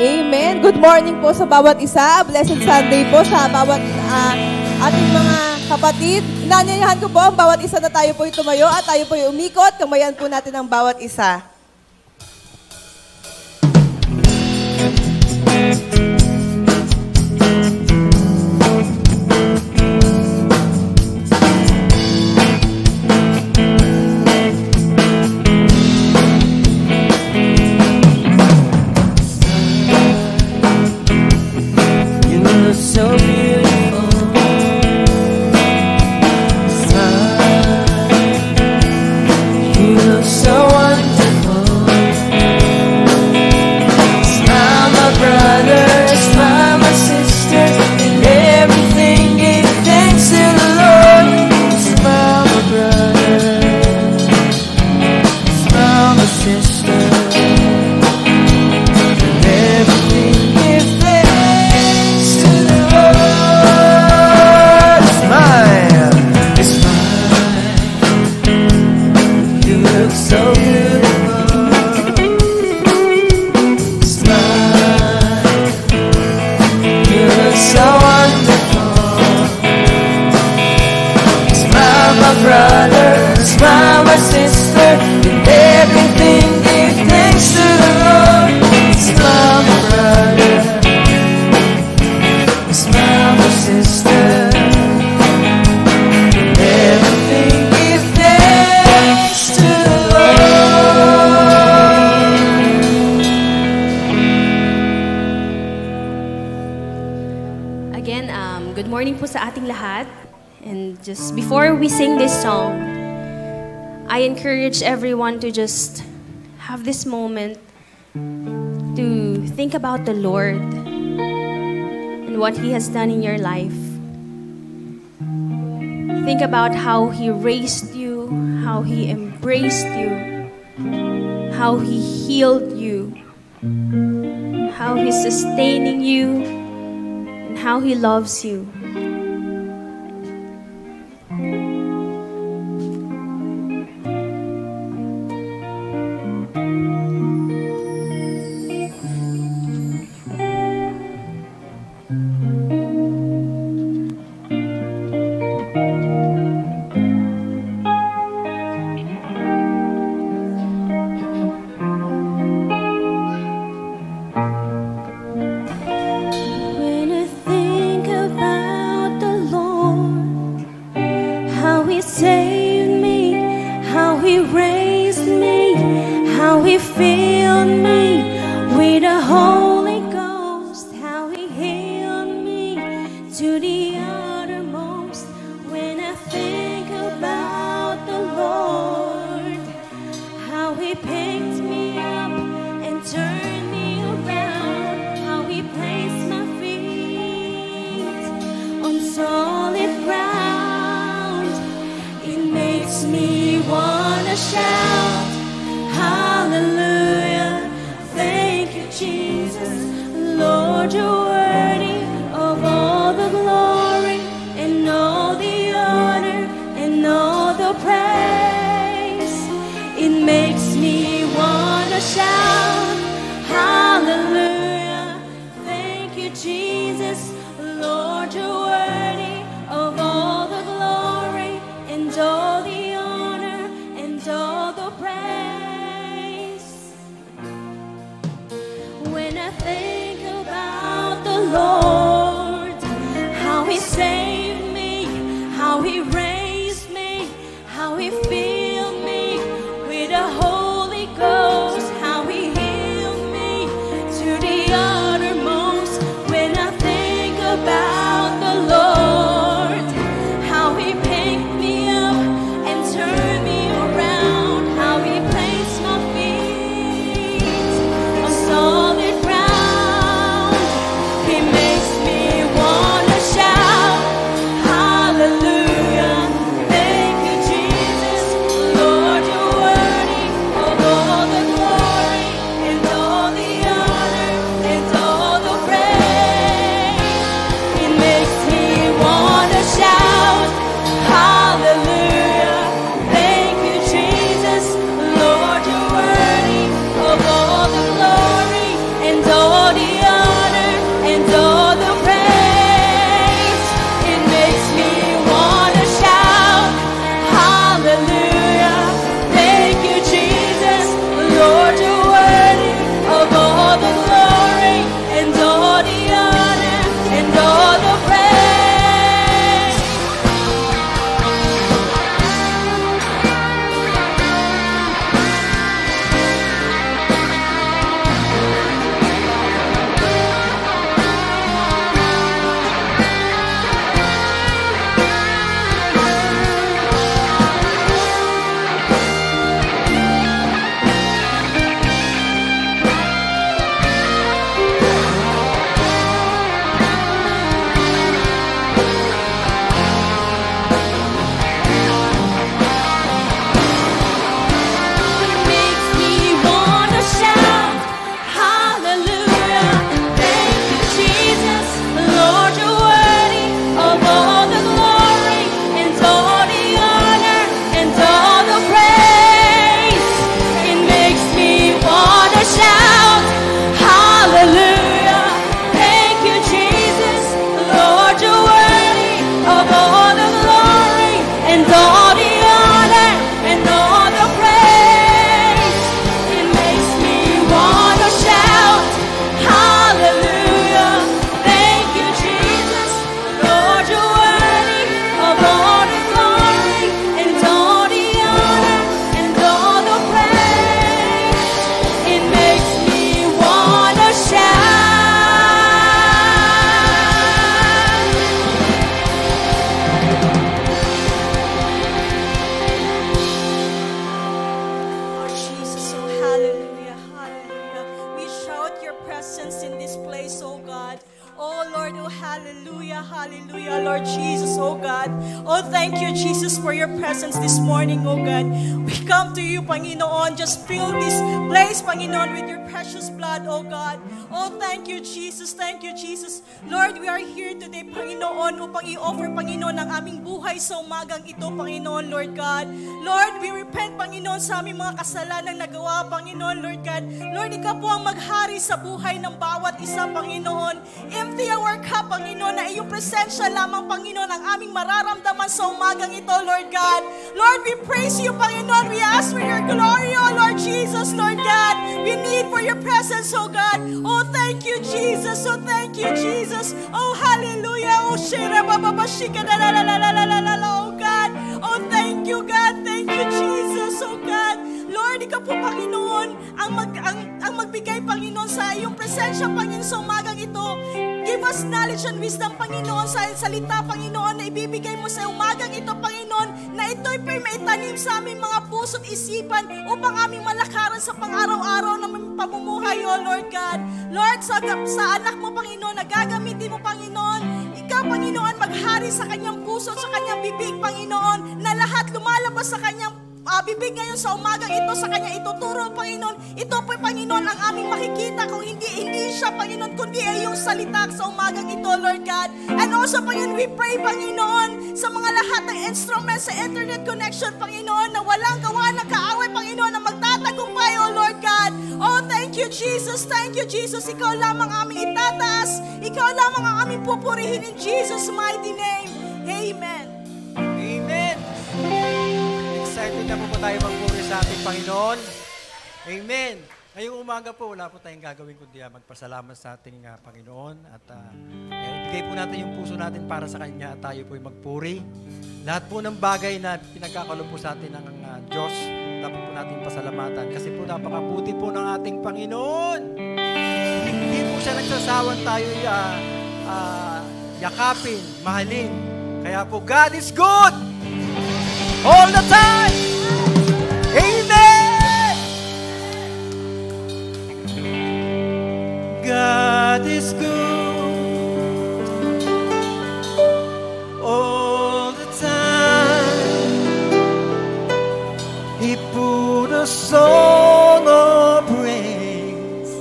Amen. Good morning po sa bawat isa. Blessed Sunday po sa bawat ating mga kapatid. Inanyayahan ko po ang bawat isa na tayo po'y tumayo at tayo po'y umikot. Kamayan po natin ang bawat isa. So beautiful, smile. You look so wonderful. Smile, my brother, smile, my sister, and everything give thanks to the Lord. Smile, my brother, smile, my sister. So beautiful, smile. You look so wonderful. Smile, my brother, smile, my sister, and everything give thanks to the Lord. Smile, my brother, smile, my sister. Good morning po sa ating lahat. And just before we sing this song, I encourage everyone to just have this moment to think about the Lord and what He has done in your life. Think about how He raised you, how He embraced you, how He healed you, how He's sustaining you, how He loves you. He makes Oh Lord, oh hallelujah, hallelujah, Lord Jesus, oh God. Oh, thank you, Jesus, for your presence this morning, oh God. We come to you, Panginoon. Just fill this place, Panginoon, with your precious blood, oh God. Oh, thank you, Jesus. Thank you, Jesus. Lord, we are here today, Panginoon, upang i-offer, Panginoon, ang aming buhay sa umagang ito, Panginoon, Lord God. Lord, we repent, Panginoon, sa aming mga kasalanang nagawa, Panginoon, Lord God. Lord, ikaw po ang maghari sa buhay ng bawat isa, Panginoon. Empty our cup, Panginoon, na iyong presensya lamang, Panginoon, ang aming mararamdaman sa umagang ito, Lord God. Lord, we praise you, Panginoon. We ask for your glory, oh Lord Jesus, Lord God. We need for your presence, oh God. Oh, thank you, Jesus. Oh, thank you, Jesus. Oh, hallelujah. Oh, shira baba shika la la la la la la la, oh God. Oh, thank you, God. Thank you, Jesus, oh God. Lord, ikaw po, Panginoon, ang magbigay, Panginoon, sa iyong presensya, Panginoon, sa umagang ito. Give us knowledge and wisdom, Panginoon, sa salita, Panginoon, na ibibigay mo sa umagang ito, Panginoon, na ito'y maitanim sa aming mga puso't isipan upang aming malakaran sa pang-araw-araw na pamumuhay, O Lord God. Lord, sa anak mo, Panginoon, na gagamitin mo, Panginoon, ikaw, Panginoon, maghari sa kanyang puso at sa kanyang bibig, Panginoon, na lahat lumalabas sa kanyang bibig ngayon sa umagang ito, sa kanya ituturo, Panginoon. Ito po, Panginoon, ang aming makikita kung hindi siya, Panginoon, kundi ay yung salita sa umagang ito, Lord God. And also, Panginoon, we pray, Panginoon, sa mga lahat ng instruments sa internet connection, Panginoon, na walang gawa ng kaaway, Panginoon, na magtatagumpay, O Lord God. Oh, thank you, Jesus. Thank you, Jesus. Ikaw lamang aming itataas. Ikaw lamang ang aming pupurihin in Jesus' mighty name. Amen. Amen. Excited na po tayo magpuri sa ating Panginoon. Amen. Ngayong umaga po, wala po tayong gagawin kundi magpasalamat sa ating Panginoon at ibigay po natin yung puso natin para sa Kanya at tayo po'y magpuri. Lahat po ng bagay na pinagkakalob po sa atin ng Diyos, dapat po natin pasalamatan kasi po napakabuti po ng ating Panginoon. Hindi po siya nagsasawang tayo yakapin, mahalin. Kaya po, God is good! All the time! Amen! God is good all the time. He put a song of praise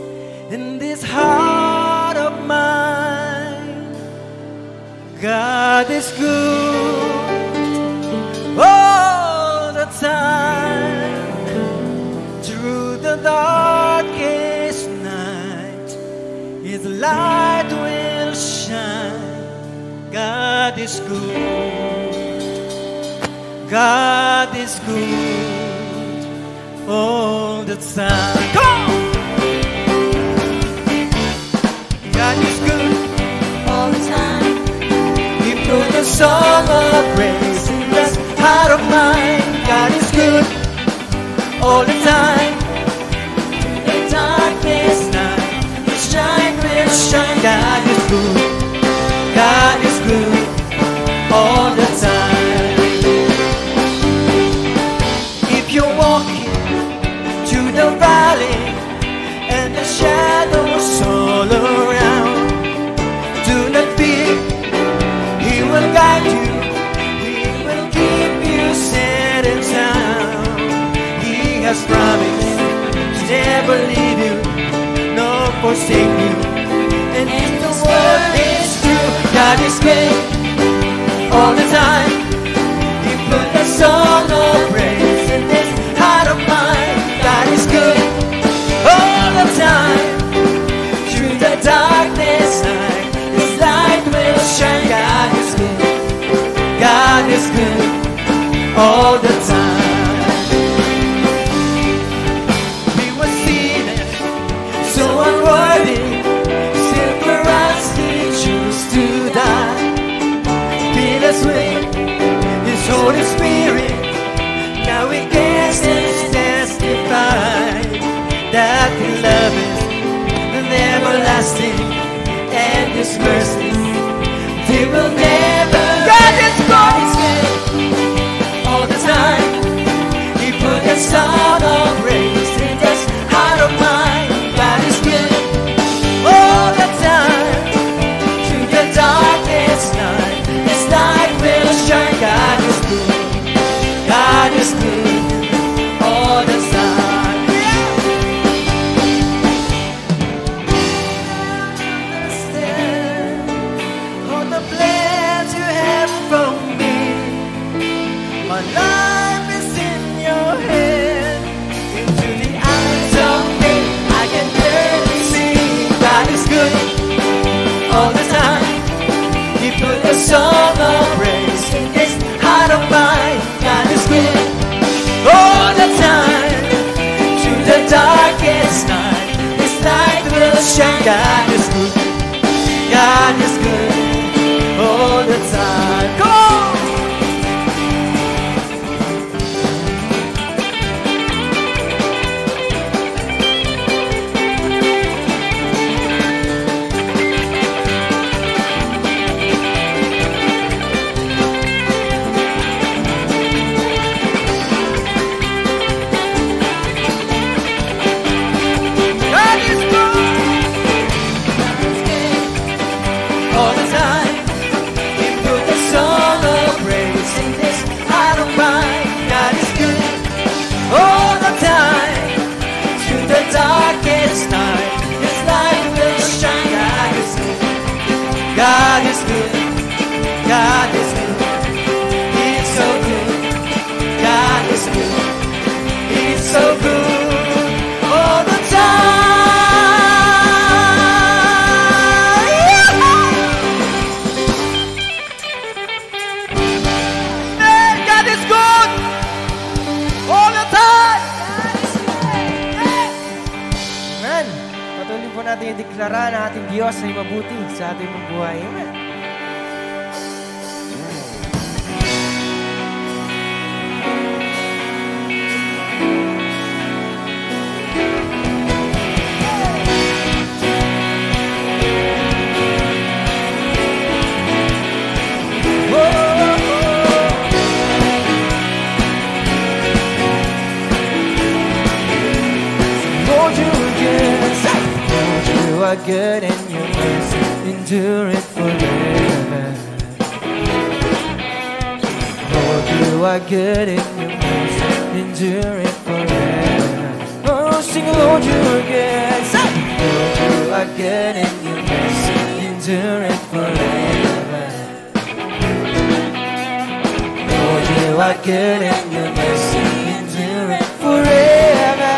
in this heart of mine. God is good all the time. Through the darkest night, His light will shine. God is good. God is good all the time. Come on! God is good all the time. He put a song of praise in this heart of mine. God is good all the time. The darkest night, the shine will shine. God is good. God is good all the time. If you're walking through the valley and the shadows all around, do not fear. He will guide you. Has promised to never leave you, nor forsake you. And if the word is true, God is good all the time. He put a song of praise in this heart of mine. God is good all the time. Through the darkness night, His light will shine. God is good. God is good all the time. So unworthy, still for us He chose to die. Fill us with His Holy Spirit. Now we can testify that His love is everlasting and His mercy they will never. God is good all the time. He put a song of praise in this heart of mine. God is good all the time. all the time. He put a song of praise in this heart of mine. God is good all the time. Through the darkest night, His light will shine. God is good. God is good all the time. Go on! All the time, He put a song of praise in this heart of mine. God is good all the time. Through the darkest night, His light will shine. God is good. God is good. God is good. He's so good. God is good. He's so good all the time. Patuloy po natin i-deklara na ating Diyos ay mabuti sa ating mga buhay. Amen. Good and your mercy endure it forever. Lord, you are good and your mercy endure it forever. Oh, sing, Lord, you are good. Lord, you are good and your mercy endure it forever. Lord, you are good and your mercy endure it forever.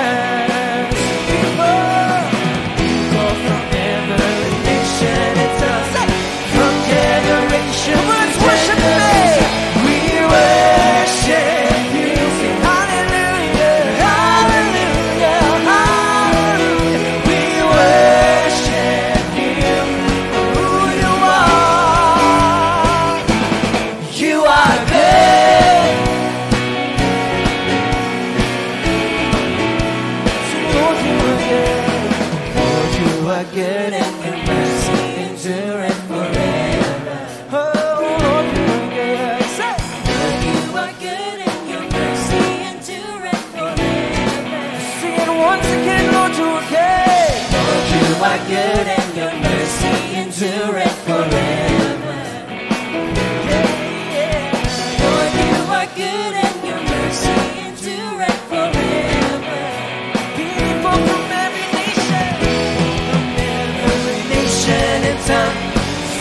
Good and your mercy endure it forever. Lord, you are good and your mercy endure it forever. People from every nation and tongue,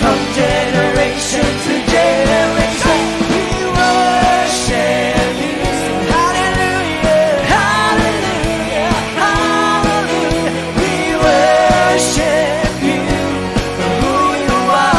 from generation to generation, we worship you. Sing hallelujah, hallelujah, hallelujah. We worship you for who you are.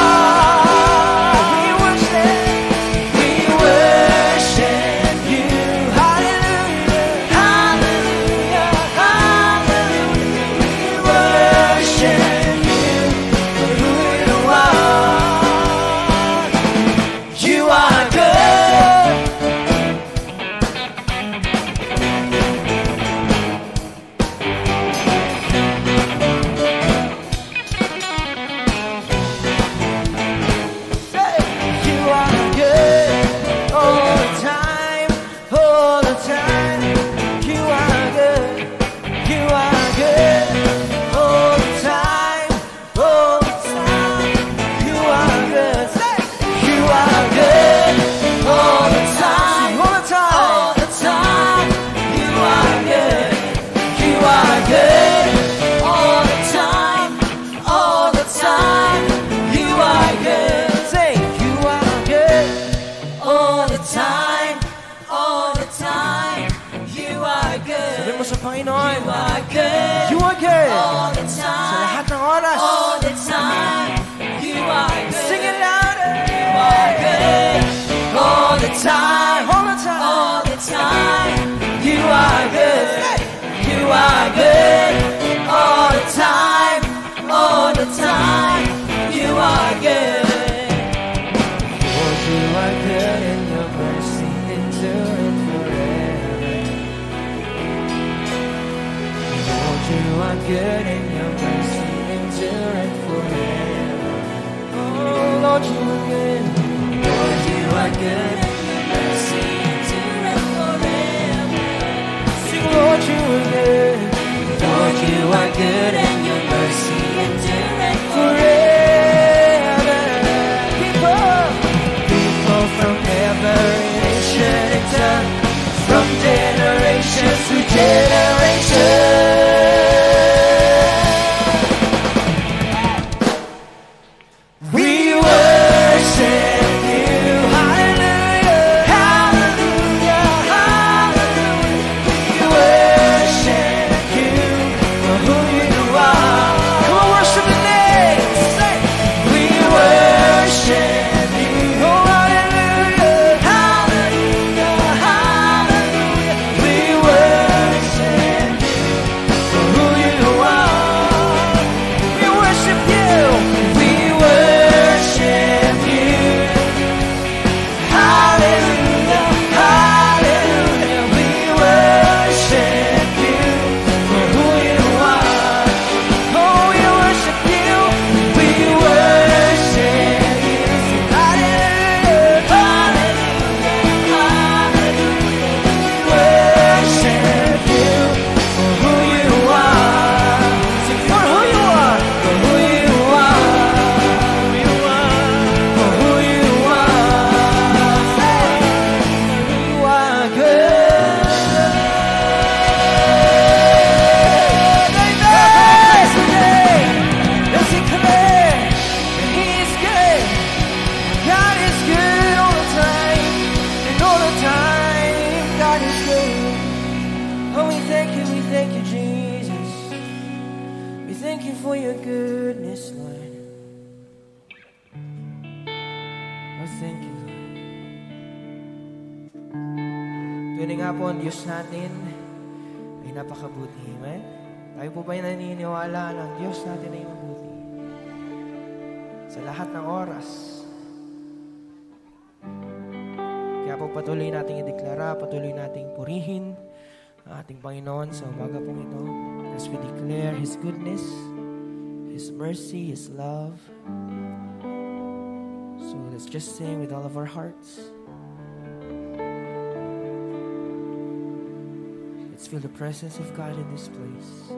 good. Mercy endureth forever. Sing, Lord, you are good. Lord, you are good and your mercy endureth Forever. People from every nation and tongue, from generation to generation. We worship you. Hallelujah. Hallelujah. Hallelujah. We worship you for who you are. Come on, worship the name. Say, we worship you. Oh, hallelujah. Hallelujah. Hallelujah. We worship you for who you are. We worship you. We worship you. Hallelujah. Hallelujah. We worship you for who you are. Oh, we worship you. We worship you. Hallelujah. Hallelujah. Hallelujah. We worship you for who you are. Sing, for who you are. For who you are. For who you are. Say, you are good. Praise the name. Let's declare that He is good. God is good all the time, and all the time God is good. Oh, we thank you, Jesus. We thank you for your goodness, Lord. Oh, thank you, Lord. Tunay nga po ang Diyos natin ay napakabuti. Amen? Tayo po ba'y naniniwala na ang Diyos natin ay mabuti? Sa lahat ng oras. Kaya po patuloy nating ideklara, patuloy nating purihin ang ating Panginoon sa umaga pong ito as we declare His goodness, His mercy, His love. So let's just sing with all of our hearts. Let's feel the presence of God in this place.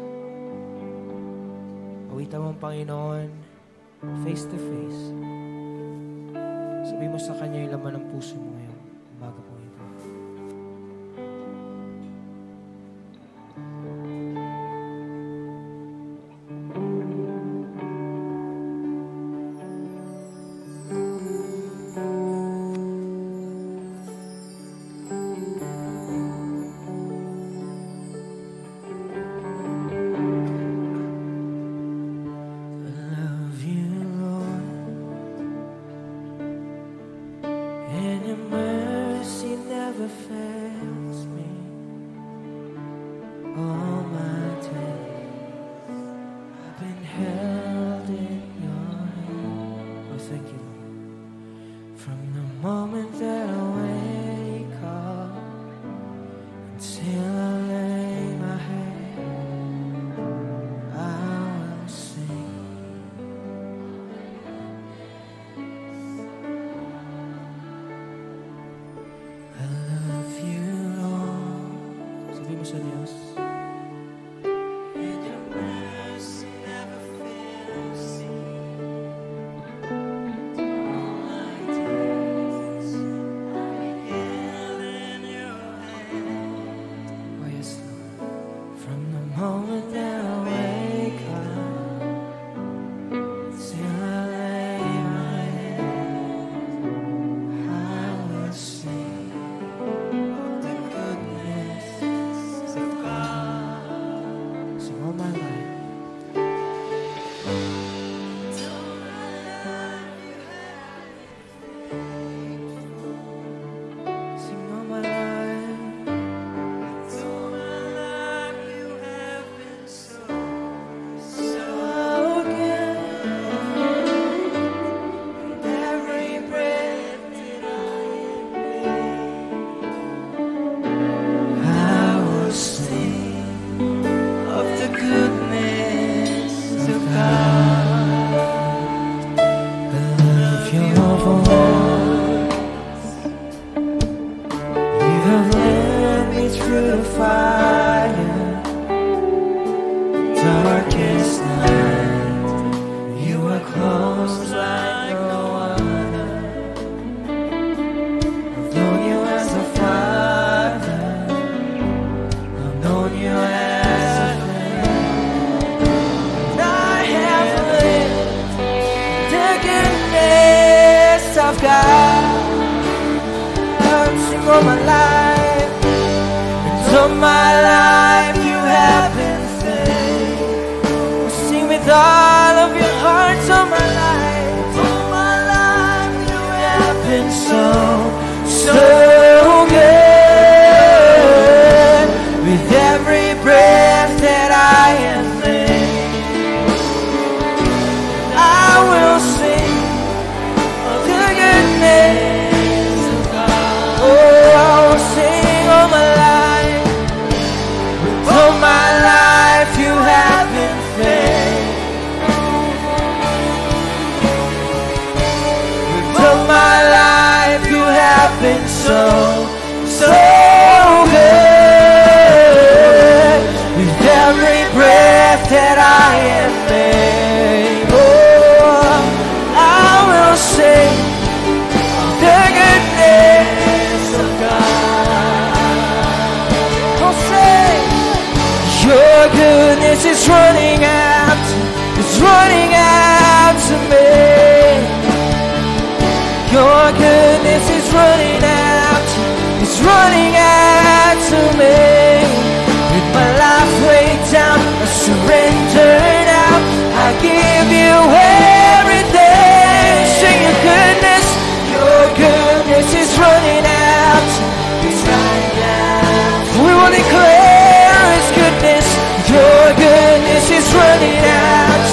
Awitan mo ang Panginoon face to face. Sabi mo sa Kanya yung laman ng puso mo ngayon. Umaga po ito. goodness of God. Sing all my life, and all my life you have been faithful. Sing with all of your heart, all my life you have been so good. With every breath that I am made, I will sing of the goodness of God. Oh, I will sing all my life. With all my life you have been faithful. With all my life you have been so good. With every breath that I am made, oh, I will sing the goodness of God. I'll say, your goodness is running out, it's running out to me. Your goodness is running out, it's running out to me. With my life laid down, I surrender now. I give you everything. Sing your goodness is running out, it's running out. We will declare His goodness. Your goodness is running out,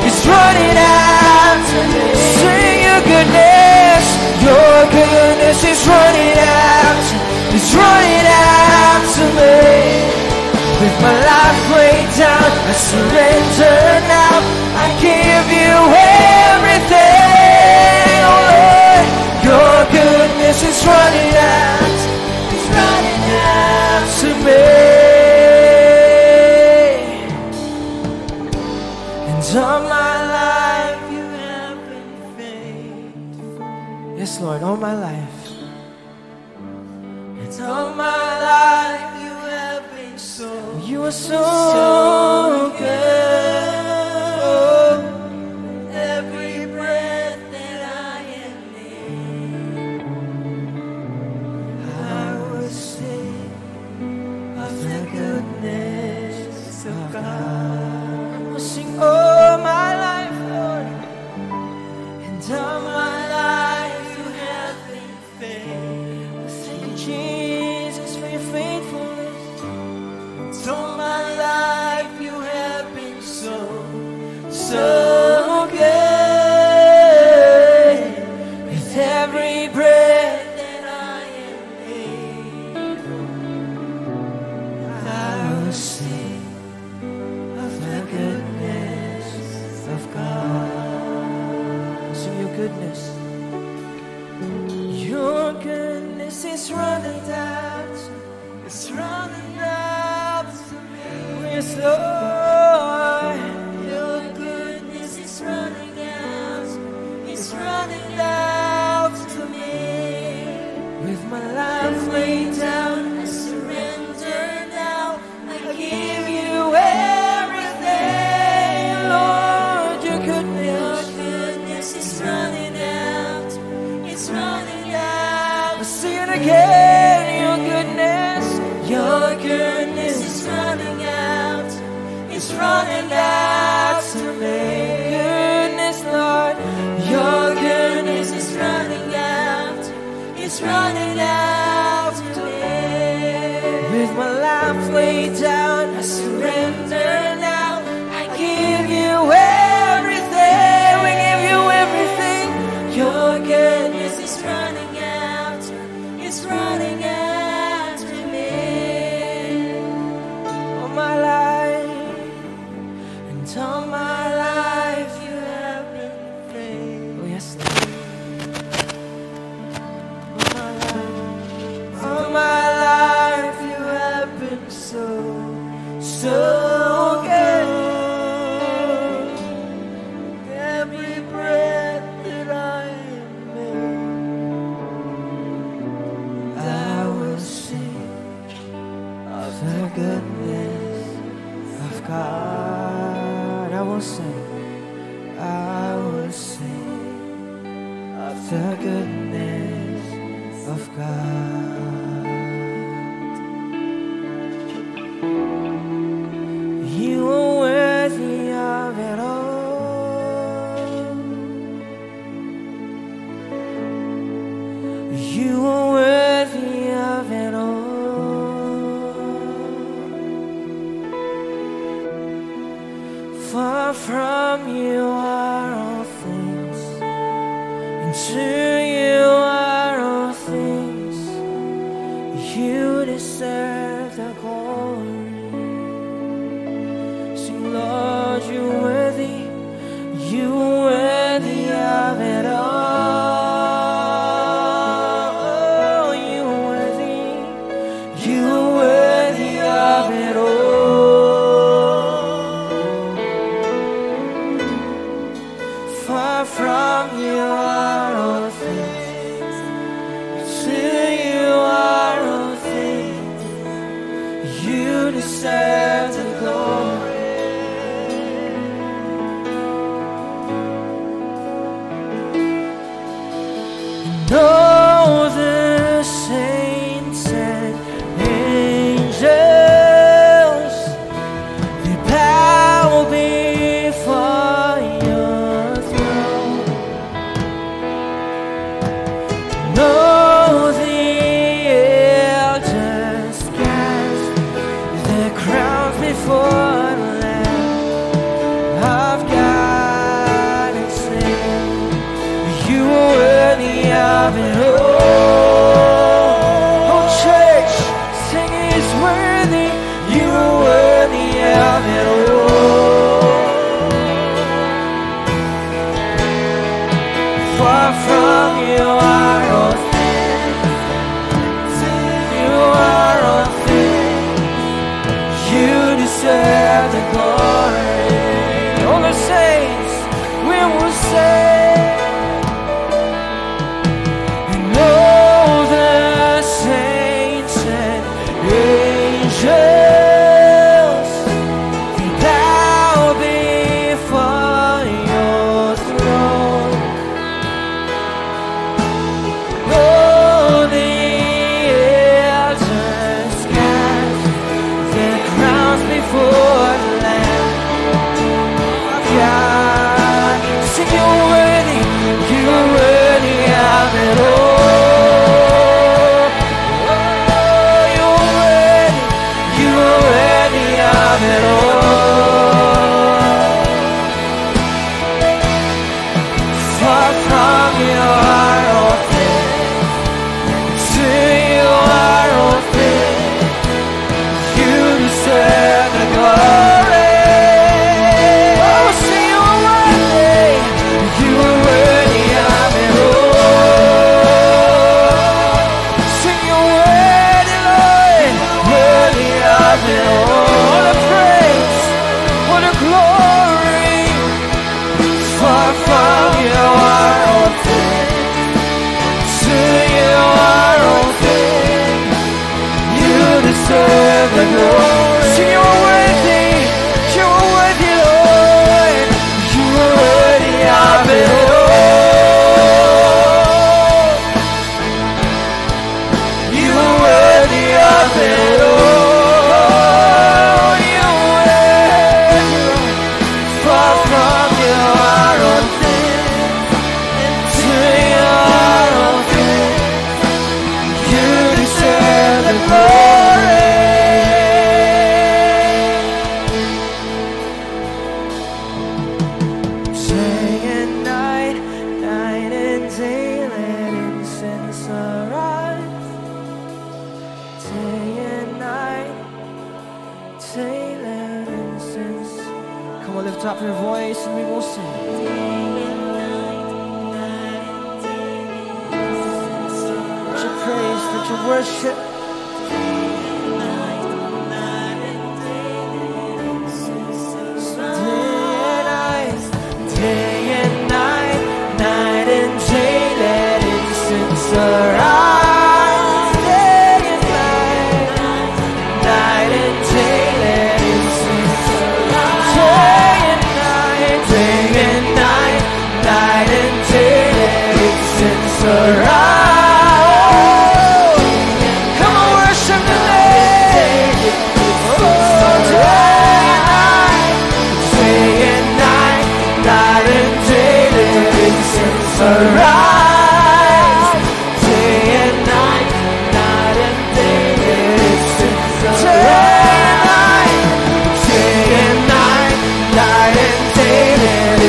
it's running out to me. Sing your goodness. Your goodness is running out, it's running out to me. With my life laid down, I surrender now. I give you everything, oh Lord. Your goodness is running out, it's running out to me. And all my life you have been faithful. Yes, Lord, all my life. And all my life you have been so. You are so good. Every breath that I am in, I will sing of the goodness of God. I'll sing all my life, Lord, and all my life you have been faithful. Thank you, Jesus, for your faithfulness. All my life you have been so good. With every breath that I am able, I will sing of the goodness of God. Sing your goodness. Your goodness is running out, it's running out to me. Yes, Lord. Your goodness is running out, it's running out to me. With my life laid down, I surrender now. I give you everything, Lord. Your goodness is running out, it's running out. I'll see it again. Your goodness is running out, it's running out to me. Goodness, Lord, your goodness is running out, it's running out to me. With my life laid down, I surrender now. I give you everything, we give you everything. Your goodness is running out, it's running out. My life, and all my life you have been faithful. Oh yes, Lord. All my life. the goodness of God. You are worthy of it all. You are worthy of it all. Far from you are all things, and to you are all things. You deserve the glory. Sing, Lord, you're worthy. You are worthy of it all. You are worthy. You are worthy of it all. Far from you are all things, to you are all things. You deserve the glory. And all the saints and angels, they bow before your throne. And all the elders cast their crowns before the Lamb of God and sing, you are worthy of it all. Oh, church, sing, He's worthy. You are worthy of it all. Far from you are all things, you are all things. You deserve the glory. All the saints, we will say, and all the saints and angels, they bow before your throne. All the elders cast their crowns before the Lamb of God. Sing, you're worthy of it all. Oh, you're worthy of it all. Far from you are all things, to you are all things. You deserve the glory. Oh, sing, you're worthy. You are worthy of it all. Sing, you're worthy, Lord, worthy of it all. All the praise, all the glory. Far from you are all things, to you are all things. You deserve the glory. Sing, you are worthy, Lord. You are worthy of it all. You are worthy of it all. You are worthy, Lord. Far from you are all things, and to you are all things. You deserve the glory. Day and night, night and day, let incense arise. Day and night, day, let incense. Come on, lift up your voice and we will sing. Let your praise, let your worship. Day and night, night and day, let incense arise. Day and night, night and day, let incense arise. Day and night, night and day, let incense rise. Day and night, night and day, it sings arise. Day and night, night and day,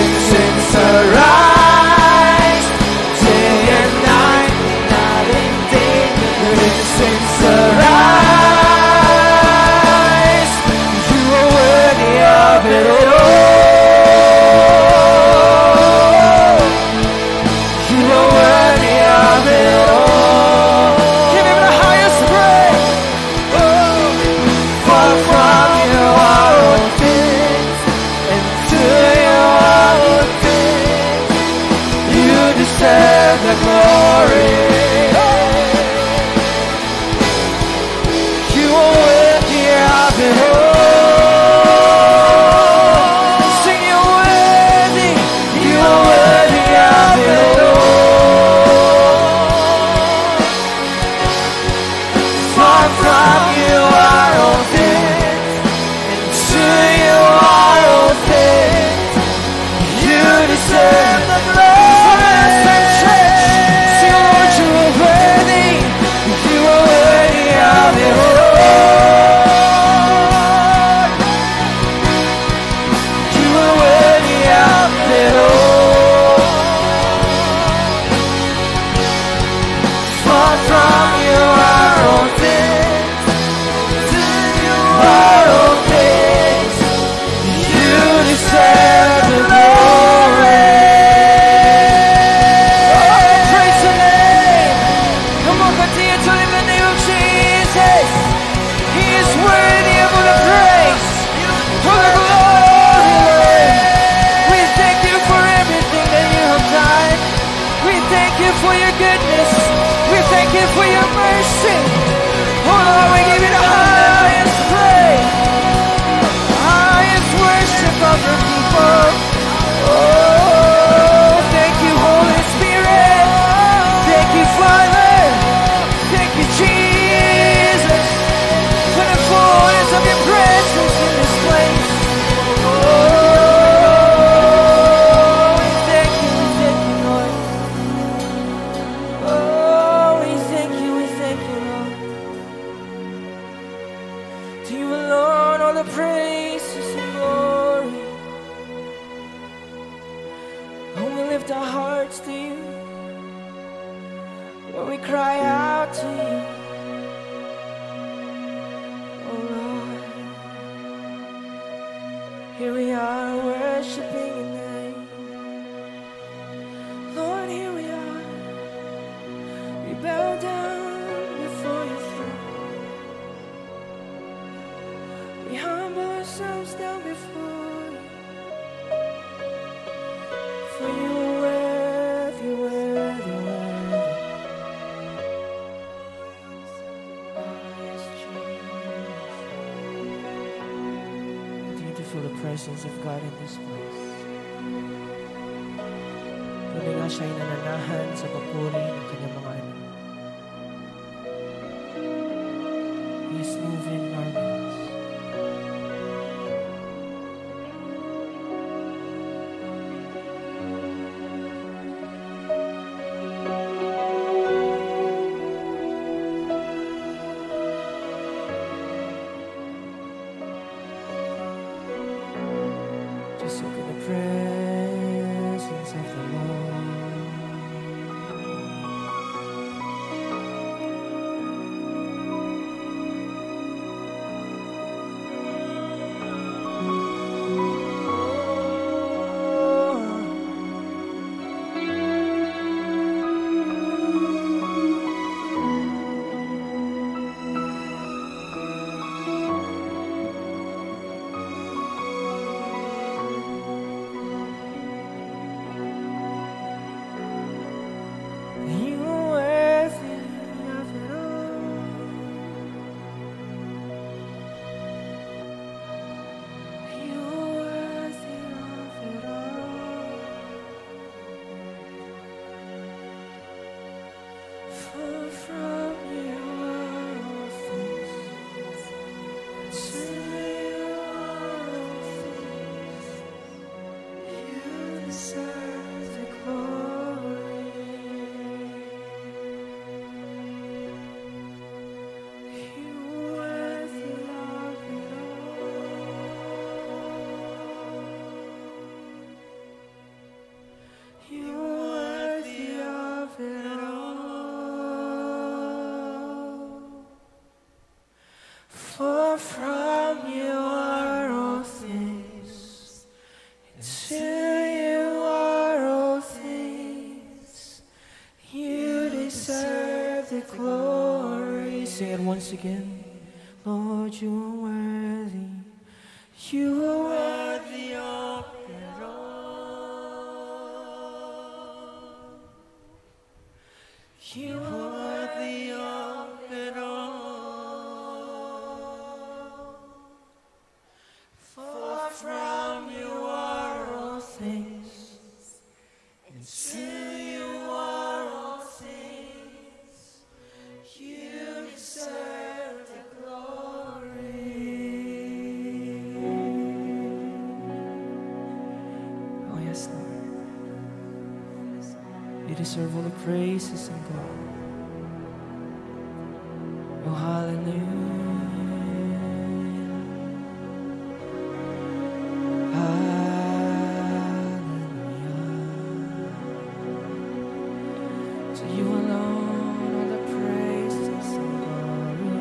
it sings arise. Day and night, night and day, it sings arise. You are worthy of it all. You are worthy of it all. Give him the highest praise. Oh, for from you are all things, and to you are all things. You deserve the glory. You are worthy of it all. Sing you worthy. You are worthy of it all. Far from you are all things, and to you are all things. You deserve the glory. Sing, Lord, you are worthy. You are worthy of it all. You are worthy of it all. Far from you are all things, to you are all things. You deserve the glory. Oh, praise the name. Come on, continue to lift the name of Jesus. He is worthy of all the praise, all the glory. We thank you for everything that you have done. We thank you for your goodness. We thank you for your mercy. Oh Lord, we give you the highest praise, highest worship of your people. Oh, thank you, Holy Spirit. Thank you, Father. Thank you, Jesus, for the fullness of your presence in this place. Oh, we thank you, Lord. Oh, we thank you, Lord. To you alone all the praises and glory. Oh, we lift our hearts to you. Lord, we cry out to you. Oh Lord, here we are worshiping your name. Lord, here we are. We bow down before your throne. We humble ourselves down before you. For you are worthy, worthy, worthy. Oh, yes, Jesus. Continue to feel the presence of God in this place. Tunay nga siya'y nananahan sa papuri ng kanyang mga anak. He is moving in our midst. Just look in the presence of the Lord. glory. Sing it once again. Lord, you are worthy. You are worthy of it all. You are worthy of it all. For from you are all things, and to you are all things. You deserve the glory. Oh yes, Lord. You deserve all the praises and glory. Oh, hallelujah. Hallelujah. To you alone all the praises and glory.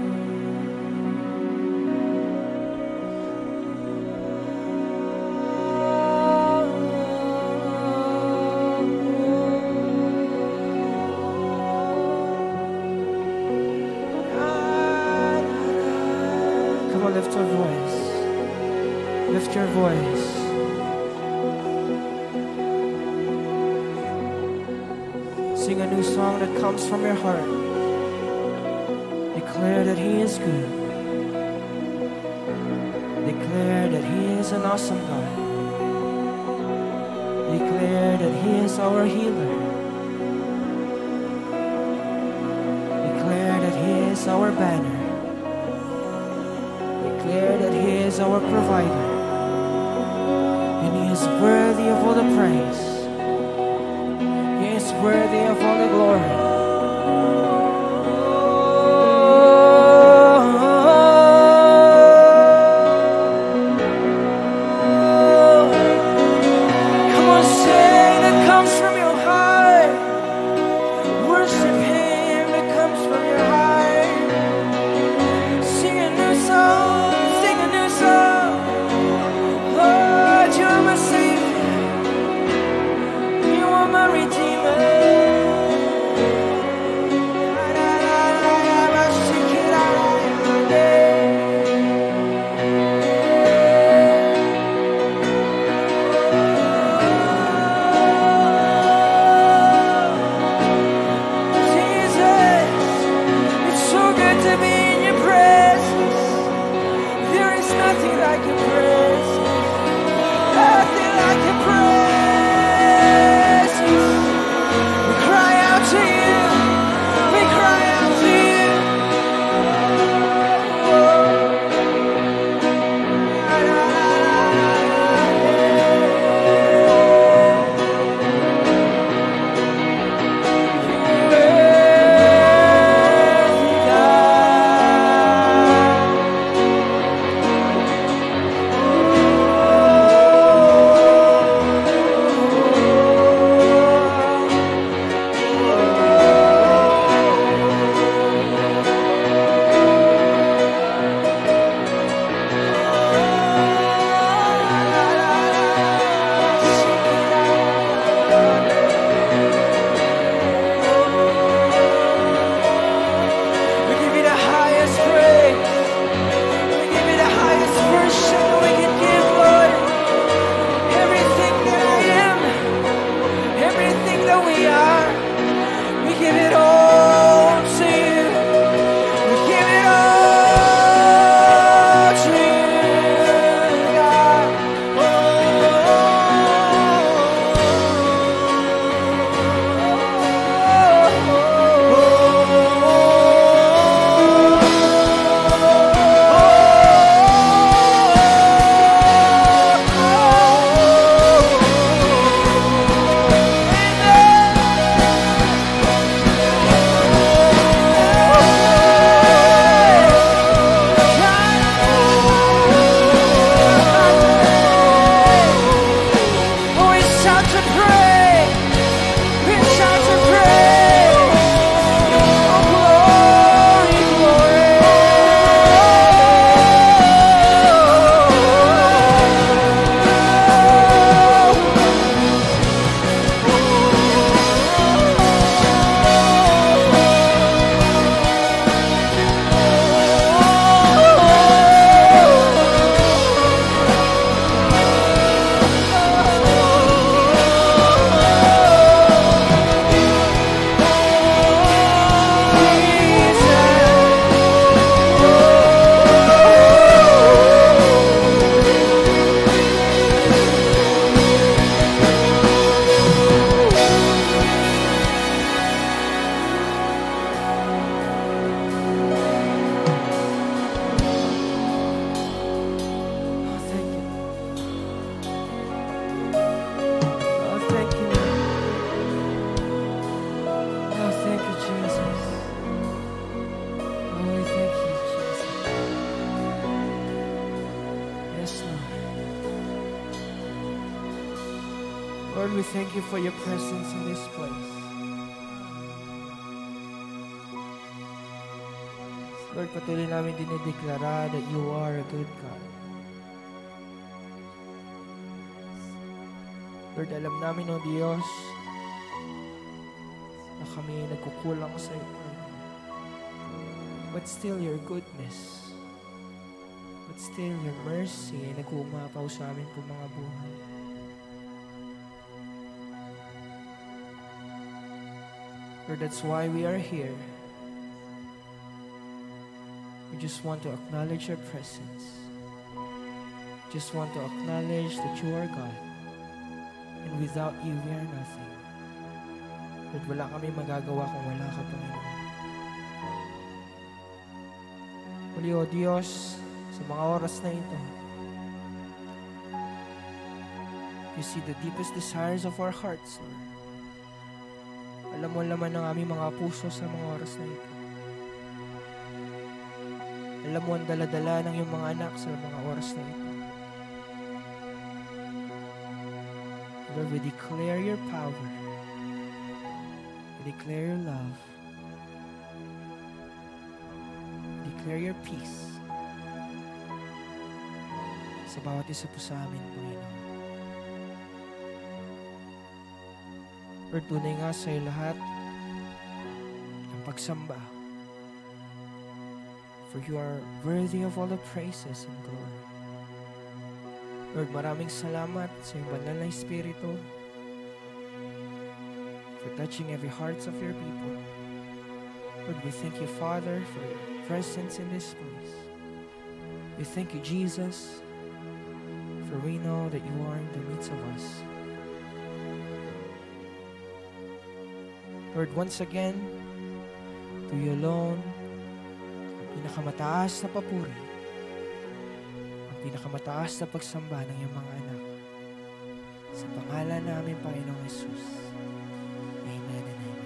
Come on, lift your voice. Lift your voice. Sing a new song that comes from your heart. Declare that He is good. Declare that He is an awesome God. Declare that He is our healer. Declare that He is our banner. Declare that He is our provider. And He is worthy of all the praise. He is worthy of all the glory. Come on, sing that comes from your heart. Worship Him that comes from your heart. Sing a new song, sing a new song. Lord, you are my Savior. You are my Redeemer. Lord, we thank you for your presence in this place. Lord, patuloy namin dinideklara that you are a good God. Lord, alam namin, O Diyos, na kami nagkukulang sa iyo. But still, your goodness, but still, your mercy ay nag-uumapaw sa amin po mga buhay. Lord, that's why we are here. We just want to acknowledge your presence. Just want to acknowledge that you are God. And without you, we are nothing. Lord, wala kami magagawa kung wala ka, Panginoon. Muli, O Diyos, sa mga oras na ito, you see the deepest desires of our hearts, Lord. Alam mo laman ng aming mga puso sa mga oras na ito. Alam mo ang daladala ng iyong mga anak sa mga oras na ito. Lord, we declare your power. We declare your love. We declare your peace sa bawat isa po sa amin, Panginoon. Lord, tunay nga sa iyo lahat ng pagsamba. For you are worthy of all the praises and glory. Lord, maraming salamat sa iyong banal na Espiritu for touching every hearts of your people. Lord, we thank you, Father, for your presence in this place. We thank you, Jesus, for we know that you are in the midst of us. Lord, once again, to you alone, pinakamataas na papuri, ang pinakamataas na pagsamba ng iyong mga anak. Sa pangalan namin, Panginoong Jesus. Amen and amen.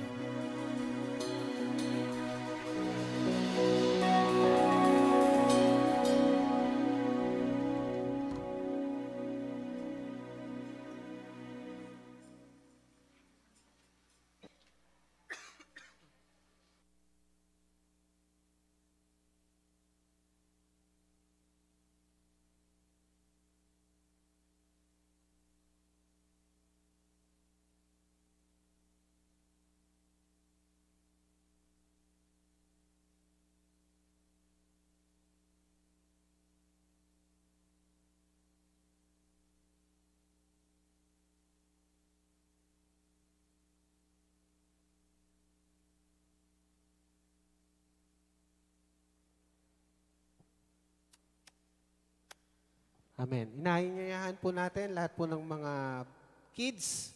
Amen. Inahinyayahan po natin lahat po ng mga kids.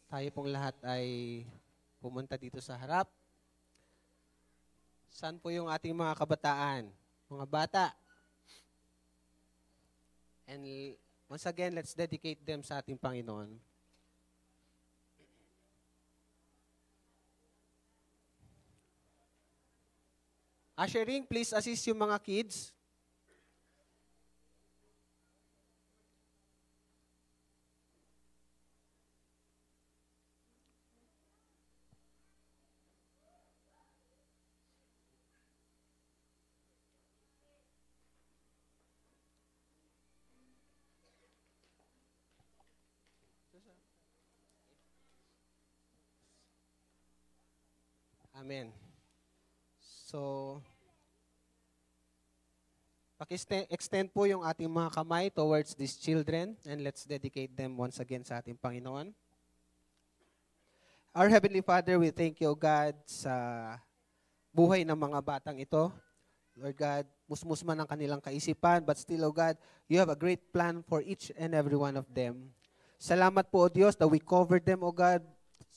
Tayo pong lahat ay pumunta dito sa harap. Saan po yung ating mga kabataan? Mga bata. And once again, let's dedicate them sa ating Panginoon. Ushering, please assist yung mga kids. Amen. So, extend po yung ating mga kamay towards these children and let's dedicate them once again sa ating Panginoon. Our Heavenly Father, we thank you, O God, sa buhay ng mga batang ito. Lord God, musmus man ang kanilang kaisipan, but still, O God, you have a great plan for each and every one of them. Salamat po, O Diyos, that we covered them, O God,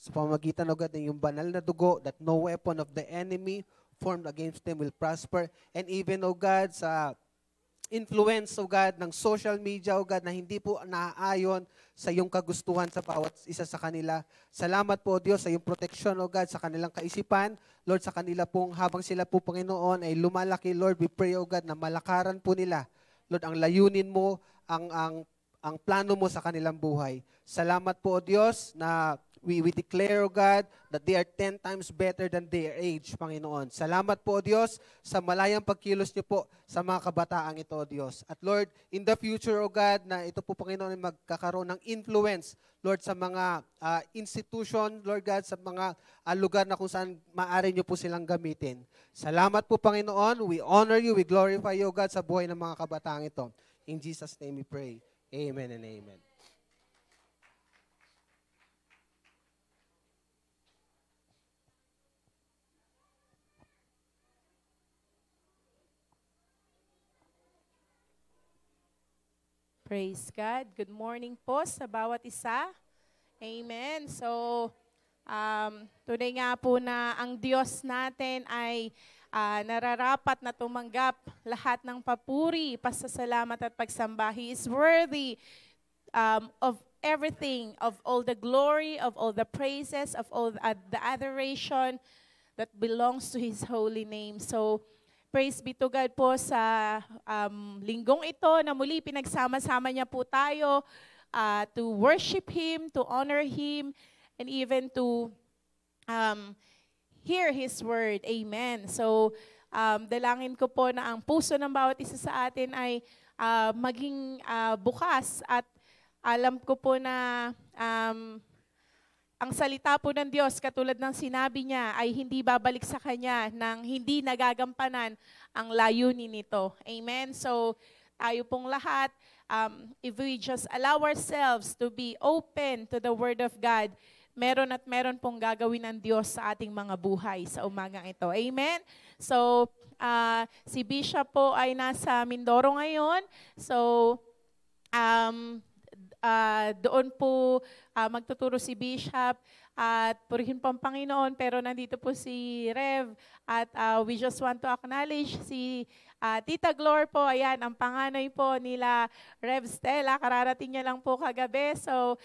sa pamamagitan, O God, ng iyong banal na dugo, that no weapon of the enemy formed against them will prosper. And even, O God, sa influence, O God, ng social media, O God, na hindi po naaayon sa iyong kagustuhan sa bawat isa sa kanila. Salamat po, O Diyos, sa iyong proteksyon, O God, sa kanilang kaisipan. Lord, sa kanila pong, habang sila po, Panginoon, ay lumalaki, Lord, we pray, O God, na malakaran po nila. Lord, ang layunin mo, ang ang plano mo sa kanilang buhay. Salamat po, O Diyos, na we declare, O God, that they are 10 times better than their age, Panginoon. Salamat po, O Diyos, sa malayang pagkilos niyo po sa mga kabataang ito, O Diyos. At Lord, in the future, O God, na ito po, Panginoon, ay magkakaroon ng influence, Lord, sa mga institution, Lord God, sa mga lugar na kung saan maaari niyo po silang gamitin. Salamat po, Panginoon. We honor you, we glorify you, O God, sa buhay ng mga kabataang ito. In Jesus' name we pray. Amen and amen. Praise God. Good morning po sa bawat isa. Amen. So, today nga po na ang Diyos natin ay nararapat na tumanggap lahat ng papuri, pasasalamat at pagsamba. He is worthy of everything, of all the glory, of all the praises, of all the adoration that belongs to His holy name. So, praise be to God po sa linggong ito na muli pinagsama-sama niya po tayo to worship Him, to honor Him, and even to hear His word. Amen. So, dalangin ko po na ang puso ng bawat isa sa atin ay maging bukas at alam ko po na ang salita po ng Diyos, katulad ng sinabi niya, ay hindi babalik sa Kanya nang hindi nagagampanan ang layunin nito. Amen? So, tayo pong lahat, if we just allow ourselves to be open to the Word of God, meron at meron pong gagawin ng Diyos sa ating mga buhay sa umagang ito. Amen? So, si Bishop po ay nasa Mindoro ngayon. So, doon po magtuturo si Bishop at purihin po ang Panginoon, pero nandito po si Rev at we just want to acknowledge si Tita Glor po. Ayan, ang panganay po nila Rev Stella, kararating niya lang po kagabi. So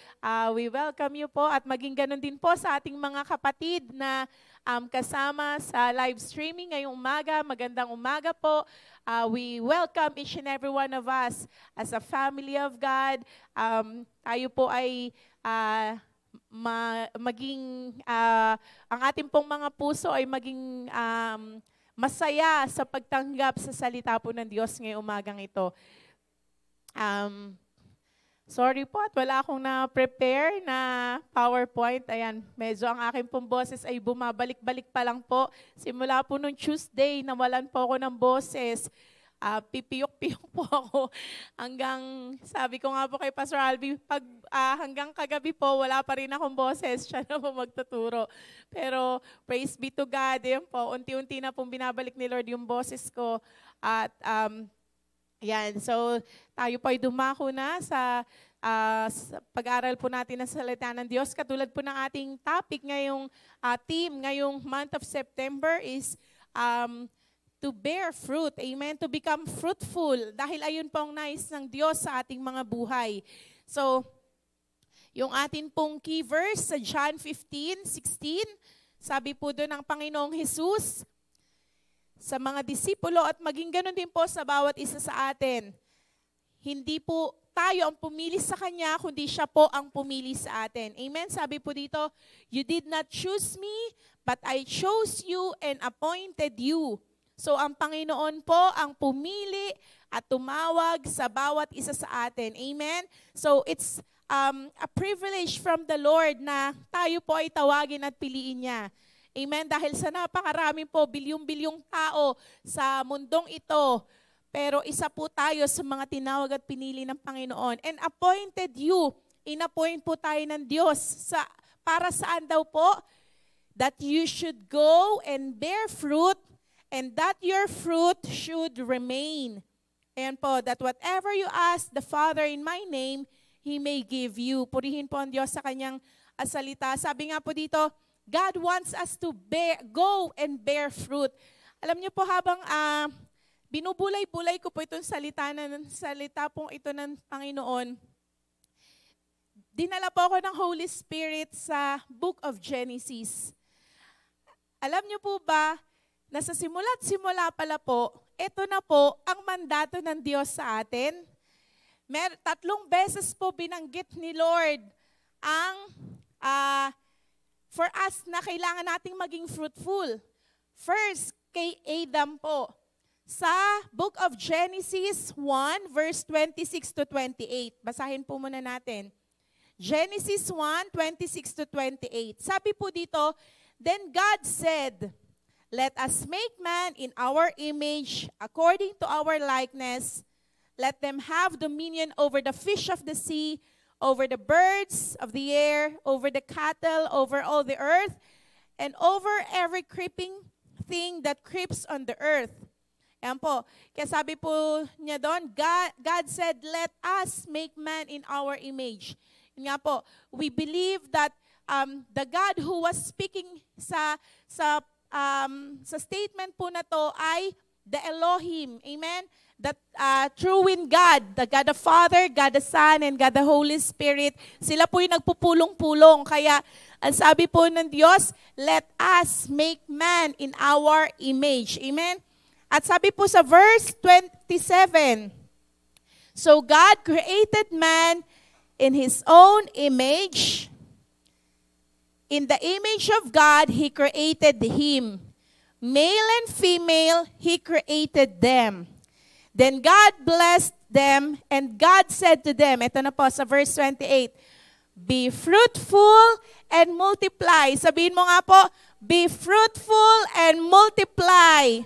we welcome you po at maging ganun din po sa ating mga kapatid na kasama sa live streaming ngayong umaga. Magandang umaga po. We welcome each and every one of us as a family of God. Tayo po ay ang ating pong mga puso ay maging masaya sa pagtanggap sa salita po ng Diyos ngayong umagang ito. Sorry po at wala akong na-prepare na PowerPoint. Ayan, medyo ang aking pong boses ay bumabalik-balik pa lang po. Simula po nung Tuesday, nawalan po ako ng boses. Pipiyok-piyok po ako hanggang, sabi ko nga po kay Pastor Albi, hanggang kagabi po, wala pa rin akong boses, siya na po magtuturo. Pero praise be to God, yun po, unti-unti na pong binabalik ni Lord yung boses ko. At yan, so tayo po ay dumako na sa pag-aral po natin ng salita ng Diyos. Katulad po ng ating topic ngayong theme, ngayong month of September is to bear fruit. Amen? To become fruitful. Dahil ayun po ang nais ng Diyos sa ating mga buhay. So, yung atin pong key verse sa John 15:16, sabi po doon ng Panginoong Jesus sa mga disipulo at maging ganun din po sa bawat isa sa atin. Hindi po tayo ang pumili sa Kanya, kundi Siya po ang pumili sa atin. Amen? Sabi po dito, you did not choose me, but I chose you and appointed you. So ang Panginoon po ang pumili at tumawag sa bawat isa sa atin. Amen? So it's a privilege from the Lord na tayo po ay tawagin at piliin niya. Amen? Dahil sa napakarami po, bilyong-bilyong tao sa mundong ito, pero isa po tayo sa mga tinawag at pinili ng Panginoon. And appointed you, inappoint po tayo ng Diyos. Para saan daw po? That you should go and bear fruit, and that your fruit should remain. Ayan po, that whatever you ask the Father in my name, He may give you. Purihin po ang Diyos sa Kanyang salita. Sabi nga po dito, God wants us to go and bear fruit. Alam niyo po, habang binubulay-bulay ko po itong salita pong ito ng Panginoon, dinala po ako ng Holy Spirit sa Book of Genesis. Alam niyo po ba, na sa simula't simula pala po, ito na po ang mandato ng Diyos sa atin. tatlong beses po binanggit ni Lord ang for us na kailangan nating maging fruitful. First, kay Adam po. Sa Book of Genesis 1, verse 26 to 28. Basahin po muna natin. Genesis 1, 26 to 28. Sabi po dito, then God said, let us make man in our image, according to our likeness. Let them have dominion over the fish of the sea, over the birds of the air, over the cattle, over all the earth, and over every creeping thing that creeps on the earth. Ayan po. Kaya sabi po niya doon, God said, let us make man in our image. Yun nga po, we believe that the God who was speaking sa statement po na to ay the Elohim. Amen? That true in God, the God the Father, God the Son, and God the Holy Spirit, sila po yung nagpupulong-pulong. Kaya, ang sabi po ng Diyos, let us make man in our image. Amen? At sabi po sa verse 27, so God created man in His own image. In the image of God, He created him. Male and female, He created them. Then God blessed them, and God said to them, ito na po sa verse 28, be fruitful and multiply. Sabihin mo nga po, be fruitful and multiply.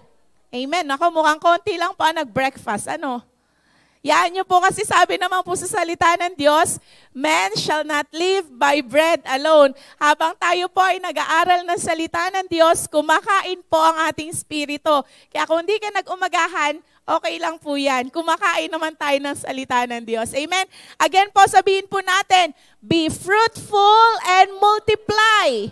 Amen. Ako, mukhang konti lang pa nag-breakfast. Ano? Yan nyo po kasi sabi naman po sa salita ng Diyos, man shall not live by bread alone. Habang tayo po ay nag-aaral ng salita ng Diyos, kumakain po ang ating spirito. Kaya kung hindi ka nag-umagahan, okay lang po yan. Kumakain naman tayo ng salita ng Diyos. Amen? Again po, sabihin po natin, be fruitful and multiply.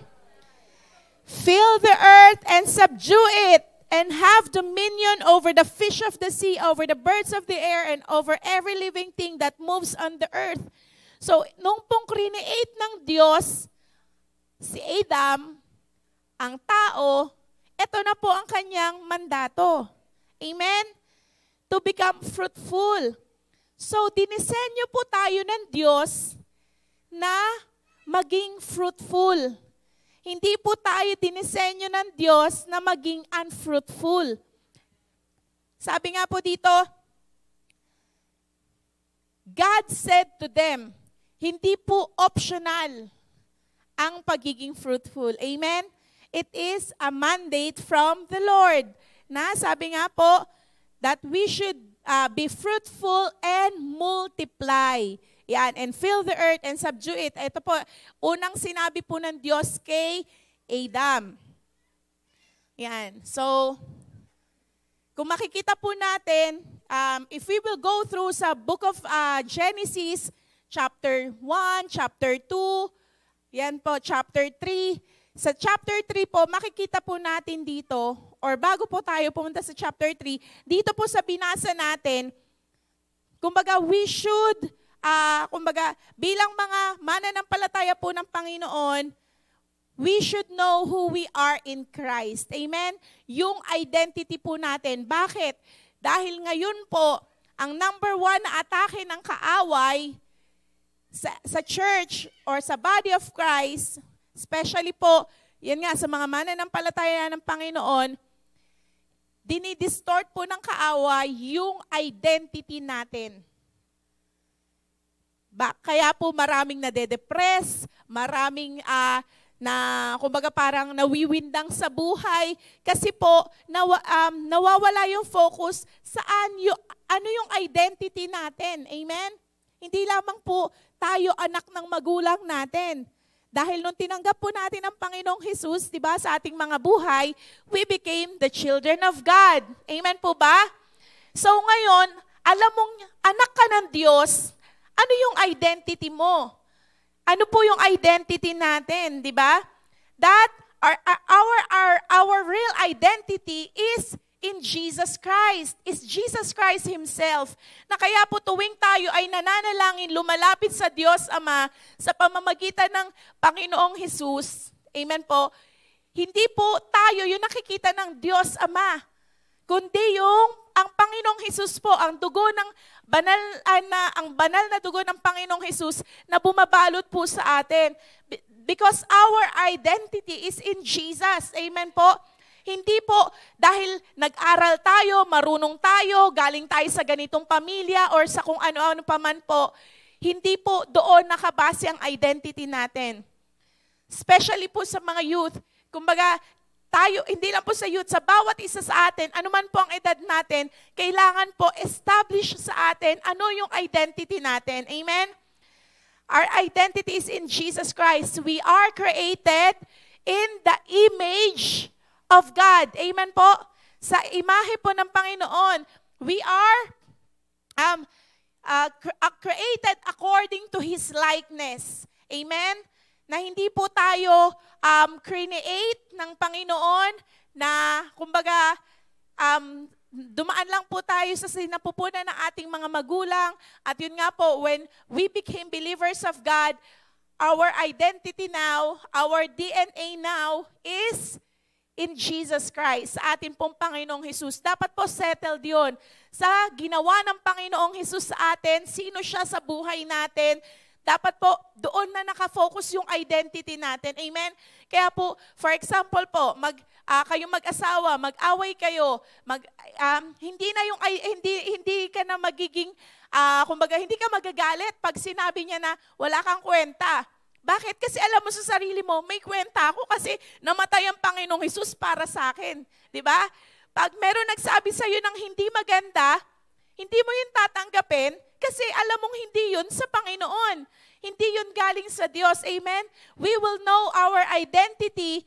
Fill the earth and subdue it. And have dominion over the fish of the sea, over the birds of the air, and over every living thing that moves on the earth. So, nung pong create ng Diyos, si Adam, ang tao, ito na po ang kanyang mandato. Amen? To become fruitful. So, dinisenyo po tayo ng Diyos na maging fruitful. Hindi po tayo dinisenyo ng Diyos na maging unfruitful. Sabi nga po dito, God said to them, hindi po optional ang pagiging fruitful. Amen? It is a mandate from the Lord. Na sabi nga po, that we should be fruitful and multiply. Yan, and fill the earth and subdue it. Ito po, unang sinabi po ng Diyos kay Adam. Yan, so, kung makikita po natin, if we will go through sa book of Genesis, chapter 1, chapter 2, yan po, chapter 3. Sa chapter 3 po, makikita po natin dito, or bago po tayo pumunta sa chapter 3, dito po sa binasa natin, kumbaga we should, bilang mga mananampalataya po ng Panginoon, we should know who we are in Christ. Amen? Yung identity po natin. Bakit? Dahil ngayon po, ang number one na atake ng kaaway sa church or sa body of Christ, especially po, yan nga, sa mga mananampalataya ng Panginoon, dinidistort po ng kaaway yung identity natin. Kaya po maraming nade-depress, maraming kumbaga parang nawiwindang sa buhay kasi po nawawala yung focus saan ano yung identity natin. Amen? Hindi lamang po tayo anak ng magulang natin. Dahil nung tinanggap po natin ang Panginoong Jesus, 'di ba, sa ating mga buhay, we became the children of God. Amen po ba? So ngayon, alam mong anak ka ng Diyos, ano yung identity mo? Ano po yung identity natin, di ba? That our real identity is in Jesus Christ. Is Jesus Christ Himself. Na kaya po tuwing tayo ay nananalangin, lumalapit sa Diyos Ama sa pamamagitan ng Panginoong Jesus. Amen po. Hindi po tayo yung nakikita ng Diyos Ama. kundi ang Panginoong Hesus po, ang banal na dugo ng Panginoong Hesus na bumabalot po sa atin. Because our identity is in Jesus. Amen po? Hindi po dahil nag-aral tayo, marunong tayo, galing tayo sa ganitong pamilya or sa kung ano-ano pa man po. Hindi po doon nakabase ang identity natin. Especially po sa mga youth. Kumbaga, tayo, hindi lang po sa youth, sa bawat isa sa atin, anuman po ang edad natin, kailangan po establish sa atin ano yung identity natin. Amen? Our identity is in Jesus Christ. We are created in the image of God. Amen po? Sa imahe po ng Panginoon, we are created according to His likeness. Amen? Na hindi po tayo create ng Panginoon na, kumbaga, dumaan lang po tayo sa sinapupunan ng ating mga magulang. At yun nga po, when we became believers of God, our identity now, our DNA now is in Jesus Christ, sa ating pong Panginoong Hesus. Dapat po settled yun. Sa ginawa ng Panginoong Hesus sa atin, sino siya sa buhay natin, dapat po doon na nakafocus yung identity natin. Amen? Kaya po, for example po, kayong mag-asawa, mag-away kayo, hindi ka na magiging, kumbaga, hindi ka magagalit pag sinabi niya na wala kang kwenta. Bakit? Kasi alam mo sa sarili mo, may kwenta ako kasi namatay ang Panginoong Hesus para sa akin. Di ba? Pag meron nagsabi sa'yo ng hindi maganda, hindi mo yun tatanggapin kasi alam mong hindi yun sa Panginoon. Hindi yun galing sa Diyos. Amen? We will know our identity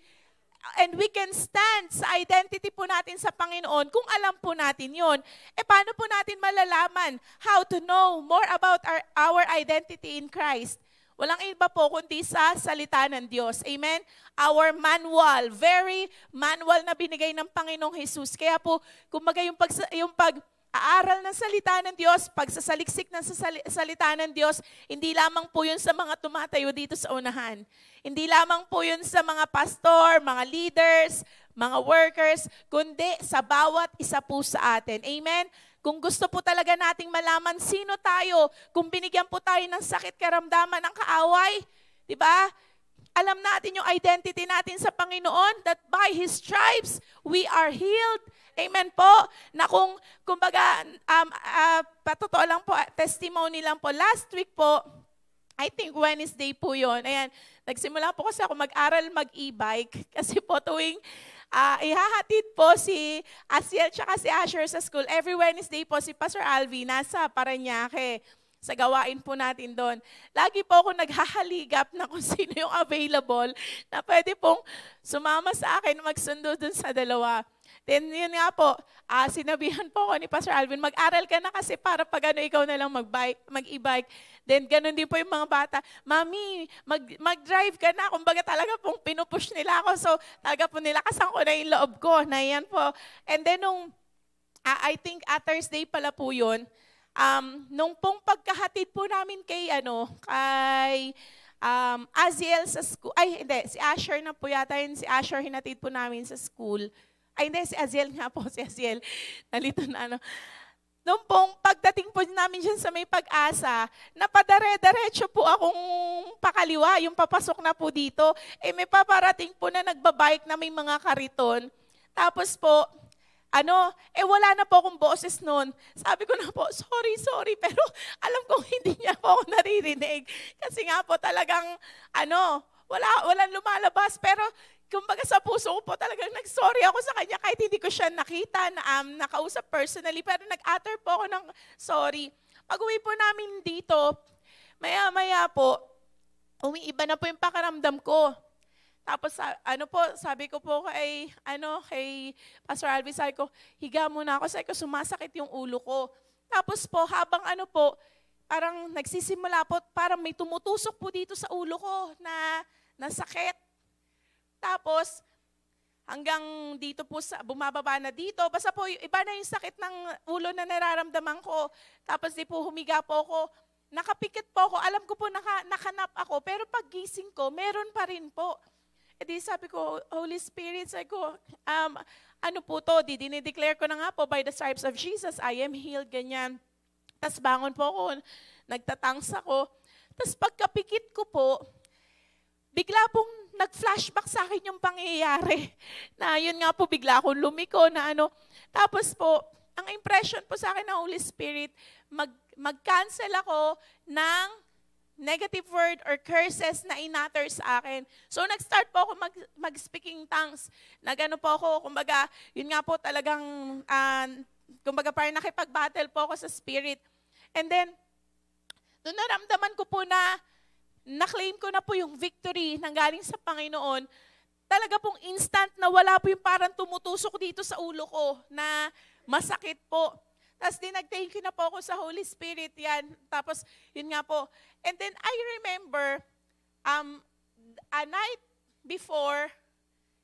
and we can stand sa identity po natin sa Panginoon kung alam po natin yun. Paano po natin malalaman how to know more about our identity in Christ? Walang iba po kundi sa salita ng Diyos. Amen? Our manual, very manual na binigay ng Panginoong Hesus. Kaya po, kumbaga yung pag-aaral ng salita ng Diyos, pagsasaliksik ng salita ng Diyos, hindi lamang po yun sa mga tumatayo dito sa unahan. Hindi lamang po yun sa mga pastor, mga leaders, mga workers, kundi sa bawat isa po sa atin. Amen? Kung gusto po talaga nating malaman sino tayo, kung binigyan po tayo ng sakit, karamdaman, ng kaaway, di ba? Alam natin yung identity natin sa Panginoon, that by His stripes, we are healed. Amen po? Na kumbaga, patotoo lang po, testimony lang po. Last week po, I think Wednesday po yun. Ayan, nagsimula po kasi ako mag-aral mag-e-bike. Kasi po tuwing ihahatid po si Asiel tsaka si Asher sa school. Every Wednesday po si Pastor Alvin nasa Parañaque sa gawain po natin doon. Lagi po ako naghahaligap na kung sino yung available na pwede pong sumama sa akin magsundo dun sa dalawa. Then yun nga po, sinabihan po ko ni Pastor Alvin, mag-aral ka na kasi para pag ikaw na lang mag-e-bike. Then ganun din po yung mga bata, Mami, mag-drive ka na. Kumbaga talaga pong pinupush nila ako. So talaga po nilakasan ko na yung loob ko na yan po. And then I think Thursday pala po yun, nung pong pagkahatid po namin kay Aziel sa school, si Asher na po yata yun, si Asher hinatid po namin sa school. Hindi, si Aziel nga po, si Aziel. Nalito na Nung pong pagdating po namin dyan sa may Pag-asa, napadare-diretso po akong pakaliwa, yung papasok na po dito. May paparating po na nagbabike na may mga kariton. Tapos po, wala na po akong boses noon. Sabi ko na po, sorry, pero alam kong hindi niya po ako naririnig. Kasi nga po talagang, walang lumalabas. Pero, kumbaga sa puso ko po talagang nag-sorry ako sa kanya kahit hindi ko siya nakita, nakausap personally, pero nag-utter po ako ng sorry. Pag-uwi po namin dito, maya-maya po, umiiba na po yung pakiramdam ko. Tapos sabi ko po kay Pastor Alvin, sabi ko, higa muna ako, sabi ko, sumasakit yung ulo ko. Tapos po, habang parang nagsisimula po, parang may tumutusok po dito sa ulo ko na sakit. Tapos, hanggang dito po, bumababa na dito. Basta po, iba na yung sakit ng ulo na nararamdaman ko. Tapos di po, humiga po ako. Nakapikit po ako. Alam ko po, nakanap ako. Pero pag gising ko, meron pa rin po. E di sabi ko, Holy Spirit, sabi ko, ano po to? Dinideclare ko na nga po, by the stripes of Jesus, I am healed, ganyan. Tapos bangon po ako, nagtatangs ako. Tapos pagkapikit ko po, bigla pong nag-flashback sa akin yung pangyayari. Na yun nga po, bigla akong lumiko na ano. Tapos po, ang impression po sa akin ng Holy Spirit, mag-cancel ako ng negative word or curses na inatter sa akin. So nag-start po ako mag-speaking tongues. Nagano po ako, kumbaga, yun nga po talagang, kumbaga parang nakipag-battle po ako sa spirit. And then, doon naramdaman ko po na na-claim ko na po yung victory nang galing sa Panginoon. Talaga pong instant na wala po yung parang tumutusok dito sa ulo ko na masakit po. Tapos nag-thank you na po ako sa Holy Spirit yan. Tapos yun nga po. And then I remember a night before,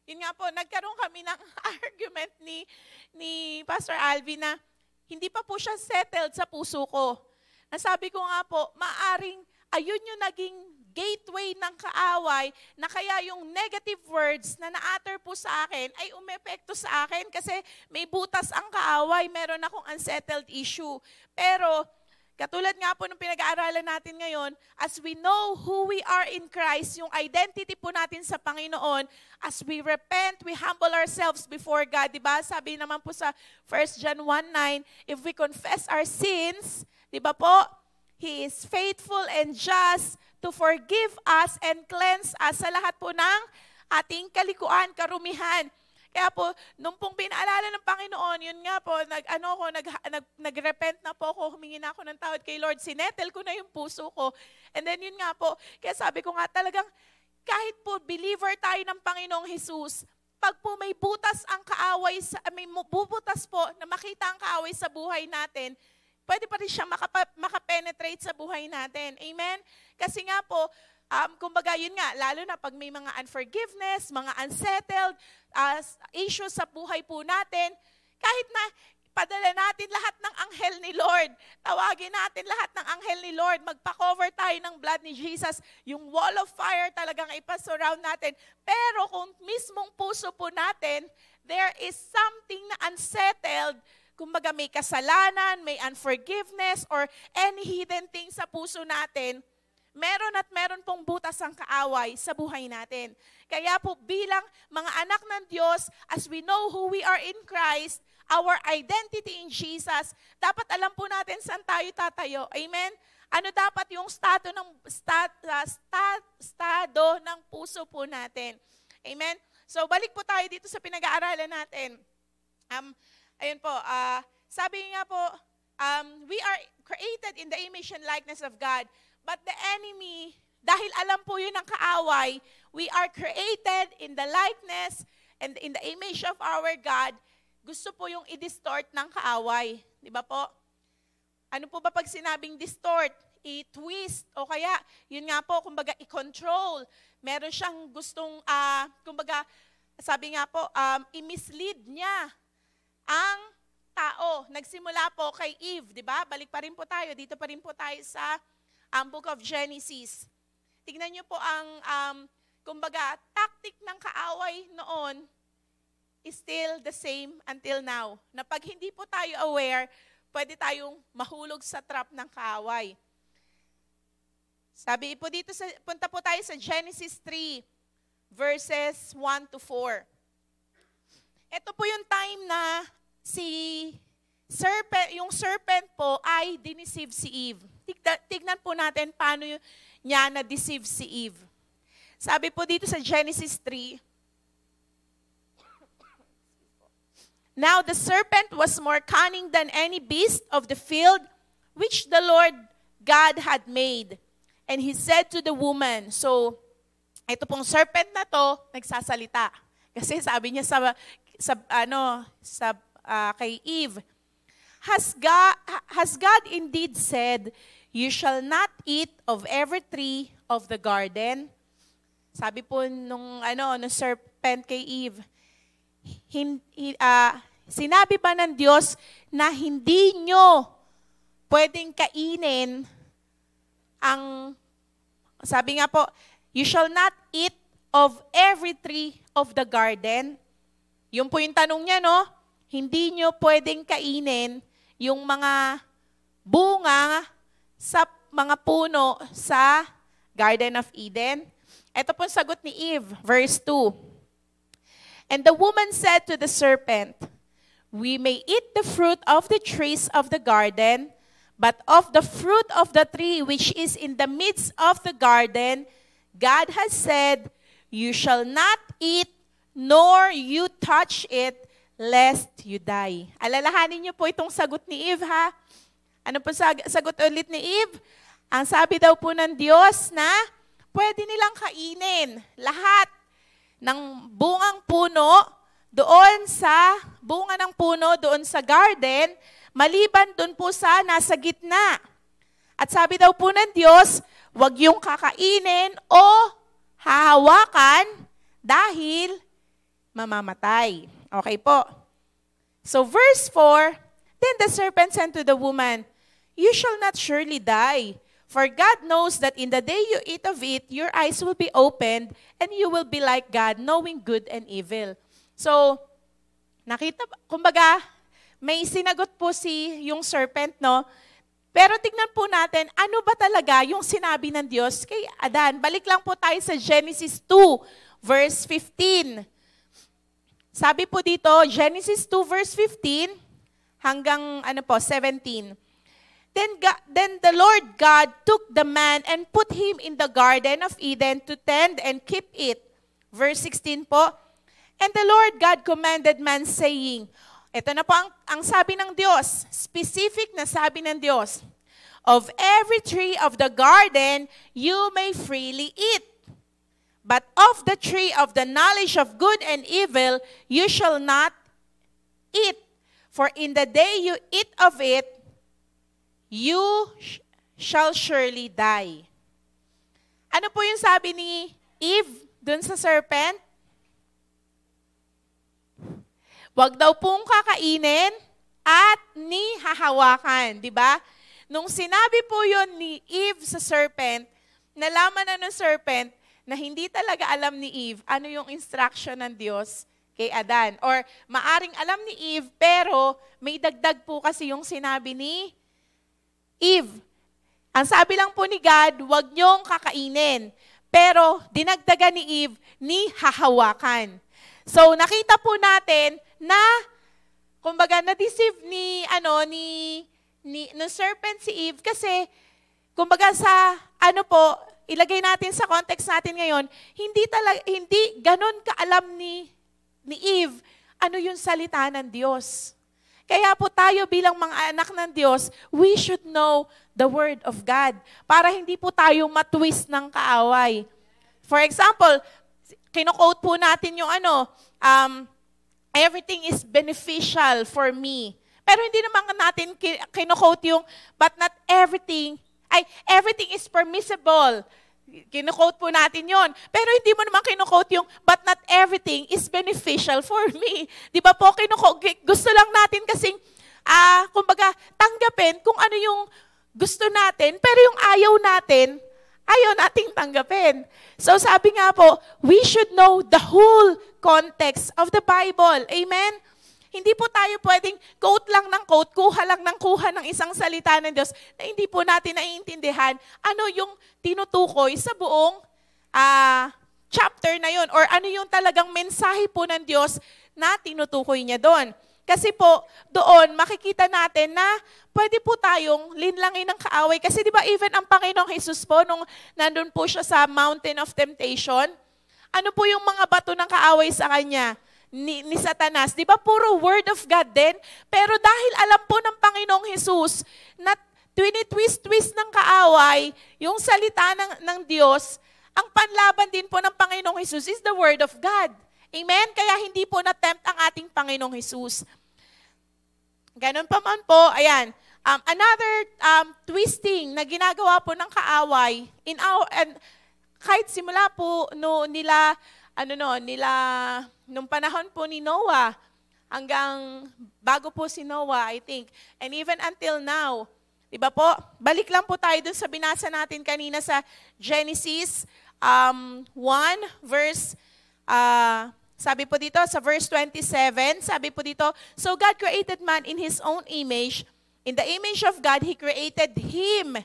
yun nga po, nagkaroon kami ng argument ni Pastor Alvin na hindi pa po siya settled sa puso ko. Nasabi ko nga po, maaring ayun yung naging gateway ng kaaway na kaya yung negative words na na-utter po sa akin ay umepekto sa akin kasi may butas ang kaaway, meron akong unsettled issue. Pero katulad nga po ng pinag-aaralan natin ngayon, as we know who we are in Christ, yung identity po natin sa Panginoon, as we repent, we humble ourselves before God. Diba? Sabi naman po sa 1 John 1:9, if we confess our sins, diba po, He is faithful and just to forgive us and cleanse us sa lahat po ng ating kalikuan, karumihan. Kaya po, nung pong pinaalala ng Panginoon, yun nga po, nag-repent na po ako, humingi na ako ng tawad kay Lord, sinetel ko na yung puso ko. And then yun nga po, kaya sabi ko nga talagang, kahit po believer tayo ng Panginoong Jesus, pag po may butas ang kaaway, may bubutas po na makita ang kaaway sa buhay natin, pwede pa rin siya makapenetrate sa buhay natin. Amen? Kasi nga po, kumbaga yun nga, lalo na pag may mga unforgiveness, mga unsettled issues sa buhay po natin, kahit na padala natin lahat ng anghel ni Lord, tawagin natin lahat ng anghel ni Lord, magpa-cover tayo ng blood ni Jesus, yung wall of fire talagang ipasurround natin. Pero kung mismong puso po natin, there is something na unsettled, kumbaga may kasalanan, may unforgiveness, or any hidden thing sa puso natin, meron pong butas ang kaaway sa buhay natin. Kaya po bilang mga anak ng Diyos, as we know who we are in Christ, our identity in Jesus, dapat alam po natin saan tayo tatayo. Amen? Ano dapat yung estado ng puso po natin. Amen? So balik po tayo dito sa pinag-aaralan natin. Ayun po, sabi nga po, we are created in the image and likeness of God. But the enemy, dahil alam po yun ng kaaway, we are created in the likeness and in the image of our God. Gusto po yung i-distort ng kaaway. Di ba po? Ano po ba pag sinabing distort? I-twist. O kaya, yun nga po, kumbaga i-control. Meron siyang gustong, kumbaga, sabi nga po, i-mislead niya ang tao. Nagsimula po kay Eve, di ba? Balik pa rin po tayo. Dito pa rin po tayo sa Book of Genesis. Tignan niyo po ang, kumbaga, tactic ng kaaway noon is still the same until now. Na pag hindi po tayo aware, pwede tayong mahulog sa trap ng kaaway. Sabi po dito, punta po tayo sa Genesis 3, verses 1 to 4. Ito po yung time na yung serpent po ay diniceive si Eve. Tignan po natin paano niya na-deceive si Eve. Sabi po dito sa Genesis 3, now the serpent was more cunning than any beast of the field which the Lord God had made. And he said to the woman, so ito pong serpent na to, nagsasalita. Kasi sabi niya kay Eve, has God indeed said, you shall not eat of every tree of the garden? Sabi po nung serpent kay Eve, sinabi ba ng Diyos na hindi nyo pwedeng kainin ang, sabi nga po, you shall not eat of every tree of the garden? Yun po yung tanong niya, no? Hindi nyo pwedeng kainin yung mga bunga sa mga puno sa Garden of Eden. Ito po sagot ni Eve, verse 2. And the woman said to the serpent, we may eat the fruit of the trees of the garden, but of the fruit of the tree which is in the midst of the garden, God has said, you shall not eat, nor you touch it, lest you die. Alalahanin niyo po itong sagot ni Eve, ha? Ano po sagot ulit ni Eve? Ang sabi daw po ng Diyos na pwede nilang kainin lahat ng bungang puno doon sa bunga ng puno doon sa garden, maliban doon po sa nasa gitna. At sabi daw po ng Diyos, huwag yung kakainin o hahawakan dahil mamamatay. Okay po. So verse 4, then the serpent said to the woman, you shall not surely die, for God knows that in the day you eat of it, your eyes will be opened, and you will be like God, knowing good and evil. So, kumbaga, may sinagot po yung serpent, no? Pero tignan po natin, ano ba talaga yung sinabi ng Diyos kay Adan? Balik lang po tayo sa Genesis 2, verse 15. Sabi po dito, Genesis 2, verse 15, hanggang 17. Then the Lord God took the man and put him in the Garden of Eden to tend and keep it. Verse 16 po. And the Lord God commanded man saying, ito na po ang sabi ng Diyos, specific na sabi ng Diyos, of every tree of the garden you may freely eat. But of the tree of the knowledge of good and evil you shall not eat. For in the day you eat of it, you shall surely die. Ano po yung sabi ni Eve dun sa serpent? Huwag daw pong kakainin at ni hahawakan, di ba? Nung sinabi po yun ni Eve sa serpent, nalaman na ng serpent na hindi talaga alam ni Eve ano yung instruction ng Diyos kay Adan. Or maaring alam ni Eve, pero may dagdag po kasi yung sinabi ni Eve. Ang sabi lang po ni God, huwag niyong kakainin. Pero dinagdagan ni Eve, ni hahawakan. So nakita po natin na, kumbaga, na-deceive ng serpent si Eve kasi, kumbaga ilagay natin sa context natin ngayon, hindi ganon kaalam ni Eve ano yung salita ng Diyos. Kaya po tayo bilang mga anak ng Diyos, we should know the Word of God para hindi po tayo matwist ng kaaway. For example, kino-quote po natin yung everything is beneficial for me. Pero hindi naman natin kino-quote yung, but not everything is permissible. Kino-quote po natin yon. Pero hindi mo naman kino-quote yung, but not everything is beneficial for me. Di ba po, gusto lang natin kasing, kumbaga, tanggapin kung ano yung gusto natin, pero yung ayaw nating tanggapin. So sabi nga po, we should know the whole context of the Bible. Amen? Hindi po tayo pwedeng quote lang ng quote, kuha lang ng kuha ng isang salita ng Diyos na hindi po natin naiintindihan ano yung tinutukoy sa buong chapter na yon, or ano yung talagang mensahe po ng Diyos na tinutukoy niya doon. Kasi po, doon makikita natin na pwede po tayong linlangin ng kaaway. Kasi di ba even ang Panginoong Jesus po, nung nandun po siya sa Mountain of Temptation, ano po yung mga bato ng kaaway sa kanya? Ni Satanas. Di ba puro word of God din? Pero dahil alam po ng Panginoong Jesus na twist ng kaaway, yung salita ng Diyos, ang panlaban din po ng Panginoong Jesus is the word of God. Amen? Kaya hindi po na-tempt ang ating Panginoong Jesus. Ganon pa man po, ayan. Another twisting na ginagawa po ng kaaway, kahit simula po nung panahon po ni Noah, hanggang bago po si Noah, I think, and even until now, diba po, balik lang po tayo dun sa binasa natin kanina sa Genesis, 1 verse, sabi po dito sa verse 27, sabi po dito, so God created man in His own image. In the image of God, He created him.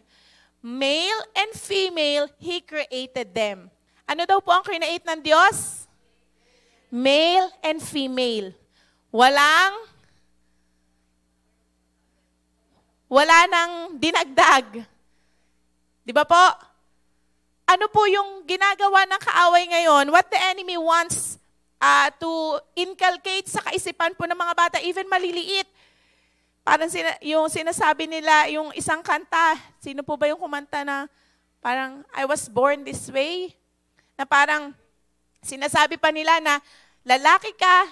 Male and female, He created them. Ano daw po ang create ng Diyos? Male and female. Wala nang dinagdag. Di ba po? Ano po yung ginagawa ng kaaway ngayon? What the enemy wants to inculcate sa kaisipan po ng mga bata, even maliliit. Parang yung sinasabi nila, yung isang kanta, sino po ba yung kumanta na parang, I was born this way? Na parang sinasabi pa nila na lalaki ka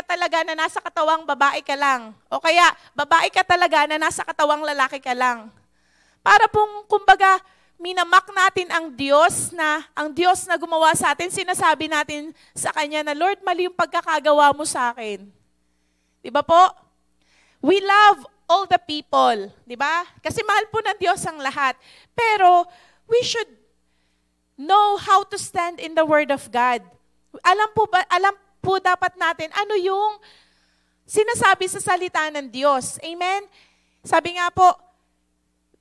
talaga na nasa katawang babae ka lang. O kaya, babae ka talaga na nasa katawang lalaki ka lang. Para pong, kumbaga, minamak natin ang Diyos na gumawa sa atin, sinasabi natin sa Kanya na, Lord, mali yung pagkakagawa mo sa akin. Di ba po? We love all the people. Di ba? Kasi mahal po ng Diyos ang lahat. Pero, we should know how to stand in the Word of God. Alam po dapat natin ano yung sinasabi sa salita ng Diyos. Amen? Sabi nga po,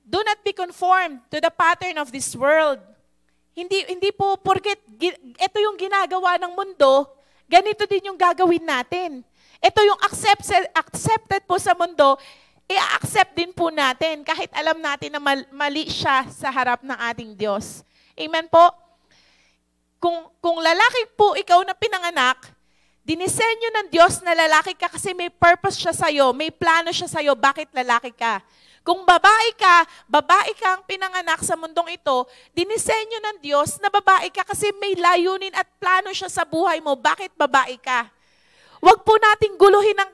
do not be conformed to the pattern of this world. Hindi po porket ito yung ginagawa ng mundo, ganito din yung gagawin natin. Ito yung accepted po sa mundo, i-accept din po natin kahit alam natin na mali siya sa harap ng ating Diyos. Amen po? Kung lalaki po ikaw na pinanganak, dinisenyo ng Diyos na lalaki ka kasi may purpose siya sa'yo, may plano siya sa'yo, bakit lalaki ka. Kung babae ka ang pinanganak sa mundong ito, dinisenyo ng Diyos na babae ka kasi may layunin at plano siya sa buhay mo, bakit babae ka. Huwag po nating guluhin ang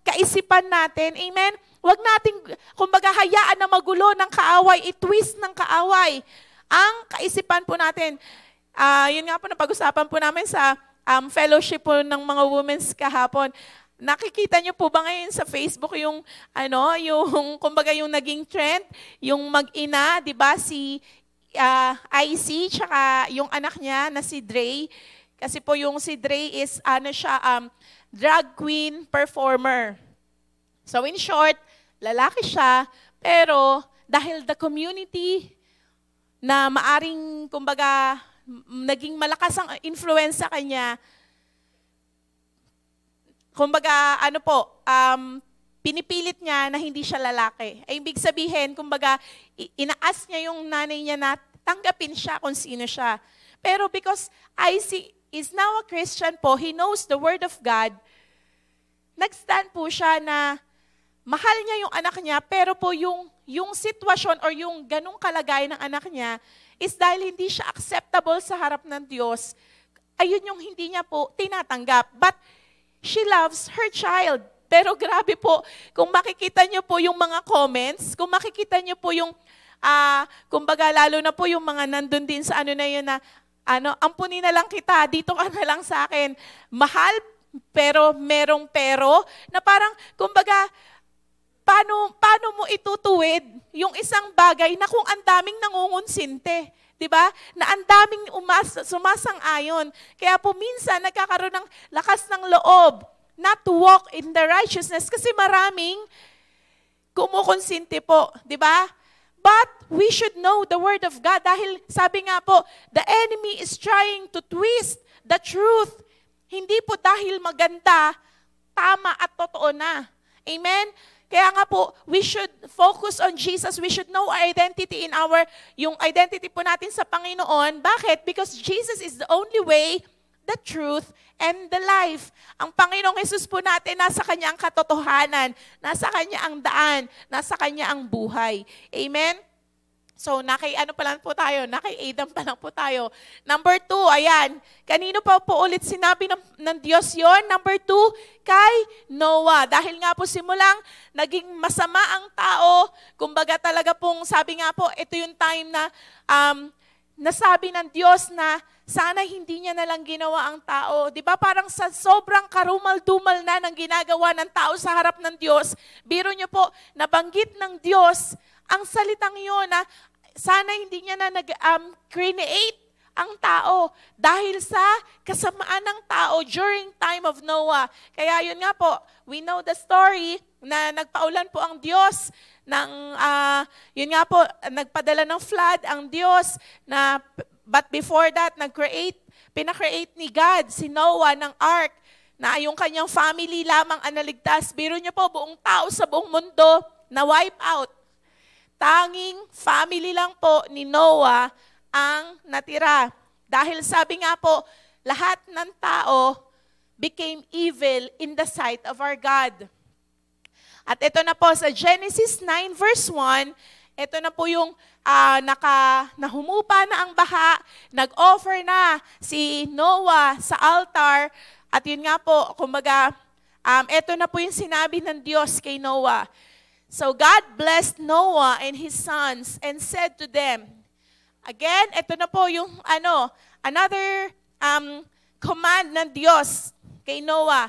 kaisipan natin. Amen? Huwag nating, kumbaga, hayaan na magulo ng kaaway, i-twist ng kaaway ang kaisipan po natin. Yun nga po, napag-usapan po namin sa fellowship po ng mga women's kahapon. Nakikita niyo po ba ngayon sa Facebook yung kumbaga yung naging trend, yung mag-ina, 'di ba, si IC tsaka yung anak niya na si Dre. Kasi po yung si Dre is drag queen performer. So in short, lalaki siya, pero dahil the community na maaring kumbaga naging malakas ang influence sa kanya, kumbaga, pinipilit niya na hindi siya lalaki. Ay, ibig sabihin, kumbaga, inaas niya yung nanay niya na tanggapin siya kung sino siya. Pero because IC is now a Christian po, he knows the Word of God, nag-stand po siya na mahal niya yung anak niya, pero po yung sitwasyon or yung ganung kalagay ng anak niya is dahil hindi siya acceptable sa harap ng Diyos, ayun yung hindi niya po tinatanggap. But she loves her child. Pero grabe po, kung makikita niyo po yung mga comments, kung makikita niyo po yung, kumbaga lalo na po yung mga nandun din sa na yun na, ampunin na lang kita, dito ka na lang sa akin. Mahal, pero merong pero, na parang, kumbaga, paano mo itutuwid yung isang bagay na kung ang daming nangungunsinte? Diba? Na ang daming sumasang-ayon. Kaya po minsan nagkakaroon ng lakas ng loob not to walk in the righteousness kasi maraming kumukonsinte po. Diba? But we should know the Word of God dahil sabi nga po, the enemy is trying to twist the truth. Hindi po dahil maganda, tama at totoo na. Amen? Kaya nga po, we should focus on Jesus. We should know our identity yung identity po natin sa Panginoon. Bakit? Because Jesus is the only way, the truth, and the life. Ang Panginoong Jesus po natin, nasa Kanya ang katotohanan, nasa Kanya ang daan, nasa Kanya ang buhay. Amen? So, naki-Adam pa lang po tayo. Number 2, ayan. Kanino pa po ulit sinabi ng Diyos yon? Number 2, kay Noah. Dahil nga po simulang naging masama ang tao. Kumbaga talaga pong sabi nga po, ito yung time na nasabi ng Diyos na sana hindi niya nalang ginawa ang tao. Di ba parang sa sobrang karumal-dumal na ng ginagawa ng tao sa harap ng Diyos, biro niyo po, nabanggit ng Diyos ang salitang yun na sana hindi niya na create ang tao dahil sa kasamaan ng tao during time of Noah. Kaya yun nga po, we know the story na nagpaulan po ang Diyos ng, yun nga po, nagpadala ng flood ang Diyos na, but before that, pinacreate ni God si Noah ng ark na yung kanyang family lamang ang naligtas. Biro niyo po, buong tao sa buong mundo na wipe out. Tanging family lang po ni Noah ang natira. Dahil sabi nga po, lahat ng tao became evil in the sight of our God. At ito na po sa Genesis 9 verse 1, ito na po yung nahumupa na ang baha, nag-offer na si Noah sa altar. At yun nga po, kumbaga, ito na po yung sinabi ng Diyos kay Noah. So God blessed Noah and his sons and said to them, again, ito na po yung another command ng Diyos kay Noah,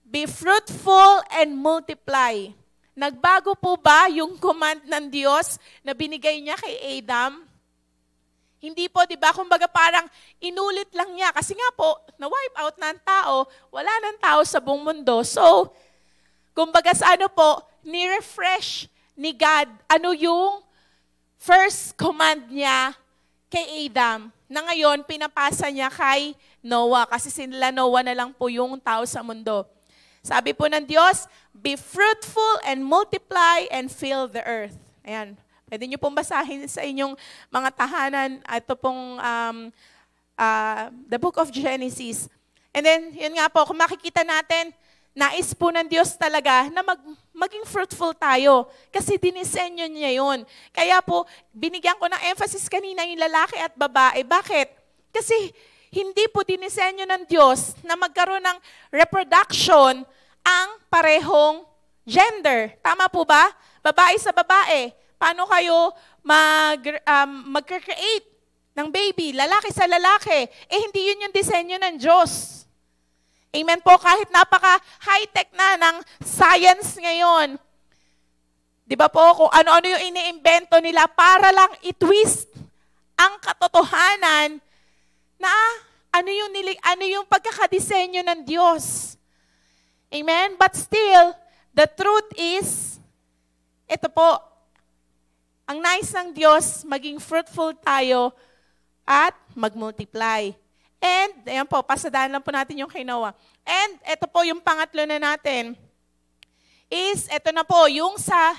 be fruitful and multiply. Nagbago po ba yung command ng Diyos na binigay niya kay Adam? Hindi po, di ba? Kumbaga parang inulit lang niya. Kasi nga po, na-wipe out ng tao, wala ng tao sa buong mundo. So, kumbaga sa po, ni-refresh ni God, yung first command niya kay Adam, na ngayon pinapasa niya kay Noah. Kasi sila Noah na lang po yung tao sa mundo. Sabi po ng Diyos, be fruitful and multiply and fill the earth. Ayan. Pwede niyo pong basahin sa inyong mga tahanan. Ito pong the book of Genesis. And then, yun nga po, kung makikita natin, nais po ng Diyos talaga na maging fruitful tayo. Kasi dinisenyo niya yun. Kaya po, binigyan ko ng emphasis kanina yung lalaki at babae. Bakit? Kasi hindi po dinisenyo ng Diyos na magkaroon ng reproduction ang parehong gender. Tama po ba? Babae sa babae. Paano kayo mag-create ng baby? Lalaki sa lalaki. Hindi yun yung disenyo ng Diyos. Amen po, kahit napaka-high-tech na ng science ngayon. Di ba po, kung ano-ano yung iniimbento nila para lang i-twist ang katotohanan na ano yung pagkakadisenyo ng Diyos. Amen? But still, the truth is, ito po, ang nais ng Diyos, maging fruitful tayo at mag-multiply. And, ayan po, pasadaan lang po natin yung kay Noah. And, ito po yung pangatlo na natin, is, ito na po, yung sa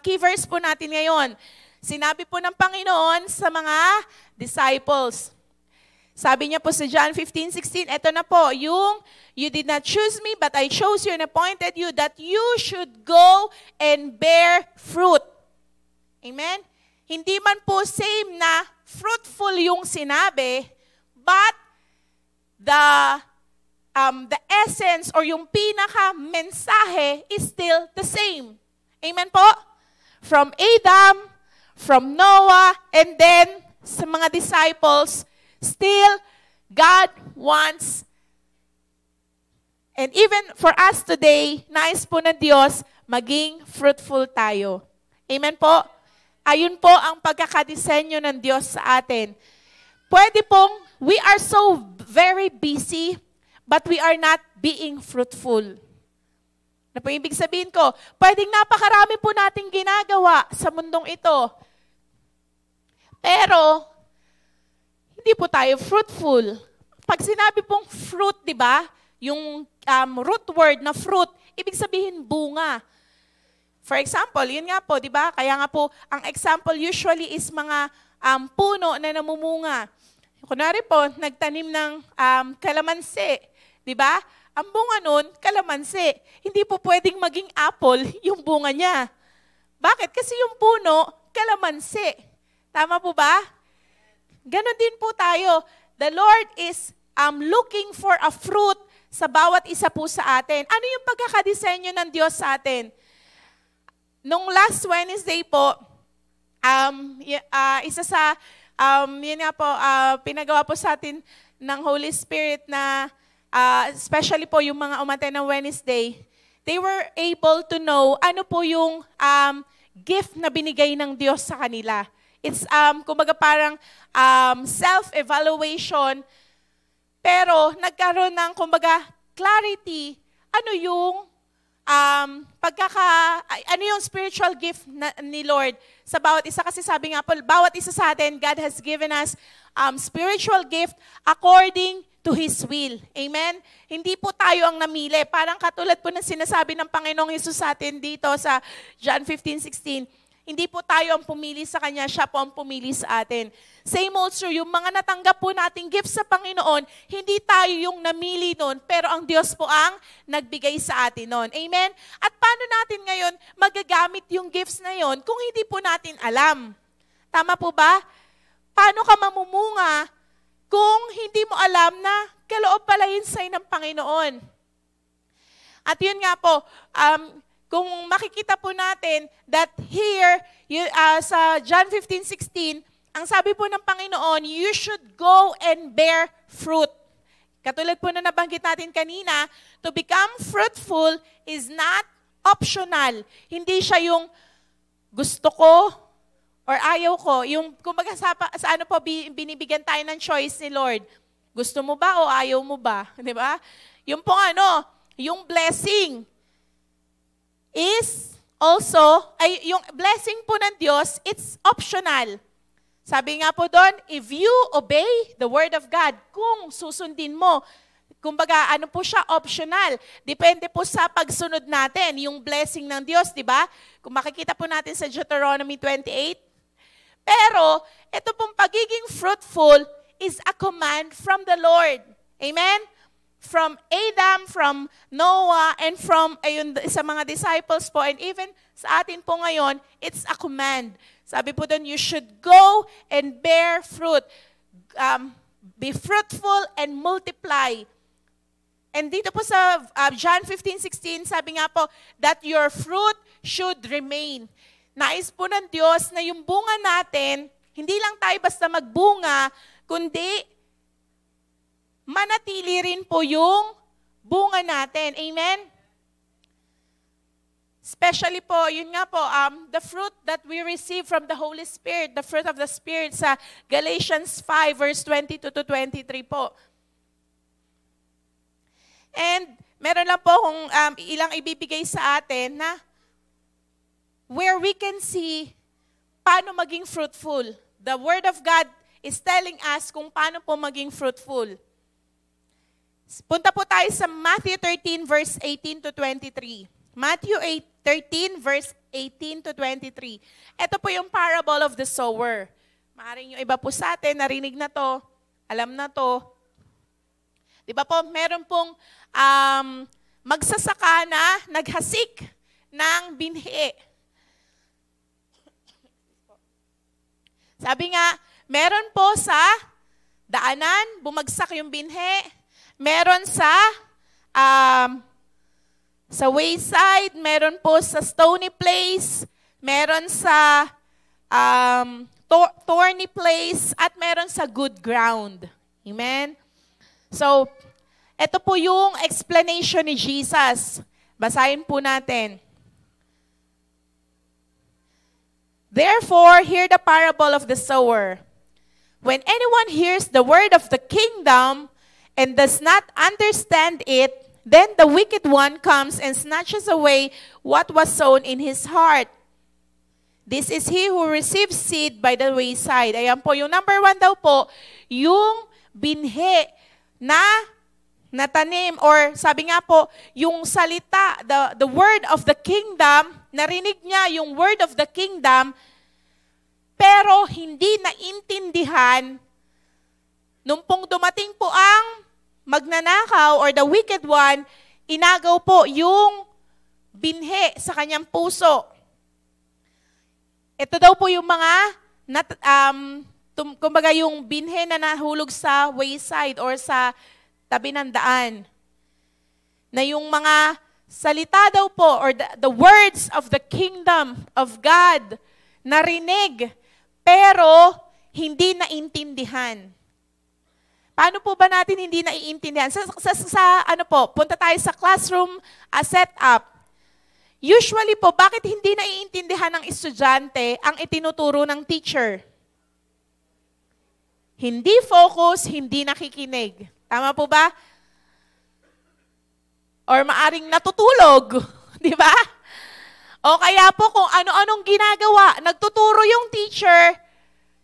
key verse po natin ngayon. Sinabi po ng Panginoon sa mga disciples. Sabi niya po sa John 15:16, ito na po, yung you did not choose me, but I chose you and appointed you that you should go and bear fruit. Amen? Hindi man po same na fruitful yung sinabi, but the essence or yung pinaka-mensahe is still the same. Amen po? From Adam, from Noah, and then sa mga disciples, still, God wants, and even for us today, nais po ng Diyos, maging fruitful tayo. Amen po? Ayun po ang pagkakadisenyo ng Diyos sa atin. Pwede pong, we are so very busy, but we are not being fruitful. Ano po ibig sabihin ko? Pwedeng napakarami po nating ginagawa sa mundong ito. Pero, hindi po tayo fruitful. Pag sinabi pong fruit, di ba? Yung root word na fruit, ibig sabihin bunga. For example, yun nga po, di ba? Kaya nga po, ang example usually is mga puno na namumunga. Kunwari po, nagtanim ng kalamansi, di ba? Ang bunga nun, kalamansi. Hindi po pwedeng maging apple yung bunga niya. Bakit? Kasi yung puno, kalamansi. Tama po ba? Ganon din po tayo. The Lord is looking for a fruit sa bawat isa po sa atin. Ano yung pagkakadisenyo ng Diyos sa atin? Nung last Wednesday po, isa sa, yun nga po, pinagawa po sa atin ng Holy Spirit na, especially po yung mga umattend ng Wednesday, they were able to know ano po yung gift na binigay ng Diyos sa kanila. It's, kumbaga parang self-evaluation, pero nagkaroon ng, kumbaga, clarity, ano yung ano yung spiritual gift ni Lord sa bawat isa. Kasi sabi nga po, bawat isa sa atin, God has given us spiritual gift according to His will. Amen? Hindi po tayo ang namili. Parang katulad po ng sinasabi ng Panginoong Hesus sa atin dito sa John 15:16. Hindi po tayo ang pumili sa Kanya, Siya po ang pumili sa atin. Same also, yung mga natanggap po nating gifts sa Panginoon, hindi tayo yung namili nun, pero ang Diyos po ang nagbigay sa atin nun. Amen? At paano natin ngayon magagamit yung gifts na yon kung hindi po natin alam? Tama po ba? Paano ka mamumunga kung hindi mo alam na kaloob pala yun sa'yo ng Panginoon? At yun nga po, kung makikita po natin that here, sa John 15:16, ang sabi po ng Panginoon, you should go and bear fruit. Katulad po na nabanggit natin kanina, to become fruitful is not optional. Hindi siya yung gusto ko or ayaw ko. Yung, kumbaga sa ano po, binibigyan tayo ng choice ni Lord. Gusto mo ba o ayaw mo ba? Di ba? Yung po yung blessing is also, yung blessing po ng Diyos, it's optional. Sabi nga po doon, if you obey the Word of God, kung susundin mo, kumbaga ano po siya, optional. Depende po sa pagsunod natin, yung blessing ng Diyos, di ba? Kung makikita po natin sa Deuteronomy 28. Pero, ito pong pagiging fruitful is a command from the Lord. Amen? From Adam, from Noah, and from sa mga disciples po, and even sa atin po ngayon, it's a command. Sabi po doon, you should go and bear fruit. Be fruitful and multiply. And dito po sa John 15:16, sabi nga po, that your fruit should remain. Nais po ng Diyos na yung bunga natin, hindi lang tayo basta magbunga, kundi manatili rin po yung bunga natin. Amen? Especially po, yun nga po, the fruit that we receive from the Holy Spirit, the fruit of the Spirit sa Galatians 5 verse 22 to 23 po. And meron lang po kung ilang ibibigay sa atin na where we can see paano maging fruitful. The Word of God is telling us kung paano po maging fruitful. Punta po tayo sa Matthew 13 verse 18 to 23. Matthew 13 verse 18 to 23. Ito po yung parable of the sower. Maaaring yung iba po sa atin, narinig na to, alam na to. Di ba po, meron pong magsasaka na naghasik ng binhi. Sabi nga, meron po sa daanan, bumagsak yung binhi. Meron sa wayside, meron po sa stony place, meron sa thorny place, at meron sa good ground. Amen? So, ito po yung explanation ni Jesus. Basahin po natin. Therefore, hear the parable of the sower. When anyone hears the word of the kingdom and does not understand it, then the wicked one comes and snatches away what was sown in his heart. This is he who receives seed by the wayside. Ayan po, yung number 1 daw po, yung binhi na natanim, or sabi nga po, yung salita, the word of the kingdom, narinig niya yung word of the kingdom, pero hindi naintindihan. Nung pong dumating po ang magnanakaw or the wicked one, inagaw po yung binhi sa kanyang puso. Ito daw po yung mga, kumbaga yung binhi na nahulog sa wayside or sa tabi ng daan. Na yung mga salita daw po, or the words of the kingdom of God, narinig, pero hindi naintindihan. Paano po ba natin hindi naiintindihan? Ano po, punta tayo sa classroom setup. Usually po, bakit hindi naiintindihan ng estudyante ang itinuturo ng teacher? Hindi focus, hindi nakikinig. Tama po ba? Or maaring natutulog. Di ba? O kaya po kung ano-anong ginagawa, nagtuturo yung teacher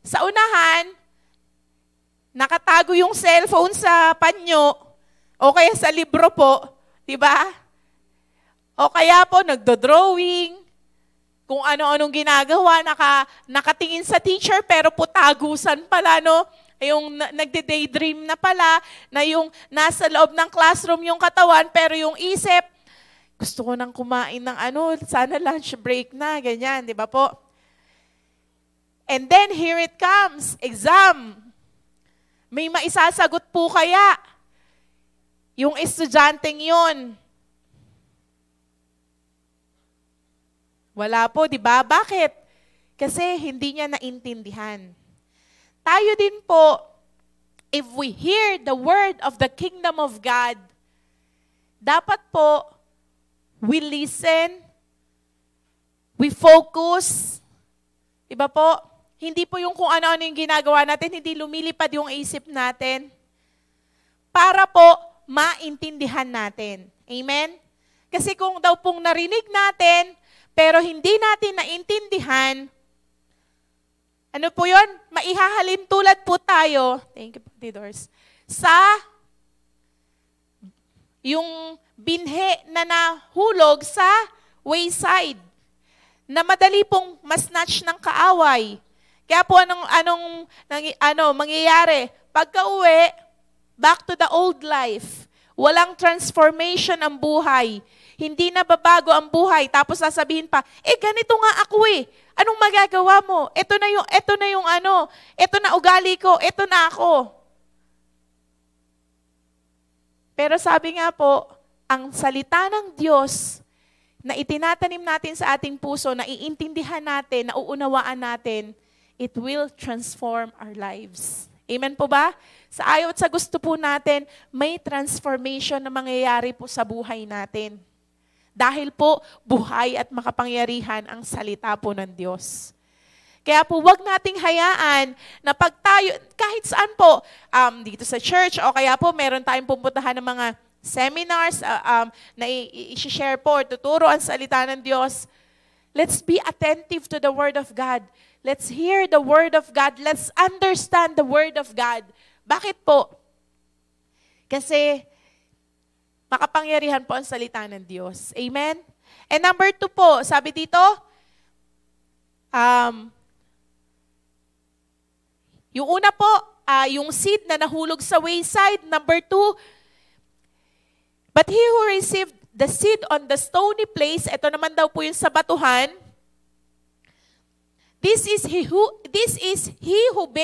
sa unahan, nakatago yung cellphone sa panyo, o kaya sa libro po, di ba? O kaya po nagdo-drawing, kung ano-anong ginagawa, nakatingin sa teacher, pero putagusan pala, no? Yung nagde-daydream na pala, na yung nasa loob ng classroom yung katawan, pero yung isip, gusto ko nang kumain ng sana lunch break na, ganyan, di ba po? And then, here it comes, exam. May maisasagot po kaya yung estudyanteng yun? Wala po, di ba? Bakit? Kasi hindi niya naintindihan. Tayo din po, if we hear the word of the kingdom of God, dapat po, we listen, we focus, di ba po? Hindi po yung kung ano-ano yung ginagawa natin, hindi lumilipad yung isip natin, para po maintindihan natin. Amen? Kasi kung daw pong narinig natin, pero hindi natin naintindihan, ano po yun? Maihahalin tulad po tayo, thank you, Tidors, sa yung binhe na nahulog sa wayside, na madali pong masnatch ng kaaway. Kaya po anong mangyayari? Pagka-uwi, back to the old life. Walang transformation ang buhay. Hindi na babago ang buhay. Tapos sasabihin pa, ganito nga ako eh. Anong magagawa mo? Ito na ugali ko, ito na ako. Pero sabi nga po, ang salita ng Diyos na itinatanim natin sa ating puso, na iintindihan natin, na uunawaan natin, it will transform our lives. Amen po ba? Sa ayaw at sa gusto po natin, may transformation na mangyayari po sa buhay natin. Dahil po, buhay at makapangyarihan ang salita po ng Diyos. Kaya po, wag nating hayaan na pag tayo, kahit saan po, dito sa church, o kaya po, meron tayong pupuntahan ng mga seminars na i-share po, tuturo ang salita ng Diyos. Let's be attentive to the Word of God. Let's hear the Word of God. Let's understand the Word of God. Bakit po? Kasi makapangyarihan po ang salita ng Diyos. Amen? And number 2 po, sabi dito, yung una po, yung seed na nahulog sa wayside. Number 2, but he who received the seed on the stony place, ito naman daw po yung sa batuhan, this is he who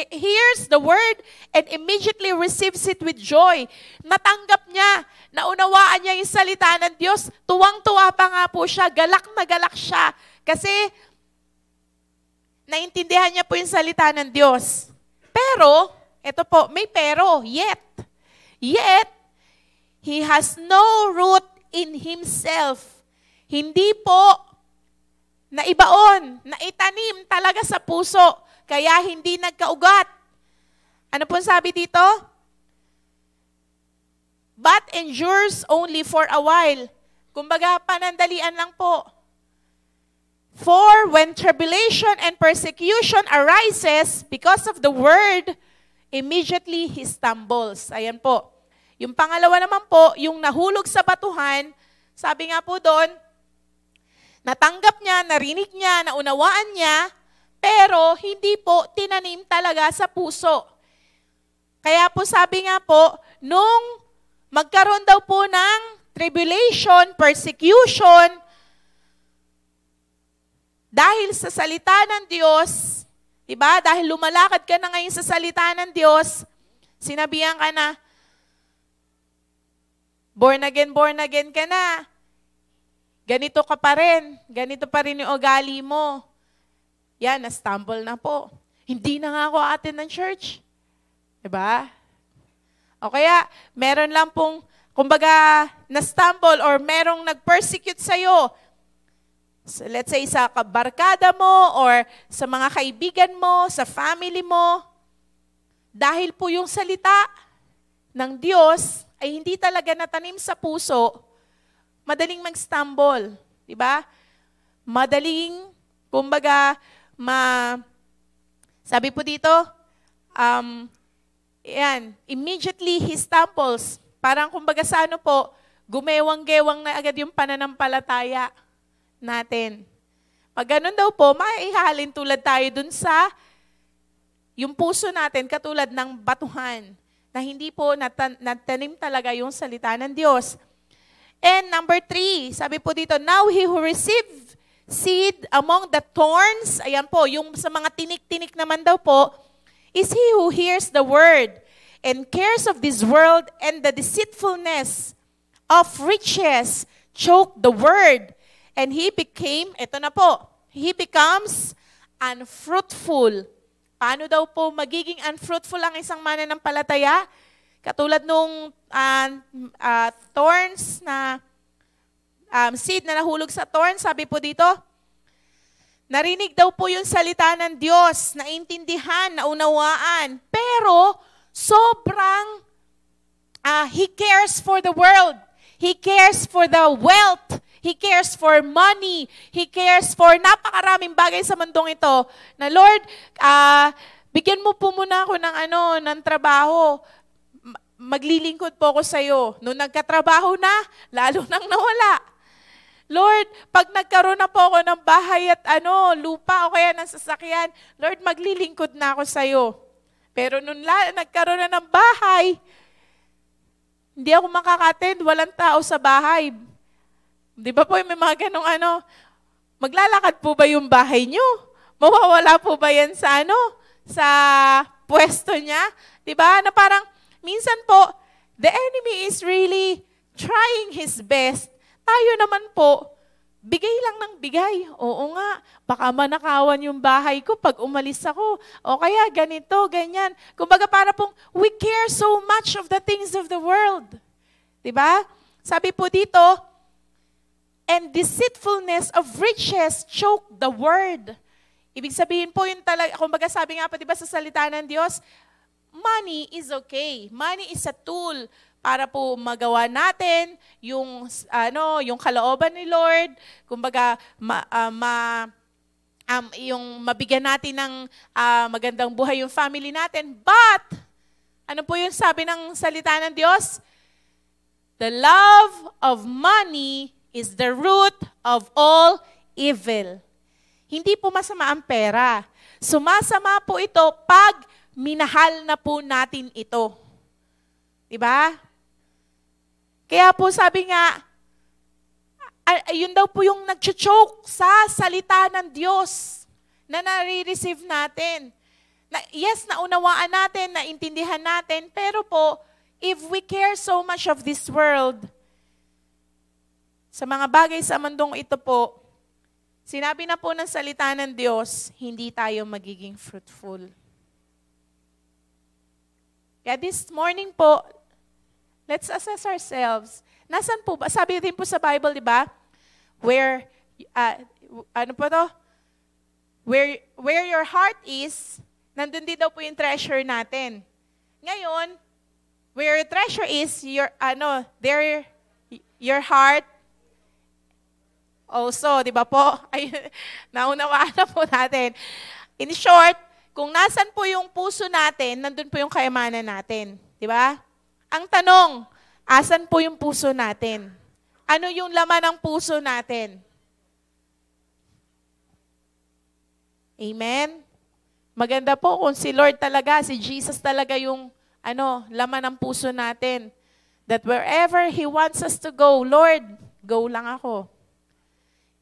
hears the word and immediately receives it with joy. Natanggap niya, naunawaan niya yung salita ng Diyos, tuwang-tuwa pa nga po siya, galak na galak siya. Kasi, naintindihan niya po yung salita ng Diyos. Pero, ito po, may pero, yet, he has no root in himself. Hindi po naibaon, naitanim talaga sa puso, kaya hindi nagkaugat. Ano po sabi dito? But endures only for a while. Kumbaga, panandalian lang po. For when tribulation and persecution arises because of the word, immediately he stumbles. Ayan po. Yung pangalawa naman po, yung nahulog sa batuhan, sabi nga po doon, natanggap niya, narinig niya, naunawaan niya, pero hindi po tinanim talaga sa puso. Kaya po sabi nga po, nung magkaroon daw po ng tribulation, persecution, dahil sa salita ng Diyos, diba? Dahil lumalakad ka na ngayon sa salita ng Diyos, sinabihan ka na, born again ka na. Ganito ka pa rin. Ganito pa rin yung ugali mo. Yan, na-stumble na po. Hindi na nga ako atin ng church. Diba? O kaya, meron lang pong, kumbaga, na-stumble or merong nag-persecute sa'yo. So, let's say, sa kabarkada mo or sa mga kaibigan mo, sa family mo. dahil po yung salita ng Diyos ay hindi talaga natanim sa puso, madaling mag-stumble. Diba? Madaling, kumbaga, sabi po dito, immediately he stumbles. Parang kumbaga sa ano po, gumewang-gewang na agad yung pananampalataya natin. Pag ganun daw po, maihalin tulad tayo dun sa yung puso natin katulad ng batuhan na hindi po natanim talaga yung salita ng Diyos. And number 3, sabi po dito, now he who received seed among the thorns, ayan po, yung sa mga tinik-tinik naman daw po, is he who hears the word and cares of this world and the deceitfulness of riches choke the word. And he became, eto na po, he becomes unfruitful. Paano daw po magiging unfruitful ang isang mananampalataya? Katulad nung thorns na seed na nahulog sa thorns, sabi po dito, narinig daw po yung salita ng Diyos, naintindihan, naunawaan, pero sobrang he cares for the world. He cares for the wealth. He cares for money. He cares for napakaraming bagay sa mundong ito. Na Lord, bigyan mo po muna ako ng trabaho. Maglilingkod po ako sa iyo. Nung nagkatrabaho na, lalo nang nawala. Lord, pag nagkaroon na po ako ng bahay at lupa o kaya ng sasakyan, Lord, maglilingkod na ako sa iyo. Pero nung nagkaroon na ng bahay, hindi ako makaka-attend, walang tao sa bahay. Di ba po, may mga ganong maglalakad po ba yung bahay nyo? Mawawala po ba yan sa sa pwesto niya? Di ba? Na parang, minsan po, the enemy is really trying his best. Tayo naman po, bigay lang ng bigay. Oo nga, baka manakawan yung bahay ko pag umalis ako. O kaya ganito, ganyan. Kumbaga para pong, we care so much of the things of the world. Diba? Sabi po dito, and deceitfulness of riches choke the word. Ibig sabihin po yun talaga, kumbaga sabi nga po diba sa salita ng Diyos, money is okay. Money is a tool para po magawa natin yung kalooban ni Lord, kumbaga yung mabigyan natin ng magandang buhay yung family natin. But ano po yung sabi ng salita ng Diyos? The love of money is the root of all evil. Hindi po masama ang pera. Sumasama po ito pag minahal na po natin ito. Diba? Kaya po sabi nga, yun daw po yung nag-choke sa salita ng Diyos na nare-receive natin. Yes, naunawaan natin, naintindihan natin, pero po, if we care so much of this world, sa mga bagay sa mundong ito po, sinabi na po ng salita ng Diyos, hindi tayo magiging fruitful. Kaya this morning po, let's assess ourselves. Nasaan po ba? Sabi din po sa Bible, di ba? Where your heart is, nandun din daw po yung treasure natin. Ngayon, where your treasure is, your heart also, di ba po? Ay, naunawaan na po natin. In short, kung nasan po yung puso natin, nandun po yung kayamanan natin. Di ba? Ang tanong, asan po yung puso natin? Ano yung laman ng puso natin? Amen? Maganda po kung si Lord talaga, si Jesus talaga yung laman ng puso natin. That wherever He wants us to go, Lord, go lang ako.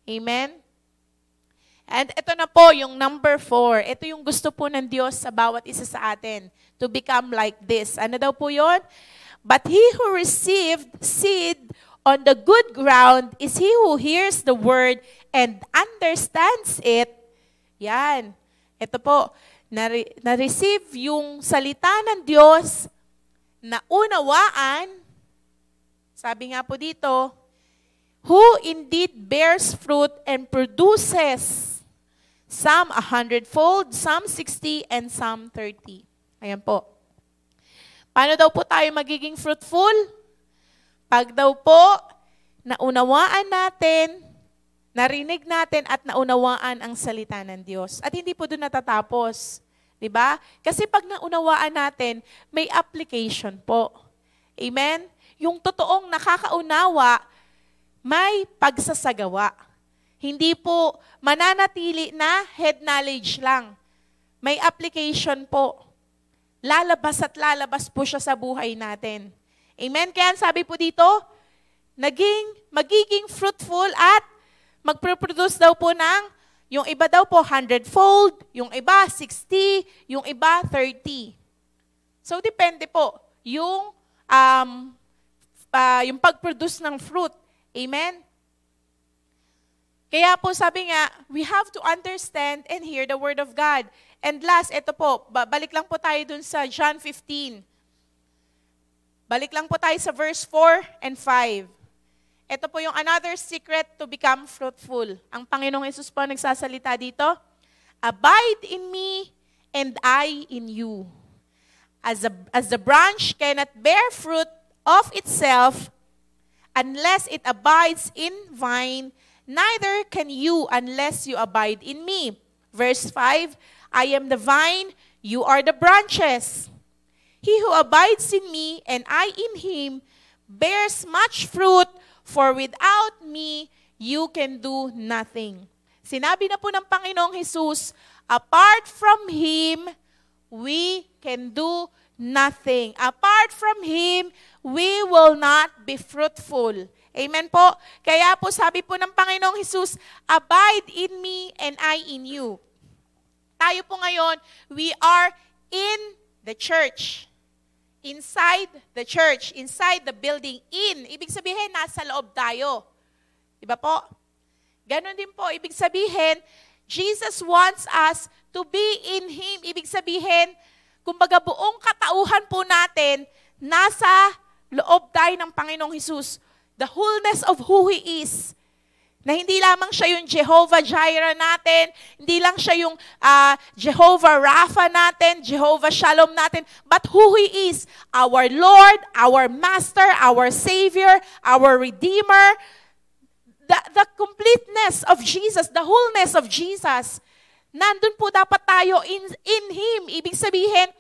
Amen? And ito na po yung number 4. Ito yung gusto po ng Diyos sa bawat isa sa atin. To become like this. Ano daw po yun? But he who received seed on the good ground is he who hears the word and understands it. Yan. Ito po. Na-receive yung salita ng Diyos na unawaan. Sabi nga po dito, who indeed bears fruit and produces some 100-fold, some 60, and some 30. Ayan po. Paano daw po tayo magiging fruitful? Pag daw po, naunawaan natin, narinig natin at naunawaan ang salita ng Diyos. At hindi po doon natatapos. Diba? Kasi pag naunawaan natin, may application po. Amen? Yung totoong nakakaunawa, may pagsasagawa. Hindi po mananatili na head knowledge lang. May application po. Lalabas at lalabas po siya sa buhay natin. Amen? Kaya sabi po dito, magiging fruitful at magproduce daw po ng, yung iba daw po 100-fold, yung iba 60, yung iba 30. So depende po yung pag-produce ng fruit. Amen? Kaya po sabi nga, we have to understand and hear the word of God. And last, ito po, balik lang po tayo dun sa John 15. Balik lang po tayo sa verse 4 and 5. Ito po yung another secret to become fruitful. Ang Panginoong Hesus po nagsasalita dito, abide in me and I in you. As the branch cannot bear fruit of itself unless it abides in vine, neither can you unless you abide in me. Verse 5, I am the vine, you are the branches. He who abides in me and I in him bears much fruit, for without me, you can do nothing. Sinabi na po ng Panginoong Hesus, apart from Him, we can do nothing. Apart from Him, we will not be fruitful. Amen po? Kaya po sabi po ng Panginoong Hesus, abide in me and I in you. Tayo po ngayon, we are in the church. Inside the church, inside the building, ibig sabihin, nasa loob tayo. Diba po? Ganon din po, ibig sabihin, Jesus wants us to be in Him. Ibig sabihin, kumbaga buong katauhan po natin, nasa loob tayo ng Panginoong Hesus. The wholeness of who He is. Na hindi lamang siya yung Jehovah Jireh natin, hindi lang siya yung Jehovah Rapha natin, Jehovah Shalom natin, but who He is, our Lord, our Master, our Savior, our Redeemer, the completeness of Jesus, the wholeness of Jesus. Nandun po dapat tayo in Him. Ibig sabihin,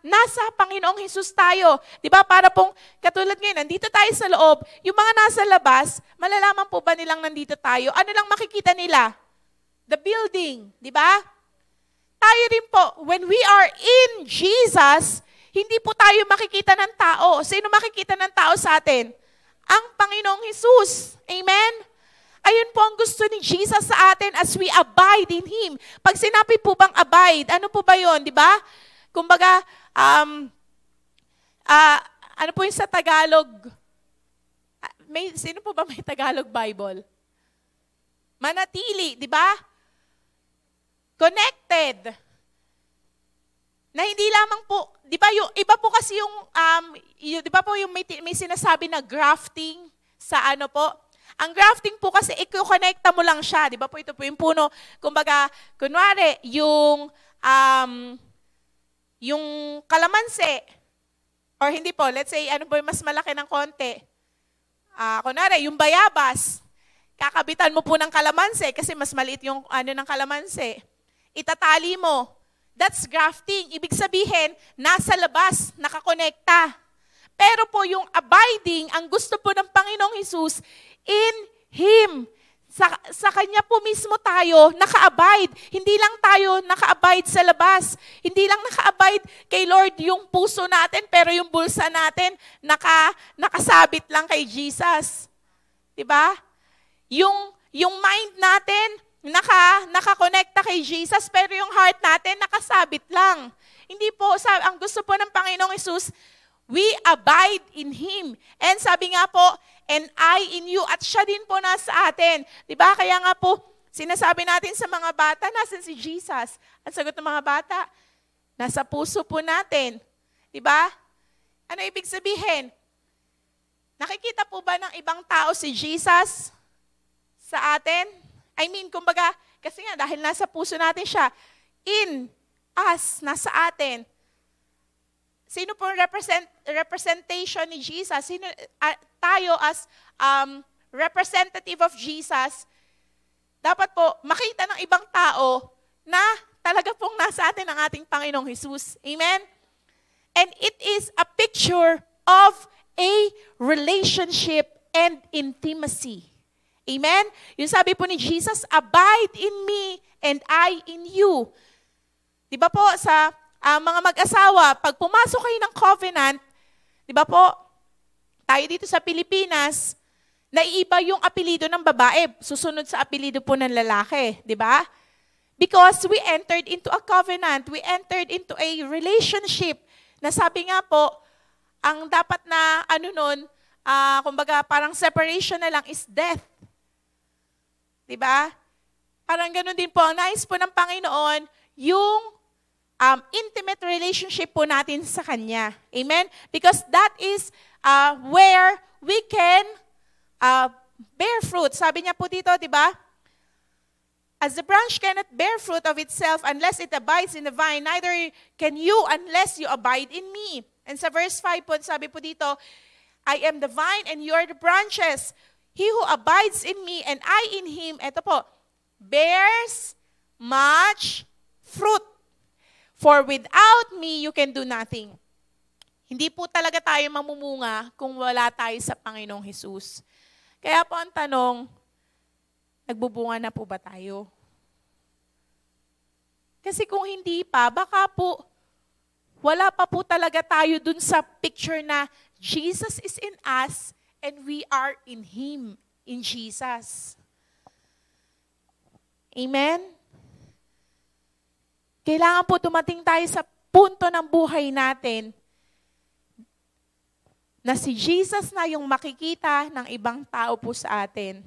nasa Panginoong Hesus tayo. Di ba? Para pong, katulad ngayon, nandito tayo sa loob, yung mga nasa labas, malalaman po ba nilang nandito tayo? Ano lang makikita nila? The building. Di ba? Tayo rin po, when we are in Jesus, hindi po tayo makikita ng tao. Sino makikita ng tao sa atin? Ang Panginoong Hesus. Amen? Ayun po ang gusto ni Jesus sa atin as we abide in Him. Pag sinabi po bang abide, ano po ba yun? Di ba? Kumbaga, ano po yung sa Tagalog? Sino po ba may Tagalog Bible? Manatili, di ba? Connected. Na hindi lamang po, di ba yung iba po kasi yung di ba po yung may sinasabi na grafting sa ano po? Ang grafting po kasi i-connecta mo lang siya, di ba po ito po yung puno. Kumbaga, kunwari, yung kalamansi, or hindi po, let's say, ano po yung mas malaki ng konti. Kunwari, yung bayabas, kakabitan mo po ng kalamansi kasi mas maliit yung ano ng kalamansi. Itatali mo. That's grafting. Ibig sabihin, nasa labas, nakakonekta. Pero po yung abiding, ang gusto po ng Panginoong Hesus, in Him. Sa Kanya po mismo tayo naka-abide. Hindi lang tayo naka-abide sa labas. Hindi lang naka-abide kay Lord yung puso natin, pero yung bulsa natin nakasabit lang kay Jesus. Diba? Yung mind natin nakakonekta kay Jesus, pero yung heart natin nakasabit lang. Hindi po, ang gusto po ng Panginoong Hesus, we abide in Him. And sabi nga po, and I in you. At siya din po nasa atin. Diba? Kaya nga po, sinasabi natin sa mga bata, nasan si Jesus? Ang sagot ng mga bata, nasa puso po natin. Diba? Ano ibig sabihin? Nakikita po ba ng ibang tao si Jesus sa atin? I mean, kumbaga, kasi nga dahil nasa puso natin siya, in us, nasa atin. sino po representation ni Jesus? Tayo as representative of Jesus, dapat po makita ng ibang tao na talaga pong nasa atin ang ating Panginoong Jesus. Amen? And it is a picture of a relationship and intimacy. Amen? Yung sabi po ni Jesus, abide in me and I in you. Di ba po sa mga mag-asawa, pag pumasok kayo ng covenant, di ba po, tayo dito sa Pilipinas, naiiba yung apelido ng babae, susunod sa apelido po ng lalaki, di ba? Because we entered into a covenant, we entered into a relationship na sabi nga po, ang dapat na kumbaga parang separation na lang is death. Di ba? Parang ganun din po, ang nais po ng Panginoon, yung intimate relationship po natin sa Kanya. Amen? Because that is where we can bear fruit. Sabi niya po dito, di ba? As the branch cannot bear fruit of itself unless it abides in the vine, neither can you unless you abide in me. And sa verse 5 po, sabi po dito, I am the vine and you are the branches. He who abides in me and I in him, eto po, bears much fruit. For without me, you can do nothing. Hindi po talaga tayo mamumunga kung wala tayo sa Panginoong Hesus. Kaya po ang tanong, nagbubunga na po ba tayo? Kasi kung hindi pa, baka po, wala pa po talaga tayo dun sa picture na Jesus is in us and we are in Him, in Jesus. Amen? Kailangan po dumating tayo sa punto ng buhay natin na si Jesus na yung makikita ng ibang tao po sa atin.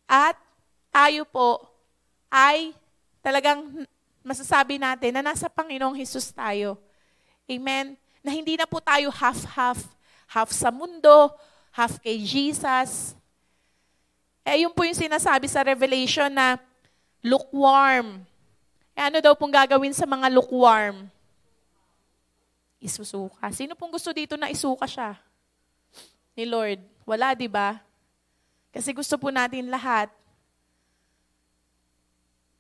At tayo po ay talagang masasabi natin na nasa Panginoong Hesus tayo. Amen? Na hindi na po tayo half-half. Half sa mundo, half kay Jesus. Yun po yung sinasabi sa Revelation na lukewarm. Ano daw pong gagawin sa mga lukewarm? Isusuka. Sino pong gusto dito na isuka siya? Ni Lord. Wala, di ba? Kasi gusto po natin lahat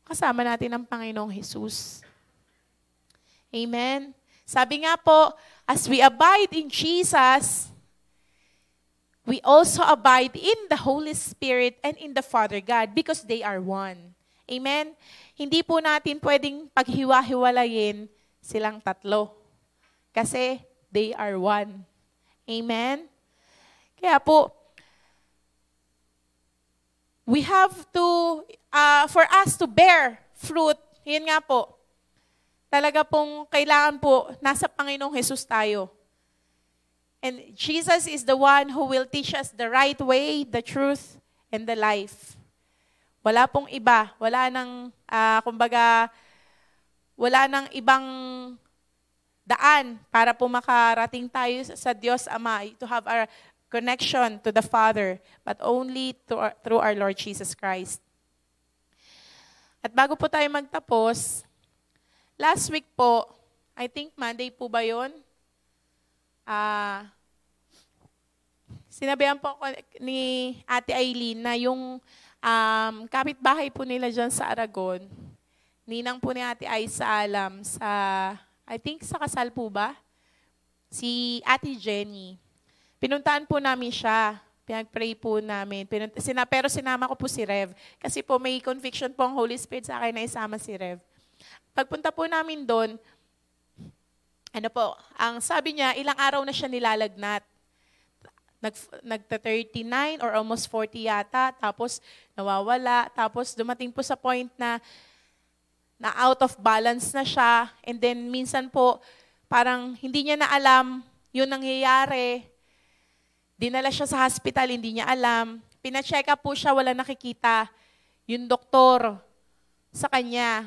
kasama natin ang Panginoong Hesus. Amen? Sabi nga po, as we abide in Jesus, we also abide in the Holy Spirit and in the Father God because they are one. Amen? Hindi po natin pwedeng paghiwa-hiwalayin silang tatlo. Kasi they are one. Amen? Kaya po, we have to, for us to bear fruit, yun nga po, talaga pong kailangan po, nasa Panginoong Hesus tayo. And Jesus is the one who will teach us the right way, the truth, and the life. Wala pong iba. Wala nang, wala nang ibang daan para po makarating tayo sa Diyos Ama, to have our connection to the Father, but only through our Lord Jesus Christ. At bago po tayo magtapos, last week po, I think Monday po ba yun? Sinabihan po ako ni Ate Aileen na yung kapitbahay po nila dyan sa Aragon, ninang po ni Ate Aiza alam sa, I think sa kasal po ba? Si Ate Jenny. Pinuntaan po namin siya. Pinag-pray po namin. Pero sinama ko po si Rev. Kasi po may conviction po ang Holy Spirit sa akin na isama si Rev. Pagpunta po namin doon, ang sabi niya, ilang araw na siya nilalagnat. Nagta-39 or almost 40 yata. Tapos nawawala. Tapos dumating po sa point na out of balance na siya. And then minsan po, parang hindi niya na alam yung nangyayari. Dinala siya sa hospital, hindi niya alam. Pina-check up po siya, wala nakikita. Yung doktor sa kanya.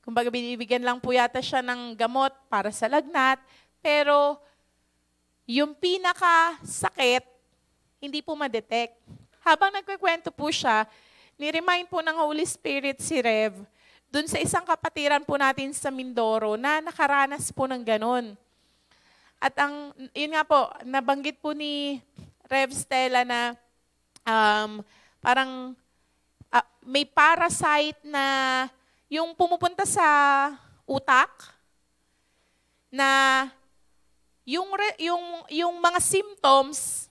Kumbaga binibigyan lang po yata siya ng gamot para sa lagnat. Pero yung pinaka-sakit, hindi po ma-detect. Habang nagkikwento po siya, ni-remind po ng Holy Spirit si Rev, dun sa isang kapatiran po natin sa Mindoro na nakaranas po ng ganon. At yun nga po, nabanggit po ni Rev Stella na parang may parasite na yung pumupunta sa utak na yung mga symptoms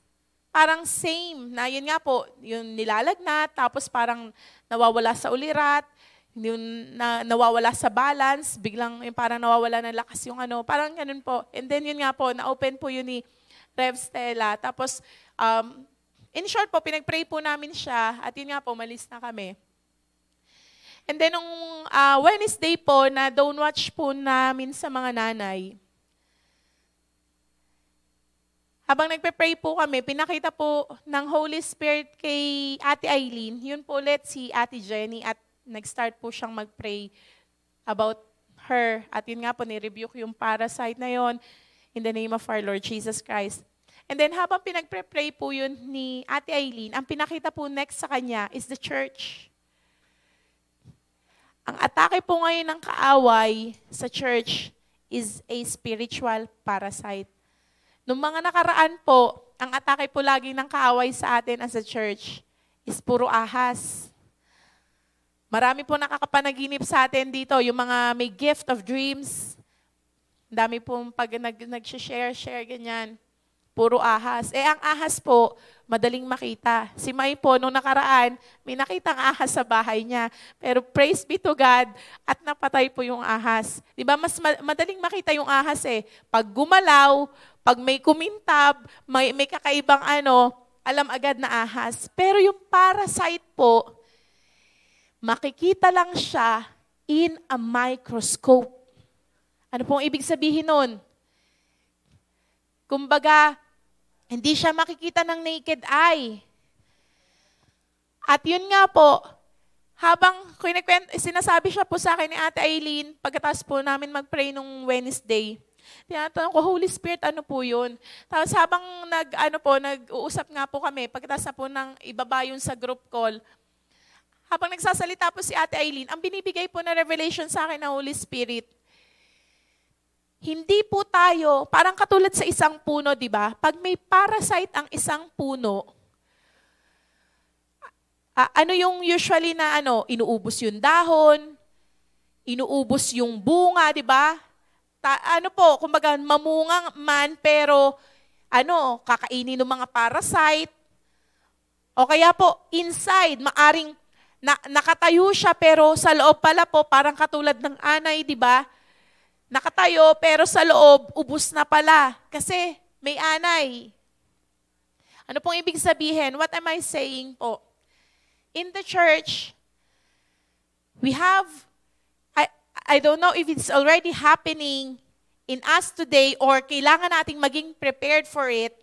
parang same na yun nga po, yung nilalagnat, tapos parang nawawala sa ulirat, yung nawawala sa balance, biglang yung parang nawawala ng lakas yung parang ganun po. And then yun nga po, na-open po yun ni Rev Stella. Tapos, in short po, pinag-pray po namin siya at yun nga po, malis na kami. And then nung Wednesday po, na don't watch po namin sa mga nanay. Habang nagpe-pray po kami, pinakita po ng Holy Spirit kay Ate Eileen, yun po ulit si Ate Jenny at nag-start po siyang mag-pray about her. At yun nga po, ni-rebuke yung parasite na yun in the name of our Lord Jesus Christ. And then habang pinagpe-pray po yun ni Ate Eileen, ang pinakita po next sa kanya is the church. Ang atake po ngayon ng kaaway sa church is a spiritual parasite. Noong mga nakaraan po, ang atake po lagi ng kaaway sa atin as a church is puro ahas. Marami po nakakapanaginip sa atin dito, yung mga may gift of dreams. Dami pong pag nag-share, ganyan. Puro ahas. Ang ahas po, madaling makita. Si May po, nung nakaraan, may nakitang ahas sa bahay niya. Pero praise be to God, at napatay po yung ahas. Diba, mas madaling makita yung ahas Pag gumalaw, pag may kumintab, may kakaibang alam agad na ahas. Pero yung parasite po, makikita lang siya in a microscope. Ano pong ibig sabihin nun? Kumbaga, hindi siya makikita ng naked eye. At yun nga po, habang sinasabi siya po sa akin ni Ate Eileen, pagkatapos po namin mag-pray nung Wednesday, tinatanong ko, Holy Spirit, ano po yun? Tapos habang nag-uusap nga po kami, pagkatapos na po ng ibaba yun sa group call, habang nagsasalita po si Ate Eileen, ang binibigay po na revelation sa akin ng Holy Spirit, hindi po tayo, parang katulad sa isang puno, di ba? Pag may parasite ang isang puno, ano yung usually na inuubos yung dahon, inuubos yung bunga, di ba? Kumbaga mamungang man, pero kakainin ng mga parasite. O kaya po, inside, maaring nakatayo siya, pero sa loob pala po, parang katulad ng anay, di ba? Nakatayo, pero sa loob, ubus na pala. Kasi may anay. Ano pong ibig sabihin? What am I saying po? In the church, we have, I don't know if it's already happening in us today or kailangan nating maging prepared for it.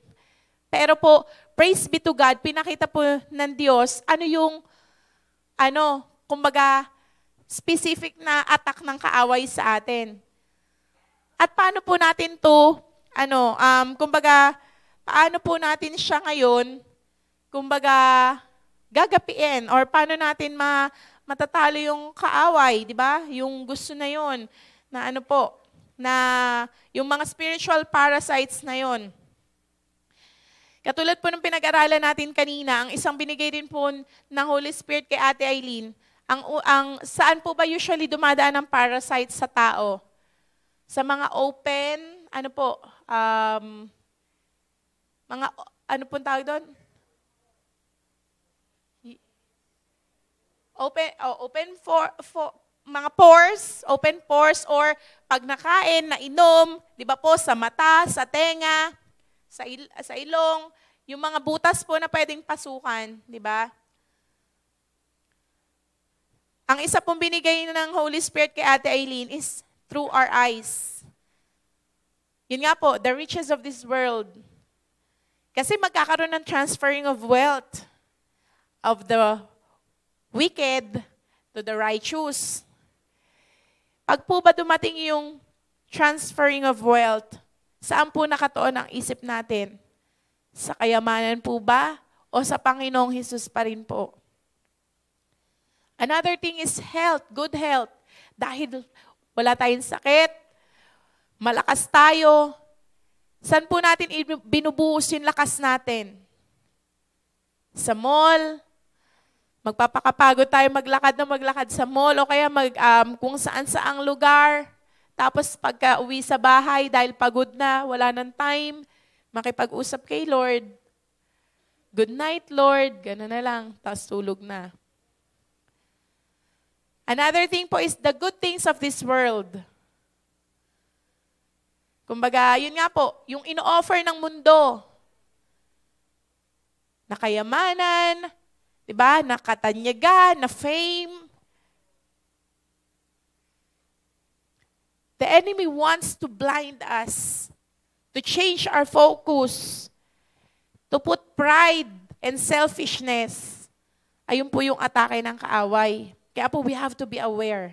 Pero po, praise be to God, pinakita po ng Diyos, kumbaga, specific na attack ng kaaway sa atin. At paano po natin to, paano po natin siya ngayon, gagapiin, or paano natin matatalo yung kaaway, di ba? Yung gusto na yon na na yung mga spiritual parasites na yon. Katulad po ng pinag-aralan natin kanina, ang isang binigay din po ng Holy Spirit kay Ate Eileen, saan po ba usually dumadaan ang parasites sa tao? Sa mga open, pong tawag doon? Mga pores, open pores, or pag nakain, nainom, di ba po, sa mata, sa tenga, sa ilong, yung mga butas po na pwedeng pasukan, di ba? Ang isa pong binigay ng Holy Spirit kay Ate Eileen is through our eyes. Yun nga po, the riches of this world. Kasi magkakaroon ng transferring of wealth of the wicked to the righteous. Pag po ba dumating yung transferring of wealth, saan po nakatuon ang isip natin? Sa kayamanan po ba o sa Panginoong Hesus pa rin po? Another thing is health, good health. Dahil wala tayong sakit, malakas tayo, saan po natin binubuhos yung lakas natin? Sa mall, magpapakapagod tayo maglakad sa mall o kaya kung saan-saang lugar. Tapos pagka uwi sa bahay dahil pagod na, wala nang time, makipag-usap kay Lord. Good night, Lord. Gano'n na lang. Tapos tulog na. Another thing po is the good things of this world. Kumbaga, yun nga po, yung ino-offer ng mundo. Na kayamanan, di ba? Na katanyagan, na fame. The enemy wants to blind us, to change our focus, to put pride and selfishness. Ayun po yung atake ng kaaway. Kaya po we have to be aware.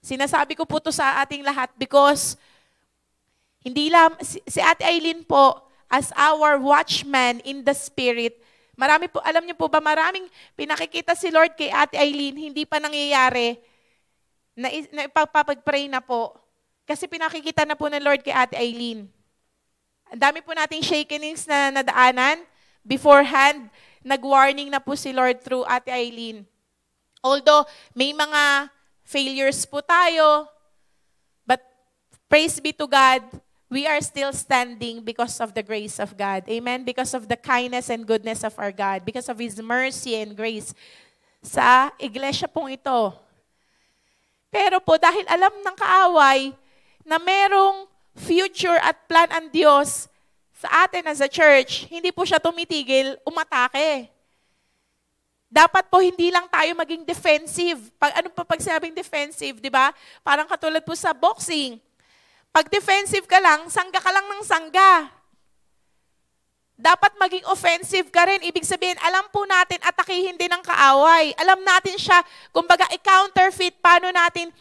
Sinasabi ko po to sa ating lahat because hindi lang, si Ate Aileen po, as our watchman in the Spirit, marami po, alam niyo po ba, maraming pinakikita si Lord kay Ate Aileen, hindi pa nangyayari, na ipapag-pray na po. Kasi pinakikita na po ng Lord kay Ate Aileen. Ang dami po nating shakenings na nadaanan. Beforehand, nag-warning na po si Lord through Ate Aileen. Although, may mga failures po tayo, but praise be to God, we are still standing because of the grace of God. Amen? Because of the kindness and goodness of our God. Because of His mercy and grace sa iglesia pong ito. Pero po, dahil alam ng kaaway na merong future at plan ang Diyos sa atin as a church, hindi po siya tumitigil, umatake. Dapat po hindi lang tayo maging defensive. Pag sinabing defensive, di ba? Parang katulad po sa boxing. Pag defensive ka lang, sangga ka lang ng sangga. Dapat maging offensive ka rin. Ibig sabihin, alam po natin, atakihin din ng kaaway. Alam natin siya, kumbaga, i-counterfeit, paano natin,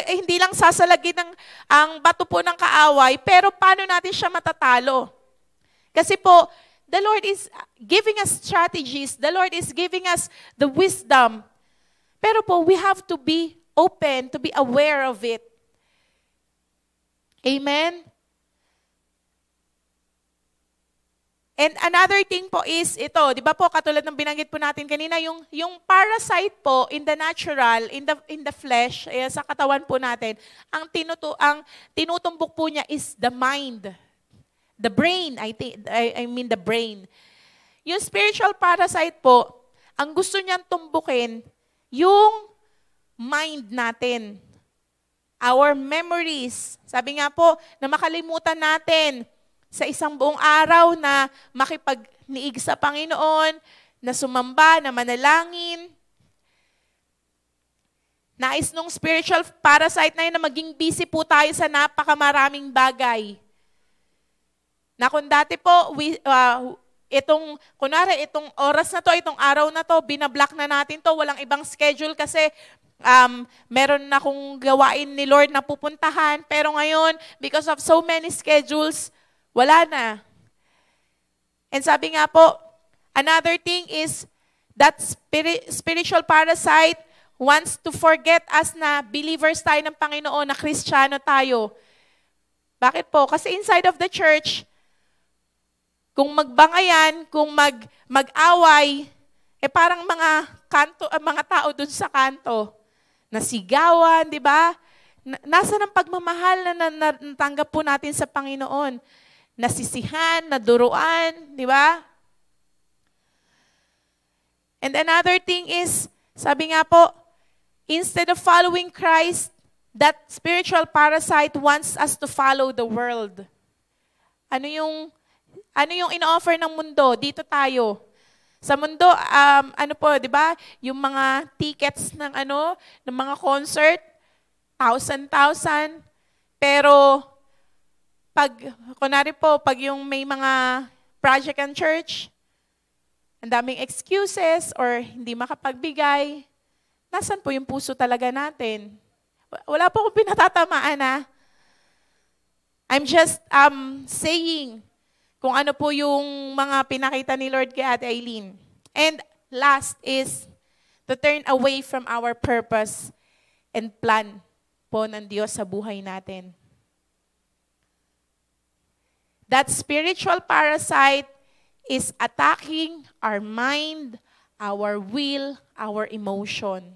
hindi lang sasalagin ang bato po ng kaaway, pero paano natin siya matatalo. Kasi po, the Lord is giving us strategies. The Lord is giving us the wisdom. Pero po, we have to be open, to be aware of it. Amen? And another thing po is ito, di ba po, katulad ng binanggit po natin kanina, yung parasite po in the natural, in the flesh, sa katawan po natin, ang tinutumbok po niya is the mind. The brain, I mean the brain. Yung spiritual parasite po, ang gusto niyang tumbukin, yung mind natin. Our memories. Sabi nga po, na makalimutan natin sa isang buong araw na makipagniig sa Panginoon, na sumamba, na manalangin. Nais nung spiritual parasite na yun na maging busy po tayo sa napakamaraming bagay. Na kung dati po, itong oras na to, itong araw na to, binablock na natin to, walang ibang schedule kasi meron na akong gawain ni Lord na pupuntahan. Pero ngayon, because of so many schedules, wala na. And sabi nga po, another thing is that spiritual parasite wants to forget us na believers tayo ng Panginoon, na Kristiyano tayo. Bakit po? Kasi inside of the church, kung magbangayan, kung mag-away, parang mga tao dun sa kanto, nasigawan, di ba? Nasaan ang pagmamahal na natanggap po natin sa Panginoon? Nasisihan, naduruan, di ba? And another thing is, sabi nga po, instead of following Christ, that spiritual parasite wants us to follow the world. Ano yung ino-offer ng mundo? Dito tayo. Sa mundo, di ba? Yung mga tickets ng mga concert, 1,000. Pero pag yung may mga project and church, ang daming excuses or hindi makapagbigay, nasan po yung puso talaga natin? Wala po akong pinatatamaan, I'm just saying kung ano po yung mga pinakita ni Lord kay Ate Aileen. And last is to turn away from our purpose and plan po ng Diyos sa buhay natin. That spiritual parasite is attacking our mind, our will, our emotion.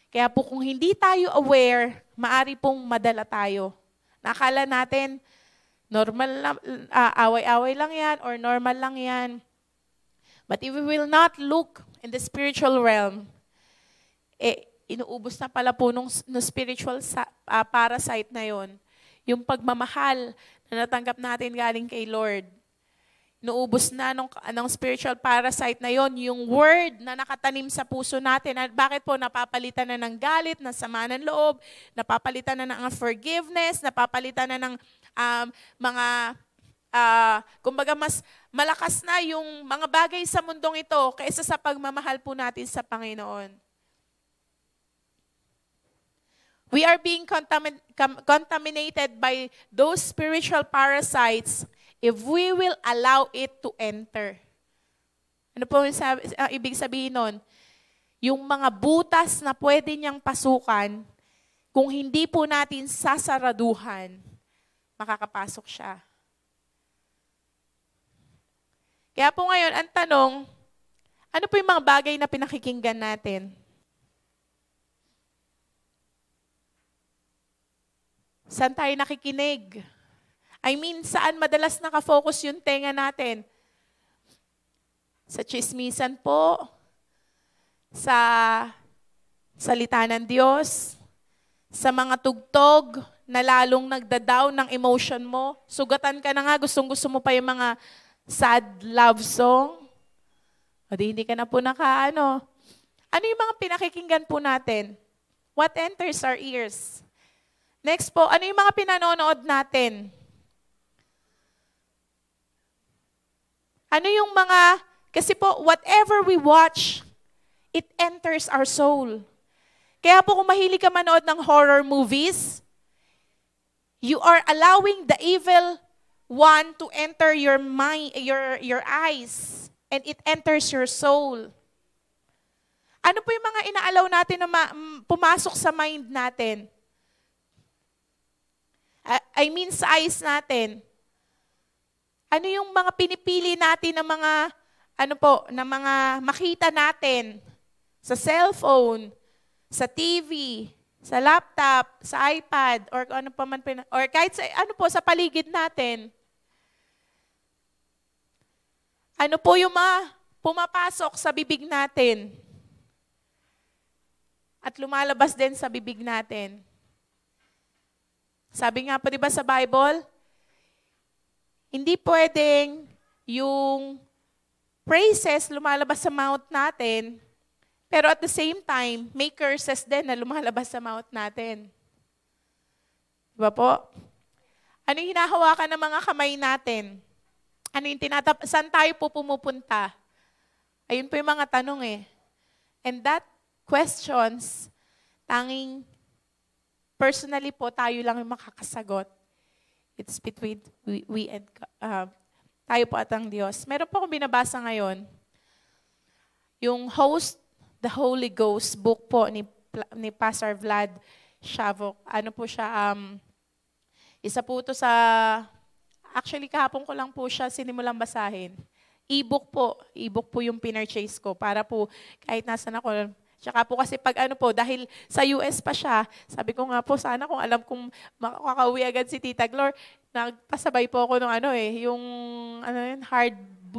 Kaya po kung hindi tayo aware, maari pong madala tayo. Nakala natin, normal, away-away lang yan or normal lang yan. But if we will not look in the spiritual realm, inuubos na pala po nung spiritual parasite na yon. Yung pagmamahal na natanggap natin galing kay Lord. Inuubos na ng spiritual parasite na yon, yung word na nakatanim sa puso natin. At bakit po napapalitan na ng galit, ng sama ng loob, napapalitan na ng unforgiveness, napapalitan na ng kumbaga mas malakas na yung mga bagay sa mundong ito kaysa sa pagmamahal po natin sa Panginoon. We are being contaminated by those spiritual parasites if we will allow it to enter. Ano po ibig sabihin nun? Yung mga butas na pwede niyang pasukan, kung hindi po natin sasaraduhan, makakapasok siya. Kaya po ngayon, ang tanong, ano po yung mga bagay na pinakikinggan natin? Saan tayo nakikinig? I mean, saan madalas nakafocus yung tenga natin? Sa chismisan po? Sa salita ng Diyos? Sa mga tugtog na lalong nagda-down ng emotion mo? Sugatan ka na nga, gustong-gusto mo pa yung mga sad love song? O di hindi ka na po ano yung mga pinakikinggan po natin? What enters our ears? Next po, ano yung mga pinanonood natin? Ano yung mga, kasi po, whatever we watch, it enters our soul. Kaya po kung mahilig ka manood ng horror movies, you are allowing the evil one to enter your mind, your eyes, and it enters your soul. Ano po yung mga inaalaw natin na pumasok sa mind natin? I mean sa eyes natin. Ano yung mga pinipili natin na mga, na mga makita natin sa cellphone, sa TV, sa laptop, sa iPad, or ano pa man, or kahit sa, sa paligid natin. Ano po yung mga pumapasok sa bibig natin at lumalabas din sa bibig natin? Sabi nga po, di ba sa Bible, hindi pwedeng yung praises lumalabas sa mouth natin, pero at the same time, may curses din na lumalabas sa mouth natin. Di ba po? Ano yung hinahawakan ng mga kamay natin? Ano yung saan tayo po pumupunta? Ayun po yung mga tanong eh. And that questions, tanging personally po, tayo lang yung makakasagot. It's between we and tayo po at ang Diyos. Meron po akong binabasa ngayon. Yung Host the Holy Ghost book po ni Pastor Vlad Shavok. Ano po siya, isa po ito sa, actually kahapon ko lang po siya sinimulang basahin. E-book po yung pinurchase ko para po kahit nasan ako. Tsaka po kasi pag dahil sa US pa siya, sabi ko nga po, sana kung alam kong makakauwi agad si Tita Glor, nagpasabay po ako ng yung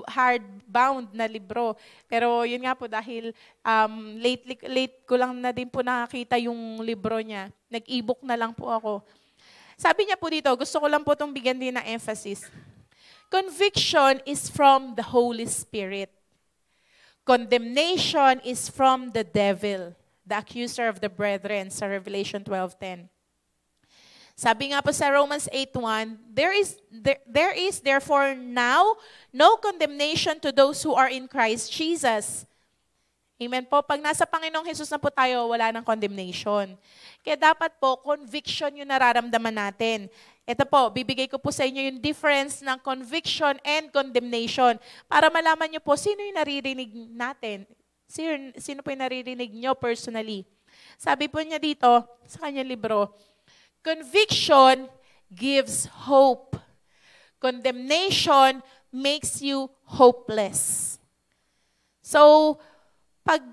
hardbound na libro. Pero yun nga po, dahil late ko lang na din po nakakita yung libro niya. Nag-ebook na lang po ako. Sabi niya po dito, gusto ko lang po itong bigyan din ng emphasis. Conviction is from the Holy Spirit. Condemnation is from the devil, the accuser of the brethren, sa Revelation 12:10. Sabi nga po sa Romans 8:1, there is therefore now no condemnation to those who are in Christ Jesus. Amen po. Pag nasa Panginoong Jesus na po tayo, wala ng condemnation. Kaya dapat po, conviction yung nararamdaman natin. Ito po, bibigay ko po sa inyo yung difference ng conviction and condemnation para malaman nyo po sino yung naririnig natin. Sino po yung naririnig nyo personally? Sabi po niya dito, sa kanyang libro, conviction gives hope. Condemnation makes you hopeless. So, pag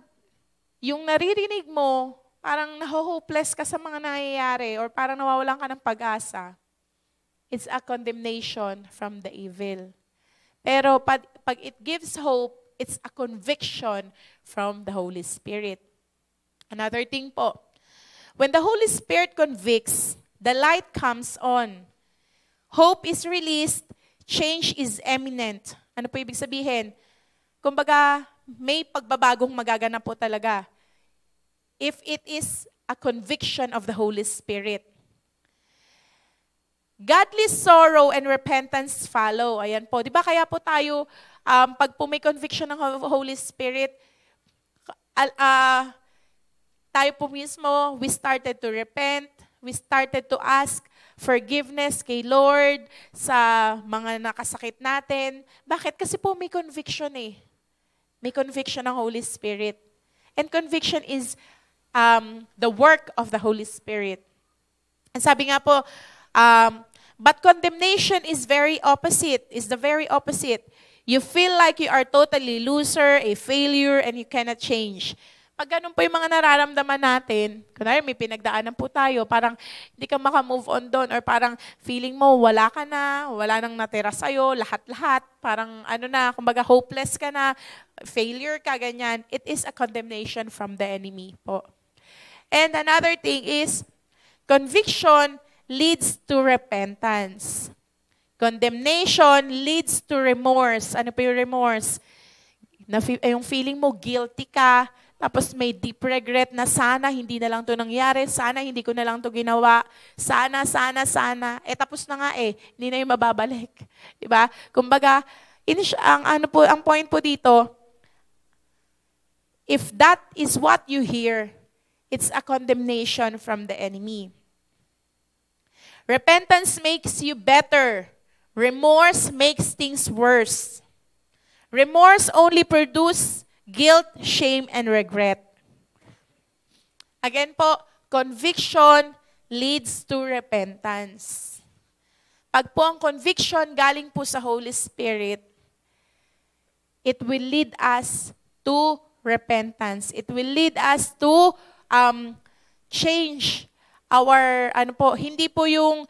yung naririnig mo, parang naho-hopeless ka sa mga nangyayari or parang nawawalan ka ng pag-asa, it's a condemnation from the evil. Pero pag it gives hope, it's a conviction from the Holy Spirit. Another thing po, when the Holy Spirit convicts, the light comes on. Hope is released, change is imminent. Ano po ibig sabihin? Kumbaga, may pagbabagong magaganap po talaga. If it is a conviction of the Holy Spirit. Godly sorrow and repentance follow. Ayan po. Di ba kaya po tayo, pag po may conviction ng Holy Spirit, tayo po mismo, we started to repent, we started to ask forgiveness kay Lord sa mga nakasakit natin. Bakit? Kasi po may conviction eh. May conviction ng Holy Spirit. And conviction is the work of the Holy Spirit. And sabi nga po, but condemnation is the very opposite. You feel like you are totally loser, a failure, and you cannot change. Pag ganun po yung mga nararamdaman natin, kunwari may pinagdaanan po tayo, parang hindi ka maka-move on doon, or parang feeling mo wala ka na, wala nang natira sa'yo, lahat-lahat, parang kumbaga hopeless ka na, failure ka, ganyan. It is a condemnation from the enemy po. And another thing is, conviction leads to repentance. Condemnation leads to remorse. Ano po yung remorse? Yung feeling mo guilty ka, tapos may deep regret na sana hindi na lang to nangyari, sana hindi ko na lang to ginawa, sana. Tapos na nga hindi na yung mababalik. Diba? Kumbaga, ang point po dito, if that is what you hear, it's a condemnation from the enemy. Repentance makes you better. Remorse makes things worse. Remorse only produces guilt, shame, and regret. Again po, conviction leads to repentance. Pag po ang conviction galing po sa Holy Spirit, it will lead us to repentance. It will lead us to change our, hindi po yung,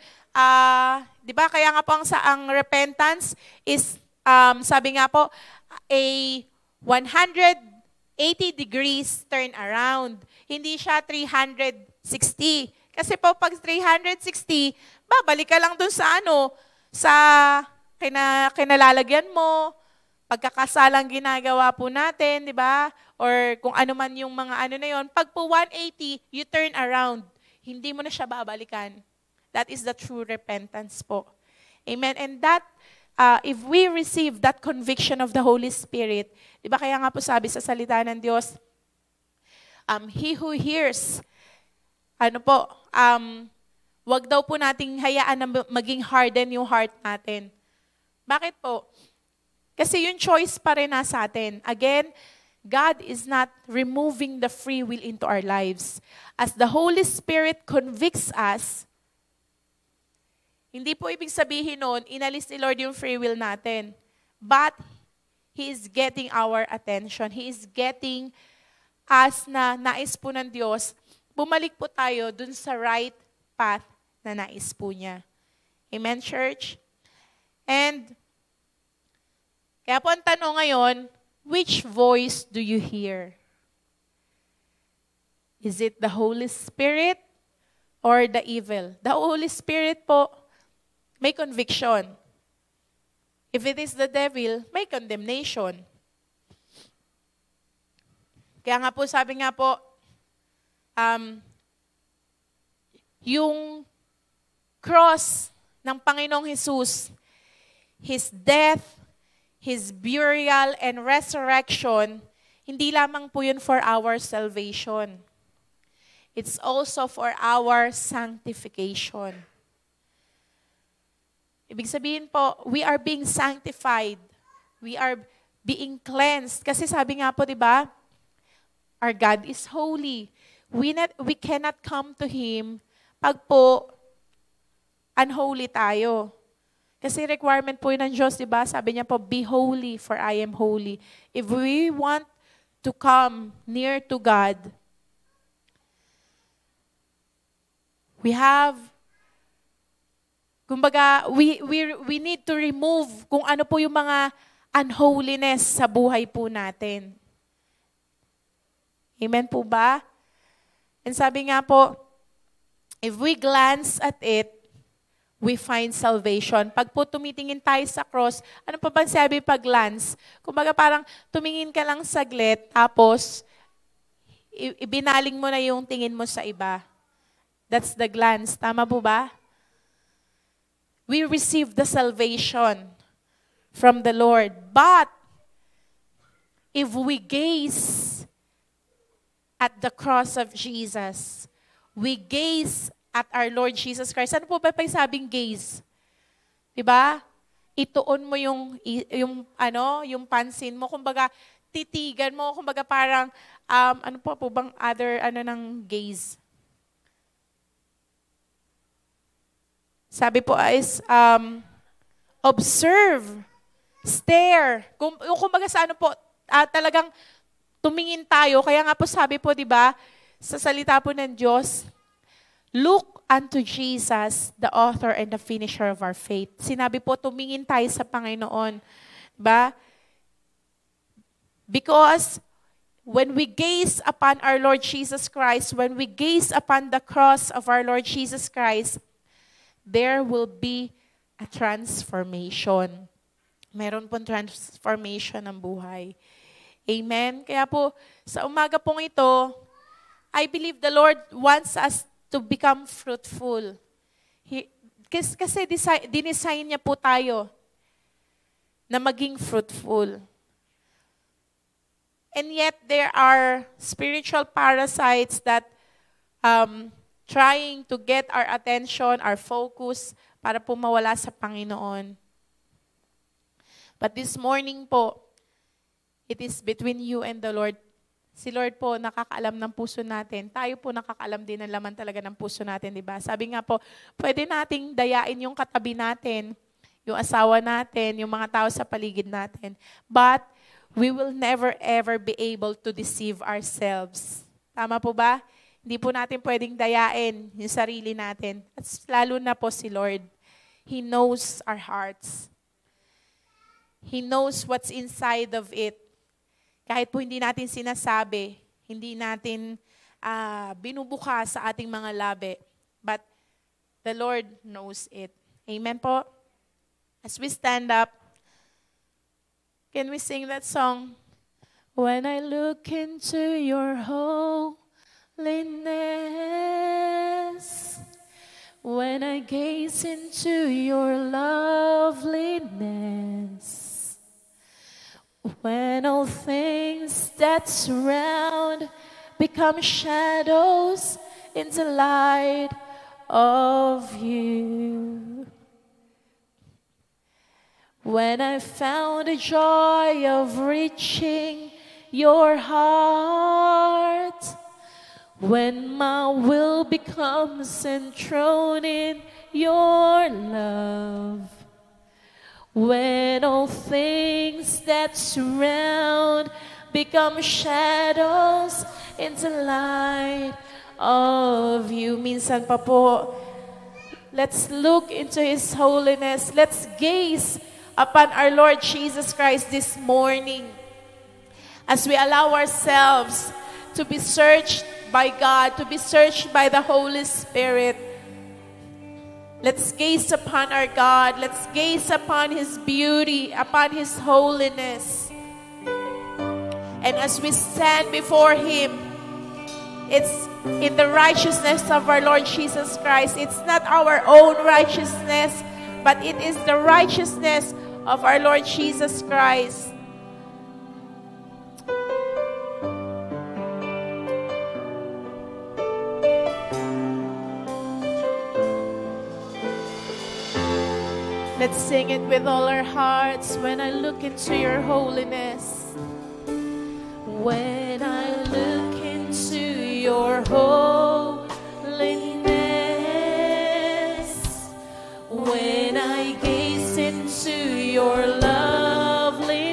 di ba, kaya nga po ang repentance is, sabi nga po, a 180 degrees turn around. Hindi siya 360. Kasi po pag 360, babalik ka lang dun sa sa kinalalagyan mo, pagkakasalang ginagawa po natin, di ba? Or kung ano man yung mga na yon. Pag po 180, you turn around. Hindi mo na siya babalikan. That is the true repentance po. Amen. And that, if we receive that conviction of the Holy Spirit, di ba kaya nga po sabi sa salita ng Diyos, he who hears, wag daw po nating hayaan na maging harden yung heart natin. Bakit po? Kasi yung choice pa rin nasa atin. Again, God is not removing the free will into our lives. As the Holy Spirit convicts us, hindi po ibig sabihin nun, inalis ni Lord yung free will natin. But, He is getting our attention. He is getting us na nais po ng Diyos. Bumalik po tayo dun sa right path na nais po niya. Amen, church? And, kaya po ang tanong ngayon, which voice do you hear? Is it the Holy Spirit or the evil? The Holy Spirit po, may conviction. If it is the devil, may condemnation. Kaya nga po, sabi nga po, yung cross ng Panginoong Jesus, His death, His burial, and resurrection, hindi lamang po yun for our salvation. It's also for our sanctification. Ibig sabihin po, we are being sanctified. We are being cleansed. Kasi sabi nga po, di ba, our God is holy. We cannot come to Him pag po unholy tayo. Kasi requirement po yun ng Diyos, di ba? Sabi niya po, be holy for I am holy. If we want to come near to God, we have, kumbaga, we need to remove kung ano po yung mga unholiness sa buhay po natin. Amen po ba? And sabi nga po, if we glance at it, we find salvation. Pag po tumitingin tayo sa cross, ano pa ba sabi pag glance? Kumbaga parang tumingin ka lang saglit, tapos ibinaling mo na yung tingin mo sa iba. That's the glance. Tama po ba? We receive the salvation from the Lord. But, if we gaze at the cross of Jesus, we gaze at our Lord Jesus Christ. Ano po ba sabing gaze? Diba? Ituon mo yung pansin mo. Kumbaga, titigan mo. Kumbaga parang, ano po bang other, ng gaze? Sabi po is, observe, stare. Kumbaga sa ano po, talagang tumingin tayo. Kaya nga po sabi po, diba, sa salita po ng Diyos, look unto Jesus, the author and the finisher of our faith. Sinabi po, tumingin tayo sa Panginoon. Diba? Because when we gaze upon our Lord Jesus Christ, when we gaze upon the cross of our Lord Jesus Christ, there will be a transformation. Meron pong transformation ng buhay. Amen? Kaya po, sa umaga pong ito, I believe the Lord wants us to become fruitful. Kasi dinesign niya po tayo na maging fruitful. And yet, there are spiritual parasites that trying to get our attention, our focus, para po mawala sa Panginoon. But this morning po, it is between you and the Lord. Si Lord po nakakaalam ng puso natin. Tayo po nakakaalam din ng laman talaga ng puso natin, di ba? Sabi nga po, pwede nating dayain yung katabi natin, yung asawa natin, yung mga tao sa paligid natin. But we will never ever be able to deceive ourselves. Tama po ba? Hindi po natin pwedeng dayain yung sarili natin. At lalo na po si Lord. He knows our hearts. He knows what's inside of it. Kahit po hindi natin sinasabi, hindi natin binubukas sa ating mga labi. But the Lord knows it. Amen po? As we stand up, can we sing that song? When I look into your holiness, when I gaze into your loveliness, when all things that surround become shadows in the light of you. When I found the joy of reaching your heart, when my will becomes enthroned in your love, when all things that surround become shadows in the light of you. Minsan pa po, let's look into His holiness. Let's gaze upon our Lord Jesus Christ this morning as we allow ourselves to be searched by God, to be searched by the Holy Spirit. Let's gaze upon our God. Let's gaze upon His beauty, upon His holiness. And as we stand before Him, it's in the righteousness of our Lord Jesus Christ. It's not our own righteousness, but it is the righteousness of our Lord Jesus Christ. Let's sing it with all our hearts. When I look into your holiness, when I look your holiness. When I gaze into your loveliness,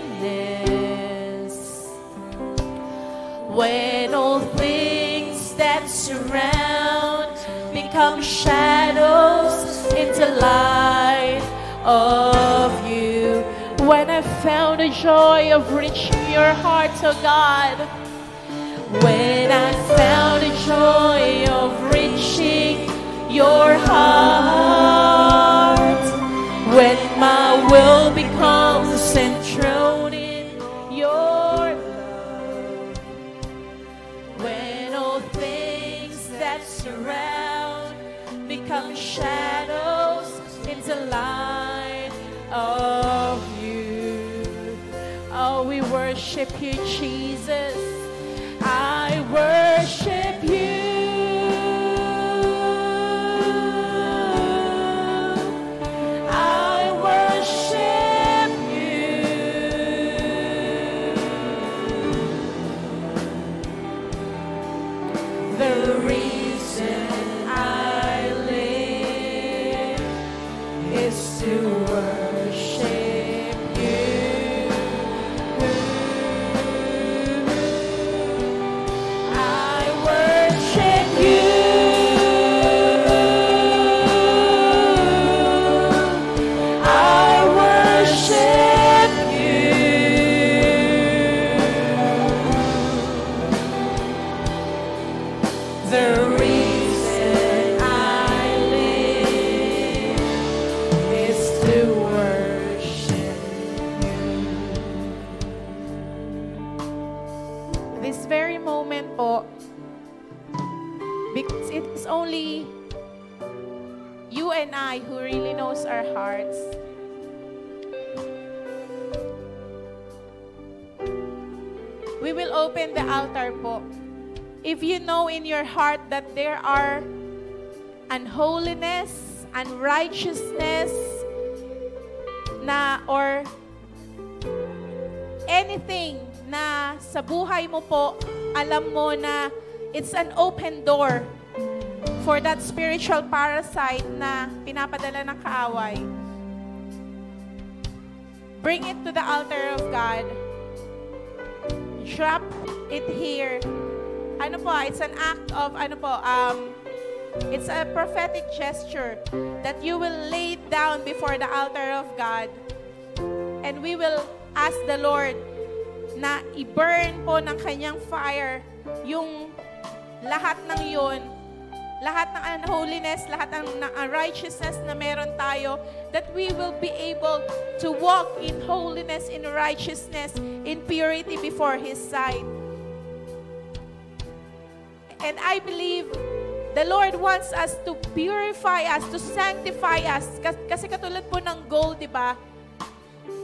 when all things that surround become shadows into light of you, when I found the joy of reaching your heart, oh God, when I found the joy of reaching your heart, when my will becomes enthroned in your love, when all things that surround become shadows into light of you. Oh, we worship you, Jesus. I worship you. I worship you. The reason I live is to worship you. I worship you. I worship you. The reason I live is to worship you. This very moment po, because it is only you and I who really knows our hearts. We will open the altar po. If you know in your heart that there are unholiness, unrighteousness, na or anything na sa buhay mo po, alam mo na it's an open door for that spiritual parasite na pinapadala ng kaaway. Bring it to the altar of God. Drop it here. Ano po, it's an act of, it's a prophetic gesture that you will lay down before the altar of God. And we will ask the Lord na i-burn po ng kanyang fire yung lahat ng yun, lahat ng unholiness, lahat ng unrighteousness na meron tayo, that we will be able to walk in holiness, in righteousness, in purity before His sight. And I believe the Lord wants us to purify us, to sanctify us. Kasi katulad po ng gold, di ba?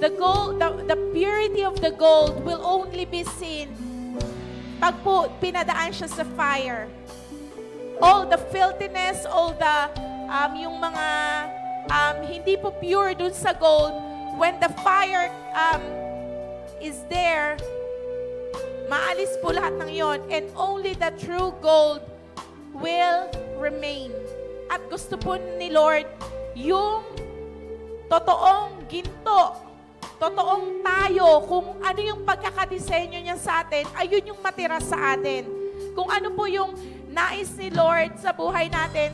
The gold, the purity of the gold will only be seen pag po pinadaan siya sa fire. All the filthiness, all the yung mga hindi po pure dun sa gold, when the fire is there, maalis po lahat ng yon, and only the true gold will remain. At gusto po ni Lord yung totoong ginto, totoong tayo, kung ano yung pagkakadisenyo niya sa atin, ayun yung matira sa atin. Kung ano po yung nais ni Lord sa buhay natin,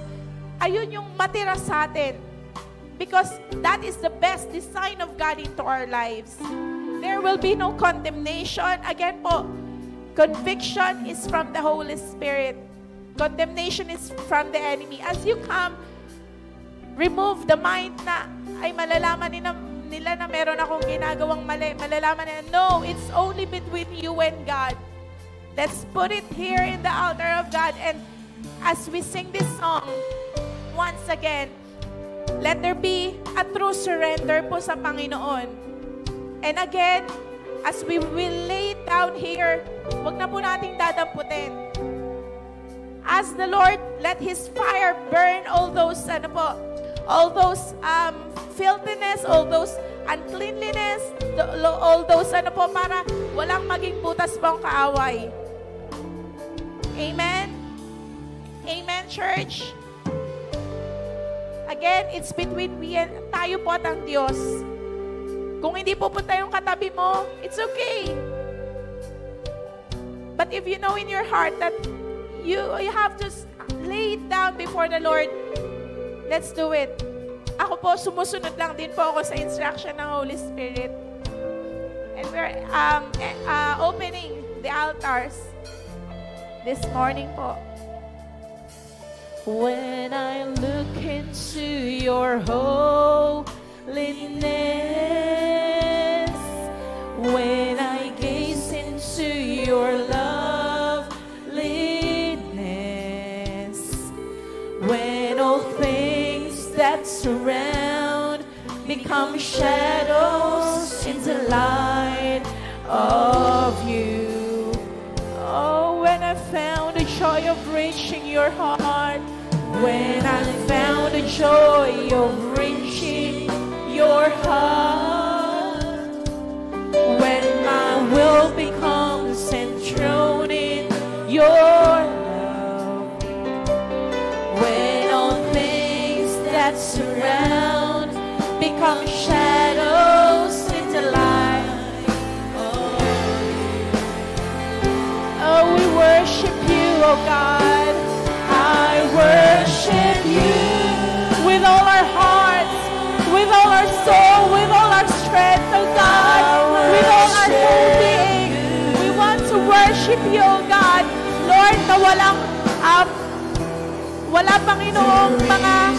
ayun yung matira sa atin. Because that is the best design of God into our lives. There will be no condemnation. Again po, conviction is from the Holy Spirit. Condemnation is from the enemy. As you come, remove the mind na, ay malalaman nila na meron akong ginagawang mali. Malalaman nila, no, it's only between you and God. Let's put it here in the altar of God. And as we sing this song, once again, let there be a true surrender po sa Panginoon. And again, as we will lay down here, wag na po nating dadamputin. As the Lord, let His fire burn all those, filthiness, all those uncleanliness, all those, para walang maging butas pang kaaway. Amen? church. Again, it's between we and tayo po at ang Diyos. Kung hindi pupunta yung katabi mo, it's okay. But if you know in your heart that you have to lay it down before the Lord, let's do it. Ako po, sumusunod lang din po ako sa instruction ng Holy Spirit. And we're opening the altars this morning po. When I look into your holiness, when I gaze into your loveliness, when all things that surround become shadows in the light of you. Oh, when I found the joy of reaching your heart, when I found the joy of reaching your heart, when my will becomes enthroned in your love, when all things that surround become shadows in the light of you. Oh, we worship you, oh God. I worship you with all our hearts, with all our soul, with all our strength, oh God, with all our whole being. We want to worship you, oh God. Lord, na wala Panginoong mga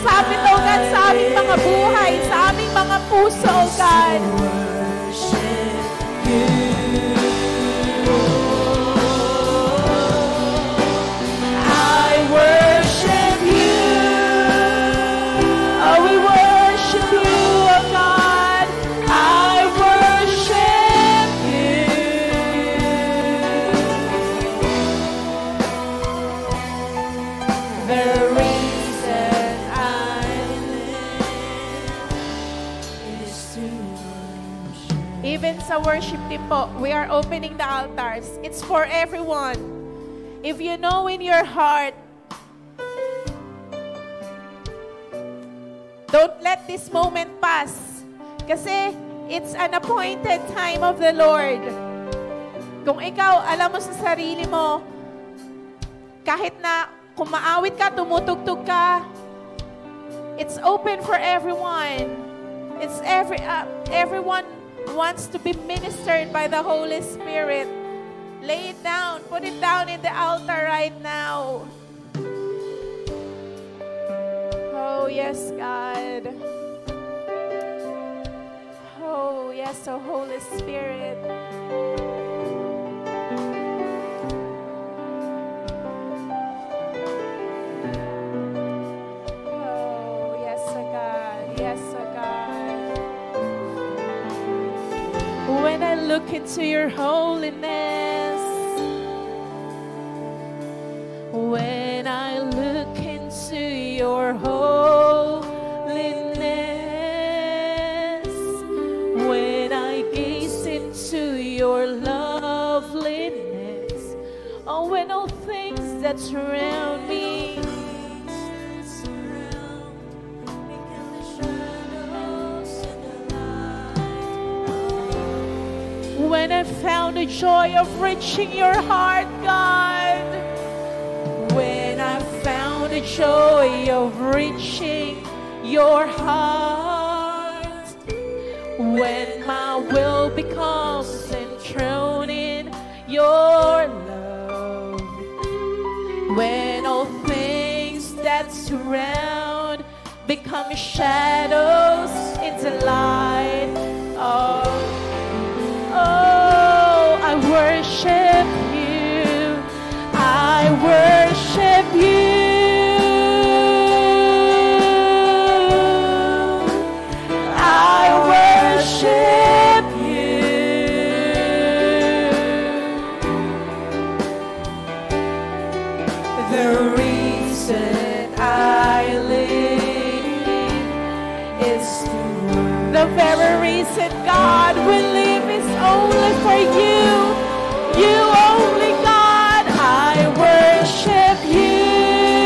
sabit, oh God, sa aming mga buhay, sa aming mga puso, oh God. Even sa worship team po, we are opening the altars. It's for everyone. If you know in your heart, don't let this moment pass. Kasi it's an appointed time of the Lord. Kung ikaw, alam mo sa sarili mo, kahit na kumaawit ka, tumutugtog ka, it's open for everyone. It's everyone wants to be ministered by the Holy Spirit. Lay it down. Put it down in the altar right now. Oh, yes, God. Oh, yes, oh, Holy Spirit. Oh, yes, oh, God. Yes, oh, God. When I look into your holiness, when I look into your holiness, when I gaze into your loveliness, oh, when all things that surround me when I found the joy of reaching your heart, God. When I found the joy of reaching your heart. When my will becomes enthroned in your love. When all things that surround become shadows into light of oh, I worship you. I worship you. I worship you. The reason I live is to worship. The very reason God will live is only for you. You only, God. I worship you.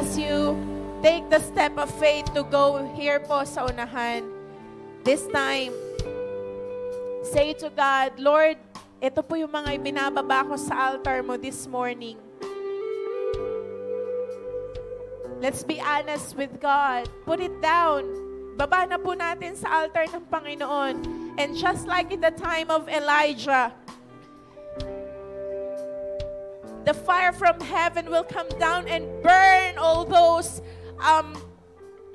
as you take the step of faith to go here po sa unahan, this time, say to God, Lord, ito po yung mga ibinababa ko sa altar mo this morning. Let's be honest with God. Put it down. Baba na po natin sa altar ng Panginoon. And just like in the time of Elijah, the fire from heaven will come down and burn all those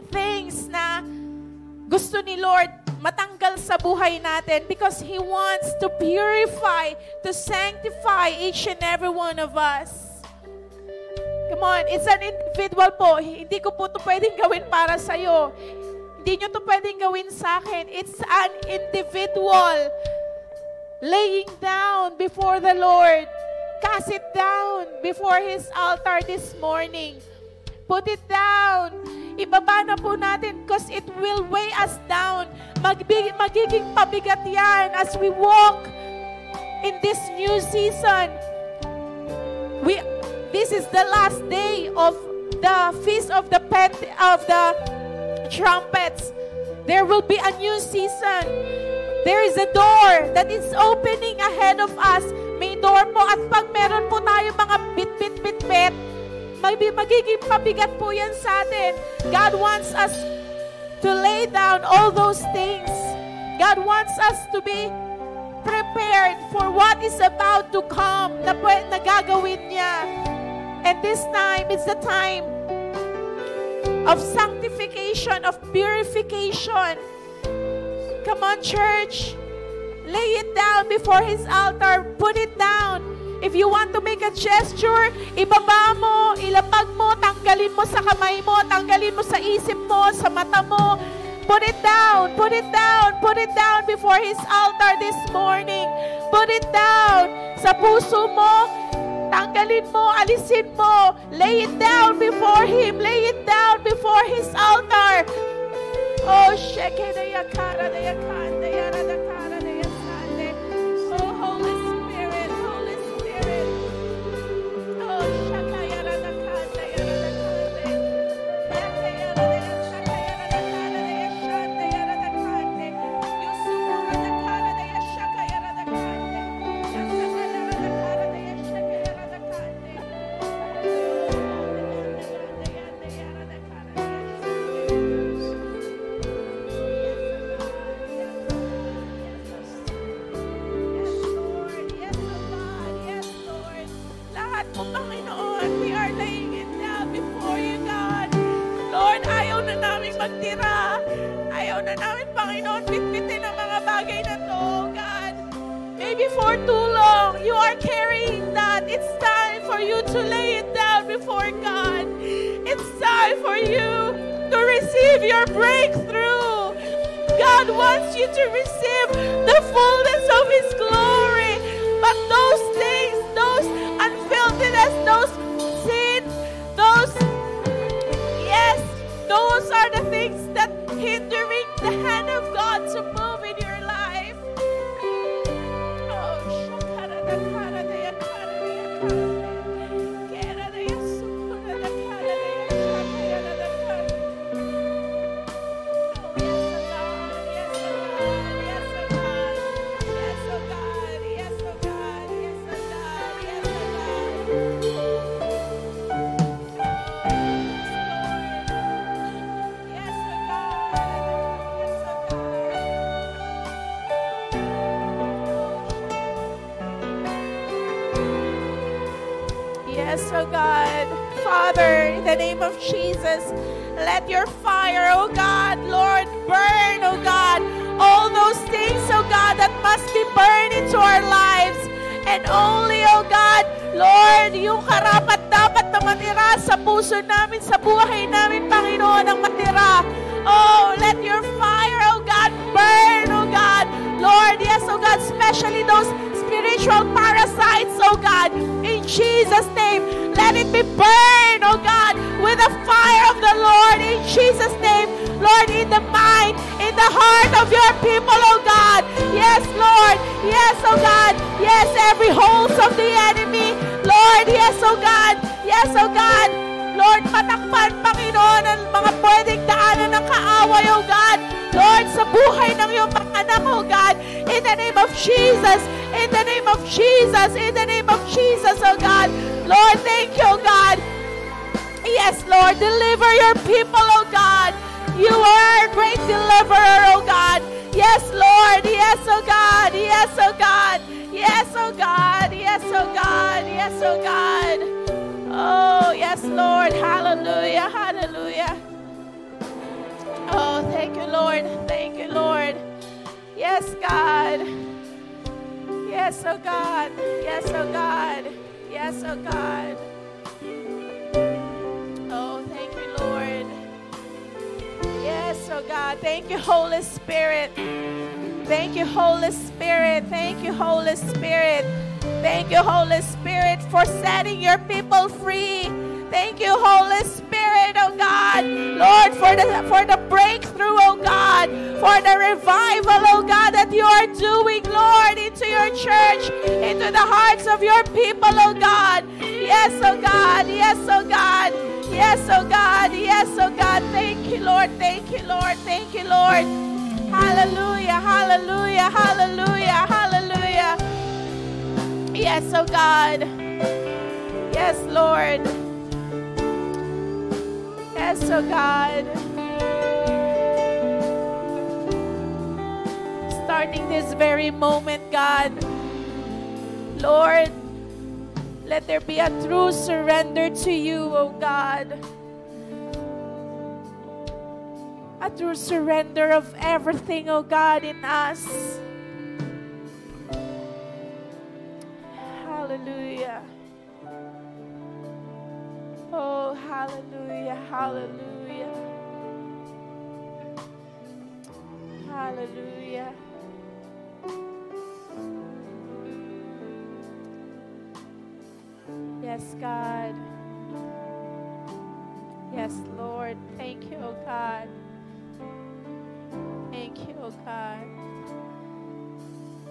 things na gusto ni Lord matanggal sa buhay natin because He wants to purify, to sanctify each and every one of us. Come on, it's an individual po. Hindi ko po ito pwedeng gawin para sa'yo. Hindi nyo ito pwedeng gawin sa akin. It's an individual laying down before the Lord. Cast it down before His altar this morning. Put it down. Ibaba na po natin because it will weigh us down. Magiging pabigat yan as we walk in this new season. This is the last day of the Feast of the Trumpets. There will be a new season. There is a door that is opening ahead of us. May door po at pag meron po tayo mga bit, magiging pabigat po yan sa atin. God wants us to lay down all those things. God wants us to be prepared for what is about to come na gagawin niya. And this time, it's the time of sanctification, of purification. Come on, church. Lay it down before His altar. Put it down. If you want to make a gesture, ibaba mo, ilapag mo, tanggalin mo sa kamay mo, tanggalin mo sa isip mo, sa mata mo. Put it down, put it down, put it down before His altar this morning. Put it down sa puso mo. Tanggalin mo, alisin mo. Lay it down before Him. Lay it down before His altar. Oh, shekedayakara dayakanda yaradakara dayasande. Oh, Holy Spirit, Holy Spirit. Oh, shakayaradakanda yaradakande. Yakayaradayashaka yaradakara dayashanda yaradakande. Yusukuradakara dayashaka yaradakande. Yasakayaradakara dayashaka yaradakande. Panginoon, we are laying it down before you, God. Lord, ayaw na namin magtira. Ayaw na namin, Panginoon, bitbitin ang mga bagay na to, God. Maybe for too long, you are carrying that. It's time for you to lay it down before God. It's time for you to receive your breakthrough. God wants you to receive the fullness of His glory. But those things, those unfilthiness, those sins, those are the things that hindering the hand of God to move in your life. Oh, Yes, oh God. Father, in the name of Jesus, let your fire, oh God, Lord, burn, oh God, all those things, oh God, that must be burned into our lives. And only, oh God, Lord, yung karapat-dapat na matira sa puso namin, sa buhay namin, Panginoon, ang matira. Oh, let your fire, oh God, burn, oh God. Lord, yes, oh God, especially those spiritual parasites, oh God, in Jesus' name, let it be burned, oh God, with the fire of the Lord, in Jesus' name, Lord, in the mind, in the heart of your people, oh God. Yes, Lord, yes, oh God, yes, every holes of the enemy, Lord, yes, oh God, Lord, matakpan, Panginoon, ang mga pwedeng daanan ng kaaway, O God. Lord, sa buhay ng iyong mga anak, O God, in the name of Jesus, in the name of Jesus, in the name of Jesus, O God. Lord, thank you, O God. Yes, Lord, deliver your people, O God. You are a great deliverer, O God. Yes, Lord. Yes, O God. Yes, O God. Yes, O God. Yes, O God. Yes, O God. Oh, yes, Lord. Hallelujah. Hallelujah. Oh, thank you, Lord. Thank you, Lord. Yes, God. Yes, O God. Yes, O God. Yes, O God. Oh, thank you, Lord. Yes, oh God. Thank you, Holy Spirit. Thank you, Holy Spirit. Thank you, Holy Spirit. Thank you, Holy Spirit, for setting your people free. Thank you, Holy Spirit, oh God. Lord, for the breakthrough, oh God. For the revival, oh God, that you are doing, Lord, into your church, into the hearts of your people, oh God. Yes, oh God. Yes, oh God. Yes, oh God. Yes, oh God. Thank you, Lord. Thank you, Lord. Thank you, Lord. Hallelujah. Hallelujah. Hallelujah. Hallelujah. Yes, oh God. Yes, Lord. Yes, oh God. Starting this very moment, God, Lord, let there be a true surrender to you, oh God. A true surrender of everything, oh God, in us. Hallelujah. Oh, hallelujah, hallelujah. Hallelujah. Yes, God. Yes, Lord. Thank you, oh God. Thank you, oh God.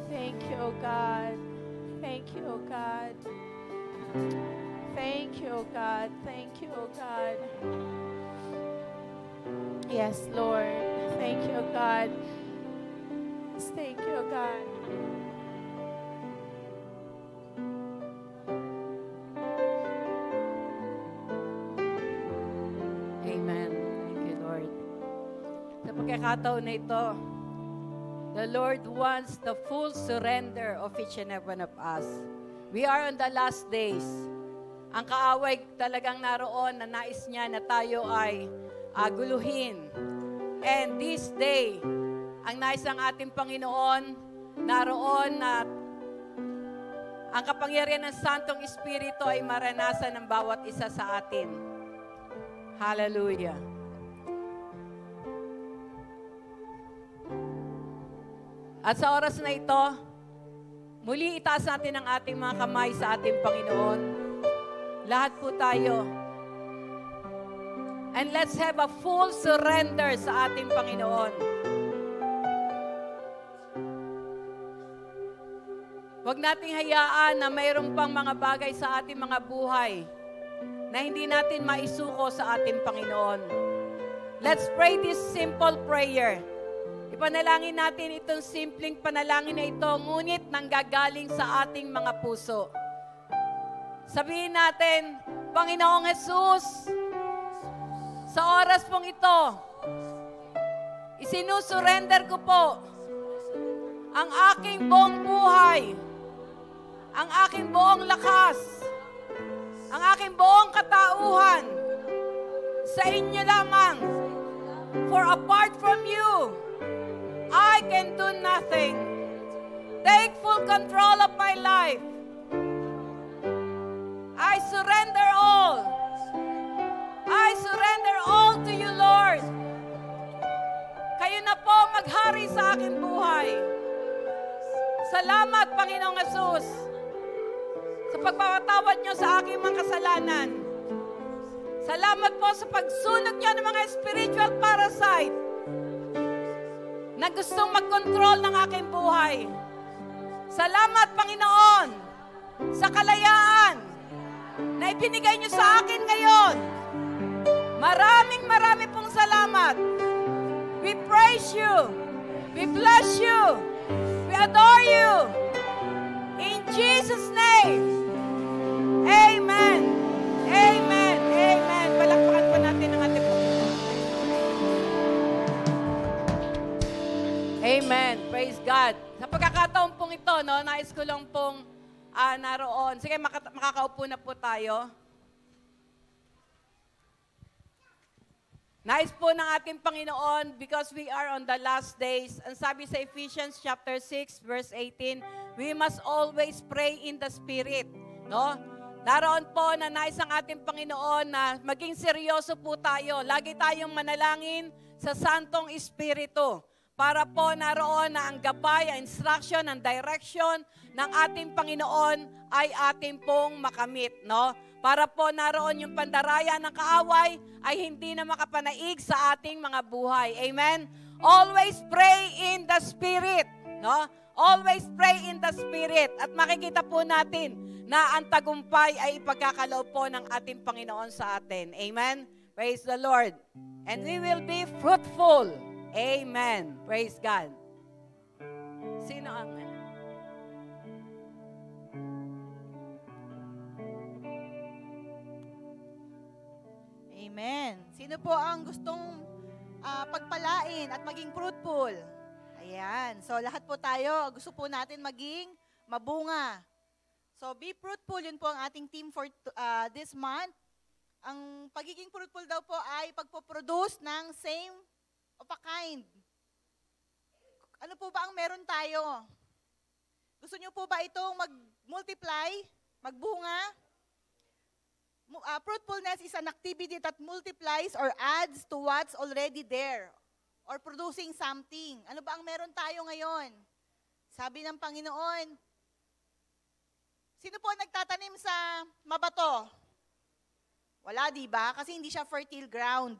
Thank you, oh God. Thank you, oh God. Thank you, oh God. Thank you, oh God. Yes, Lord. Thank you, oh God. Yes, thank you, oh God. Amen. Thank you, Lord. Sa pagkakataon na ito, the Lord wants the full surrender of each and every one of us. We are on the last days. Ang kaaway talagang naroon na nais niya na tayo ay guluhin. And this day, ang nais ng ating Panginoon, naroon na ang kapangyarihan ng Santong Espiritu ay maranasan ng bawat isa sa atin. Hallelujah. At sa oras na ito, muli itaas natin ang ating mga kamay sa ating Panginoon. Lahat po tayo. And let's have a full surrender sa ating Panginoon. Huwag nating hayaan na mayroon pang mga bagay sa ating mga buhay na hindi natin maisuko sa ating Panginoon. Let's pray this simple prayer. Ipanalangin natin itong simpleng panalangin na ito, ngunit nanggagaling sa ating mga puso. Sabihin natin, Panginoong Jesus, sa oras pong ito, isinusurrender ko po ang aking buong buhay, ang aking buong lakas, ang aking buong katauhan sa inyo lamang. For apart from you, I can do nothing. Take full control of my life. I surrender all. I surrender all to you, Lord. Kayo na po maghari sa aking buhay. Salamat, Panginoong Jesus, sa pagpapatawad niyo sa aking mga kasalanan. Salamat po sa pagsunog niyo ng mga spiritual parasite na gustong mag-control ng aking buhay. Salamat, Panginoon, sa kalayaan na ibinigay niyo sa akin ngayon praise you. We bless you. We adore you. In Jesus' name. Amen. Amen. Amen. Palakpakan po natin ang ating Panginoon. Amen. Praise God. Sa pagkakataon pong ito, no, nais ko lang pong naroon. Sige, makakaupo na po tayo. Nais po ng ating Panginoon because we are on the last days. Ang sabi sa Ephesians chapter 6 verse 18, we must always pray in the Spirit. No? Naroon po na nais ang ating Panginoon na maging seryoso po tayo. Lagi tayong manalangin sa Santong Espiritu para po naroon na ang gabay, ang instruction, ang direction ng ating Panginoon ay ating pong makamit. No? Para po naroon yung pandaraya ng kaaway ay hindi na makapanaig sa ating mga buhay. Amen? Always pray in the Spirit. No? Always pray in the Spirit. At makikita po natin na ang tagumpay ay ipagkakaloob po ng ating Panginoon sa atin. Amen? Praise the Lord. And we will be fruitful. Amen. Praise God. Sino ang... Amen. Sino po ang gustong pagpalain at maging fruitful? Ayan. So, lahat po tayo, gusto po natin maging mabunga. So, be fruitful, yun po ang ating theme for this month. Ang pagiging fruitful daw po ay pagpoproduce ng same of a kind. Ano po ba ang meron tayo? Gusto nyo po ba itong mag-multiply, magbunga? Fruitfulness is an activity that multiplies or adds to what's already there or producing something. Ano ba ang meron tayo ngayon? Sabi ng Panginoon, sino po nagtatanim sa mabato? Wala, di ba? Kasi hindi siya fertile ground.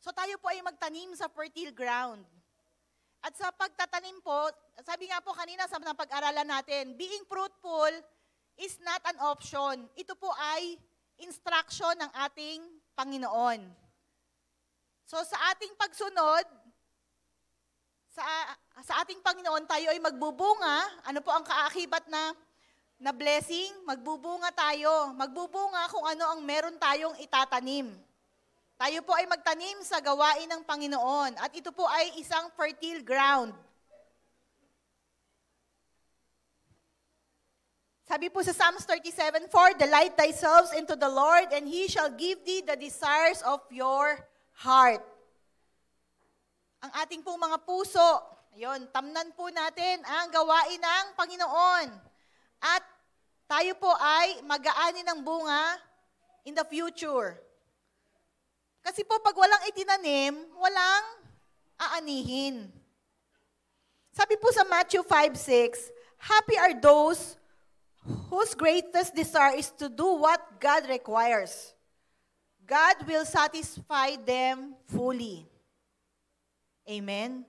So tayo po ay magtanim sa fertile ground. At sa pagtatanim po, sabi nga po kanina sa pag-aralan natin, being fruitful is not an option. Ito po ay instruction ng ating Panginoon. So sa ating pagsunod, sa ating Panginoon, tayo ay magbubunga. Ano po ang kaakibat na blessing? Magbubunga tayo. Magbubunga kung ano ang meron tayong itatanim. Tayo po ay magtanim sa gawain ng Panginoon. At ito po ay isang fertile ground. Sabi po sa Psalms 37:4, delight thyself into the Lord, and He shall give thee the desires of your heart. Ang ating pong mga puso, ayun, tamnan po natin ang gawain ng Panginoon. At tayo po ay mag-aani ng bunga in the future. Kasi po pag walang itinanim, walang aanihin. Sabi po sa Matthew 5:6, happy are those whose greatest desire is to do what God requires. God will satisfy them fully. Amen?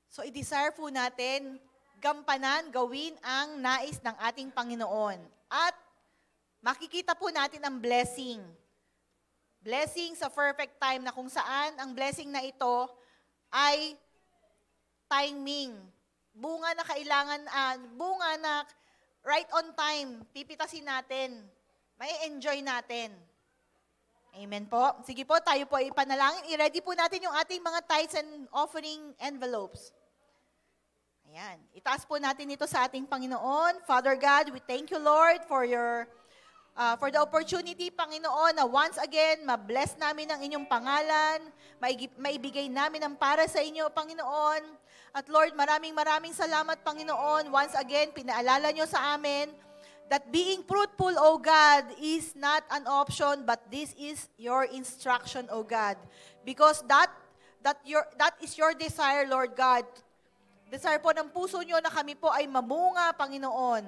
So, i-desire po natin, gampanan, gawin ang nais ng ating Panginoon. At makikita po natin ang blessing. Blessing sa perfect time na kung saan ang blessing na ito ay timing. Bunga na kailangan, bunga na right on time, pipitasin natin. May enjoy natin. Amen po. Sige po, tayo po ipanalangin. I-ready po natin yung ating mga tithes and offering envelopes. Ayan. Itaas po natin ito sa ating Panginoon. Father God, we thank you, Lord, for the opportunity, Panginoon, na once again, ma-bless namin ang inyong pangalan, maibigay namin ang para sa inyo, Panginoon. At Lord, maraming salamat, Panginoon. Once again, pinaalala nyo sa amin that being fruitful, O God, is not an option, but this is your instruction, O God. Because that is your desire, Lord God. Desire po ng puso nyo na kami po ay mamunga, Panginoon.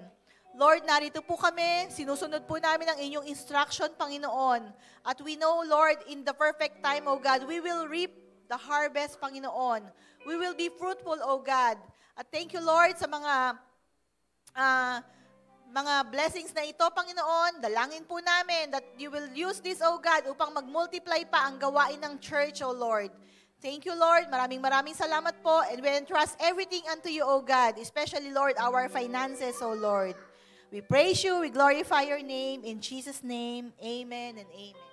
Lord, narito po kami, sinusunod po namin ang inyong instruction, Panginoon. At we know, Lord, in the perfect time, O God, we will reap the harvest, Panginoon. We will be fruitful, O God. At thank you, Lord, sa mga blessings na ito, Panginoon. Dalangin po namin that you will use this, O God, upang mag-multiply pa ang gawain ng church, O Lord. Thank you, Lord. Maraming salamat po. And we entrust everything unto you, O God. Especially, Lord, our finances, O Lord. We praise you. We glorify your name. In Jesus' name, amen and amen.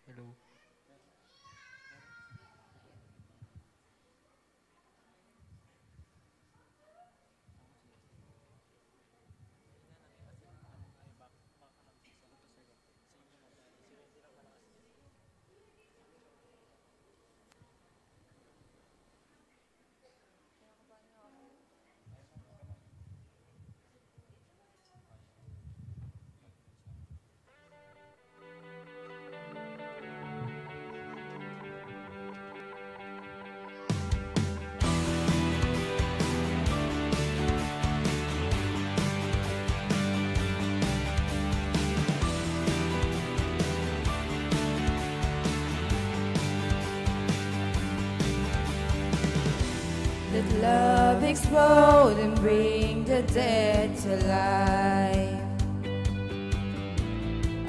Hello. Let love explode and bring the dead to life.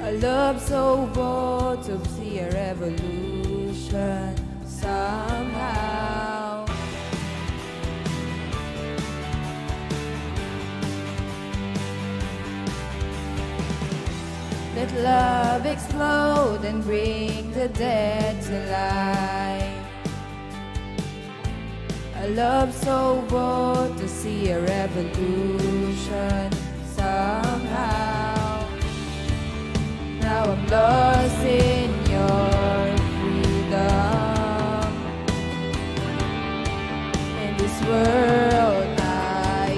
A love so bold to see a revolution somehow. Let love explode and bring the dead to life. A love so bold to see a revolution somehow. Now I'm lost in your freedom. In this world I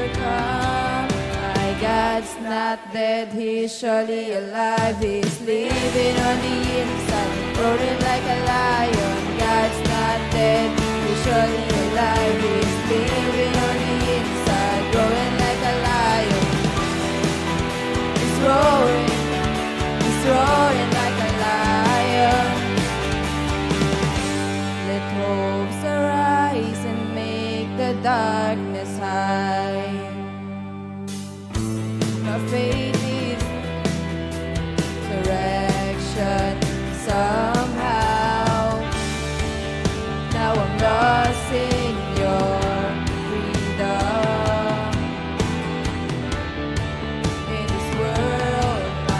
overcome. My God's not dead, He's surely alive. He's living on the inside, roaring like a lion. God's not dead, He's surely alive. He's living on the inside, roaring like a lion. He's roaring like a lion. Let hopes arise and make the darkness hide. My faith is resurrection somehow. Now I'm lost in your freedom. In this world I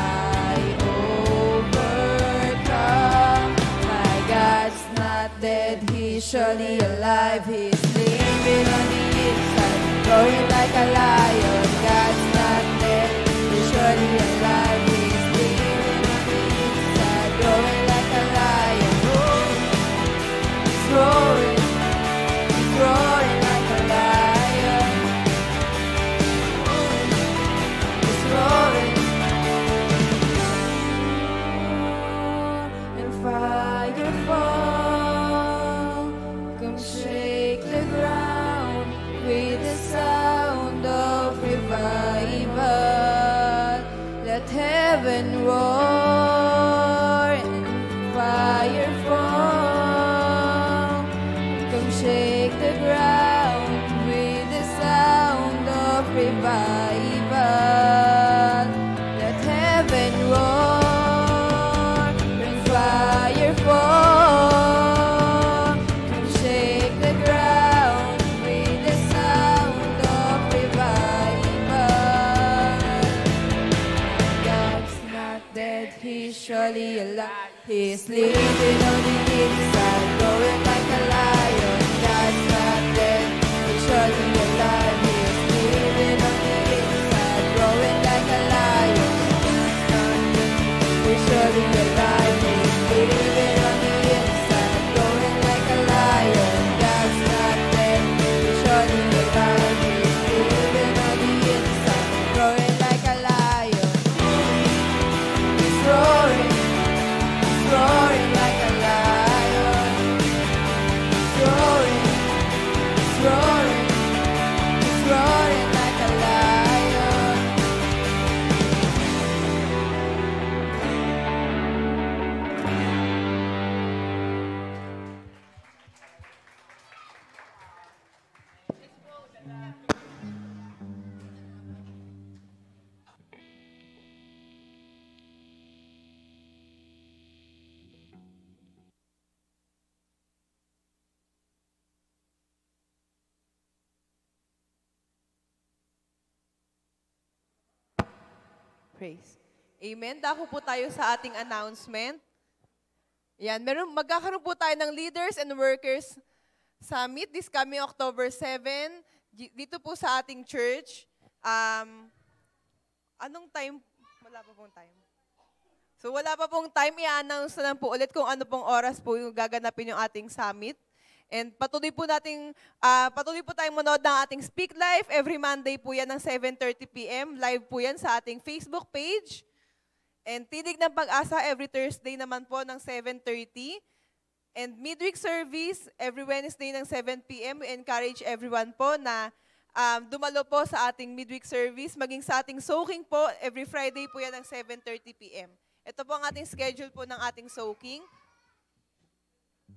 overcome. My God's not dead, He's surely alive. He's living on the inside, roaring like a lion. God's not dead, He's surely alive. He's living on the inside, roaring like a lion. He's roaring like a lion. He's roaring. And fire fall, come shake the ground with the sound of revival. Let heaven roar and fire fall. Come shake the ground with the sound of revival. Let heaven roar and fire fall. Come shake the ground with the sound of revival. God's not dead, He's surely alive. He's living on the inside, roaring like a lion. God's not dead, He's surely alive. He's living on the inside, roaring like a lion. He's surely alive. He's living on the inside, roaring like a lion. God's not dead, He's surely alive. He's living on the inside, roaring like a lion. praise. Amen. Dako po tayo sa ating announcement. Yan, magkakaroon po tayo ng Leaders and Workers Summit this coming October 7 dito po sa ating church. Anong time? Wala pa pong time. So wala pa pong time, i-announce na lang po ulit kung ano pong oras po yung gaganapin yung ating summit. And patuloy po tayong manood ng ating Speak Live. Every Monday po yan ng 7:30 p.m. Live po yan sa ating Facebook page. And Tinig ng Pag-asa every Thursday naman po ng 7:30. And midweek service every Wednesday ng 7 p.m. We encourage everyone po na dumalo po sa ating midweek service. Maging sa ating soaking po, every Friday po yan ng 7:30 p.m. Ito po ang ating schedule po ng ating soaking.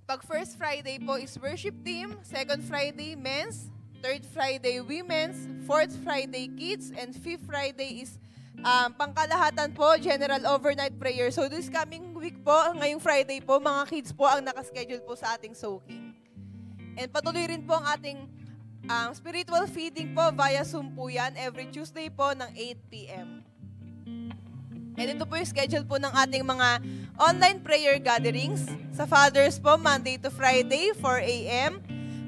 Pag first Friday po is worship team, second Friday men's, third Friday women's, fourth Friday kids, and fifth Friday is pangkalahatan po, general overnight prayer. So this coming week po, ngayong Friday po, mga kids po ang nakaschedule po sa ating soaking. And patuloy rin po ang ating spiritual feeding po via Zoom po yan every Tuesday po ng 8 p.m. And ito po yung schedule po ng ating mga online prayer gatherings. Sa Fathers po, Monday to Friday, 4 a.m.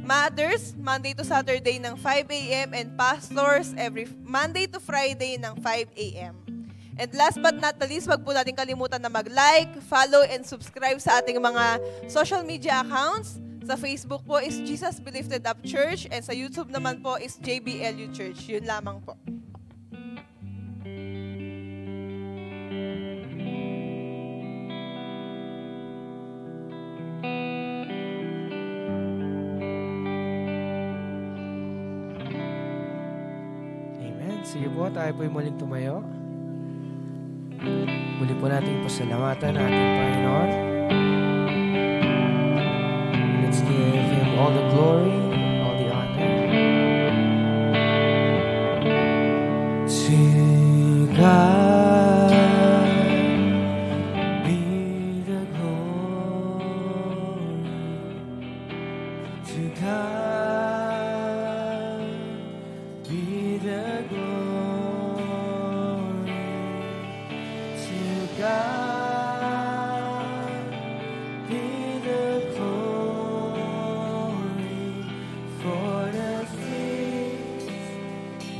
Mothers, Monday to Saturday ng 5 a.m. And Pastors, every Monday to Friday ng 5 a.m. And last but not the least, wag po natin kalimutan na mag-like, follow, and subscribe sa ating mga social media accounts. Sa Facebook po is Jesus Be Lifted Up Church, and sa YouTube naman po is JBLU Church. Yun lamang po. Sige po, tayo po'y muling tumayo. Muli po natin pasalamatan ang ating Panginoon. Let's give Him all the glory, all the honor. To God be the glory. To God be the glory. God be the glory for the things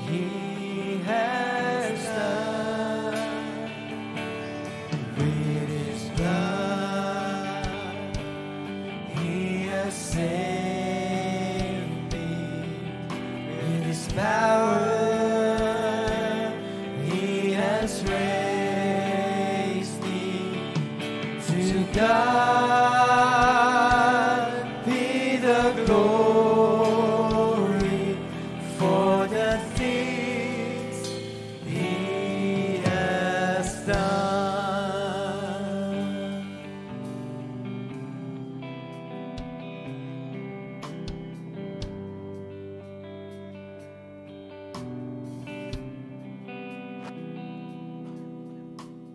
He has done. With His blood He has saved me. With His power He has raised. God be the glory for the things He has done.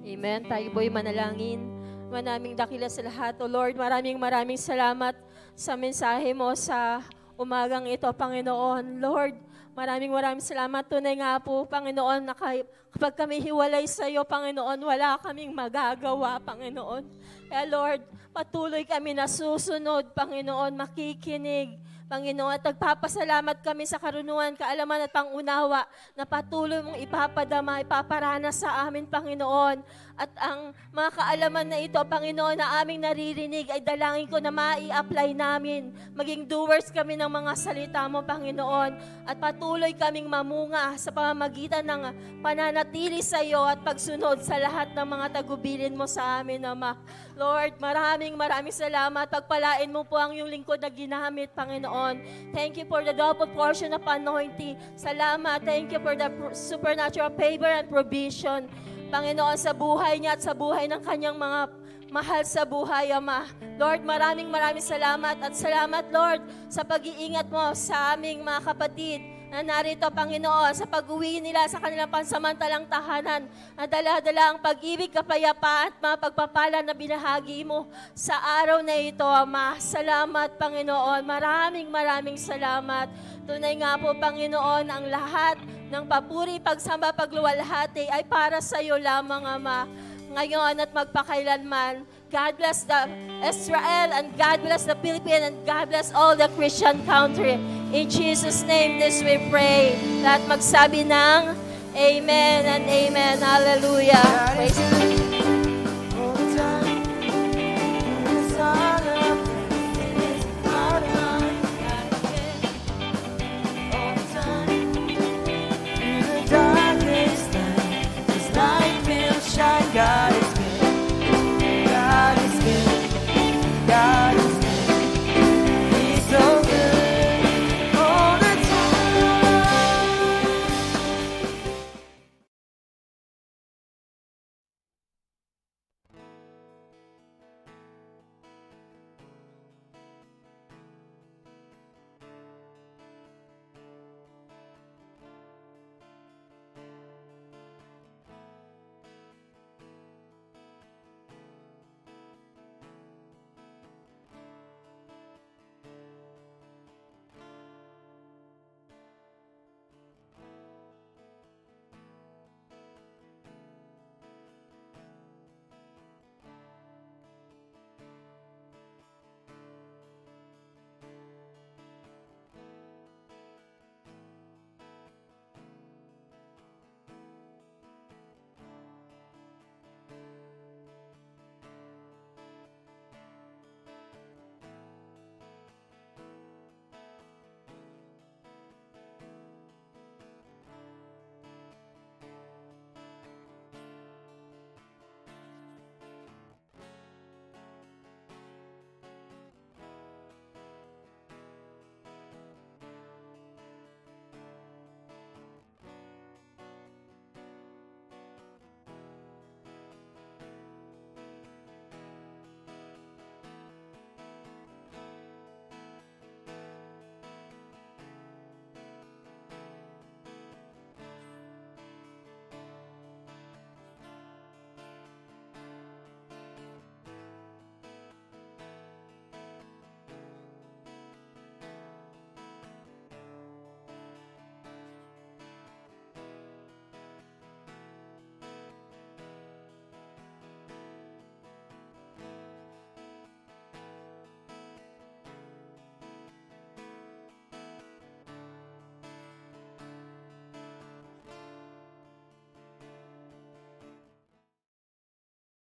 Amen. Tayo po'y manalangin. Manaming dakila sa lahat. O Lord, maraming salamat sa mensahe mo sa umagang ito, Panginoon. Lord, maraming salamat. Tunay nga po, Panginoon, na kapag kami hiwalay sa iyo, Panginoon, wala kaming magagawa, Panginoon. Kaya Lord, patuloy kami na susunod, Panginoon, makikinig. Panginoon, at nagpapasalamat kami sa karunungan, kaalaman at pangunawa na patuloy mong ipapadama, ipaparana sa amin, Panginoon. At ang mga kaalaman na ito, Panginoon, na aming naririnig ay dalangin ko na mai-apply namin. Maging doers kami ng mga salita mo, Panginoon. At patuloy kaming mamunga sa pamamagitan ng pananatili sa iyo at pagsunod sa lahat ng mga tagubilin mo sa amin, Ama. Lord, maraming salamat. Pagpalain mo po ang iyong lingkod na ginamit, Panginoon. Thank you for the double portion of anointing. Salamat. Thank you for the supernatural favor and provision, Panginoon, sa buhay niya at sa buhay ng kanyang mga mahal sa buhay, Ama. Lord, maraming salamat at salamat, Lord, sa pag-iingat mo sa aming mga kapatid na narito, Panginoon, sa pag-uwi nila sa kanilang pansamantalang tahanan, na dala-dala ang pag-ibig, kapayapaan at mga pagpapala na binahagi mo sa araw na ito, Ama. Salamat, Panginoon. Maraming salamat. Tunay nga po, Panginoon, ang lahat ng papuri, pagsamba, pagluwalhati ay para sa iyo lamang, Ama, ngayon at magpakailanman. God bless the Israel, and God bless the Philippines, and God bless all the Christian country. In Jesus' name, this we pray. Lahat magsabi ng Amen and Amen. Hallelujah. Praise God.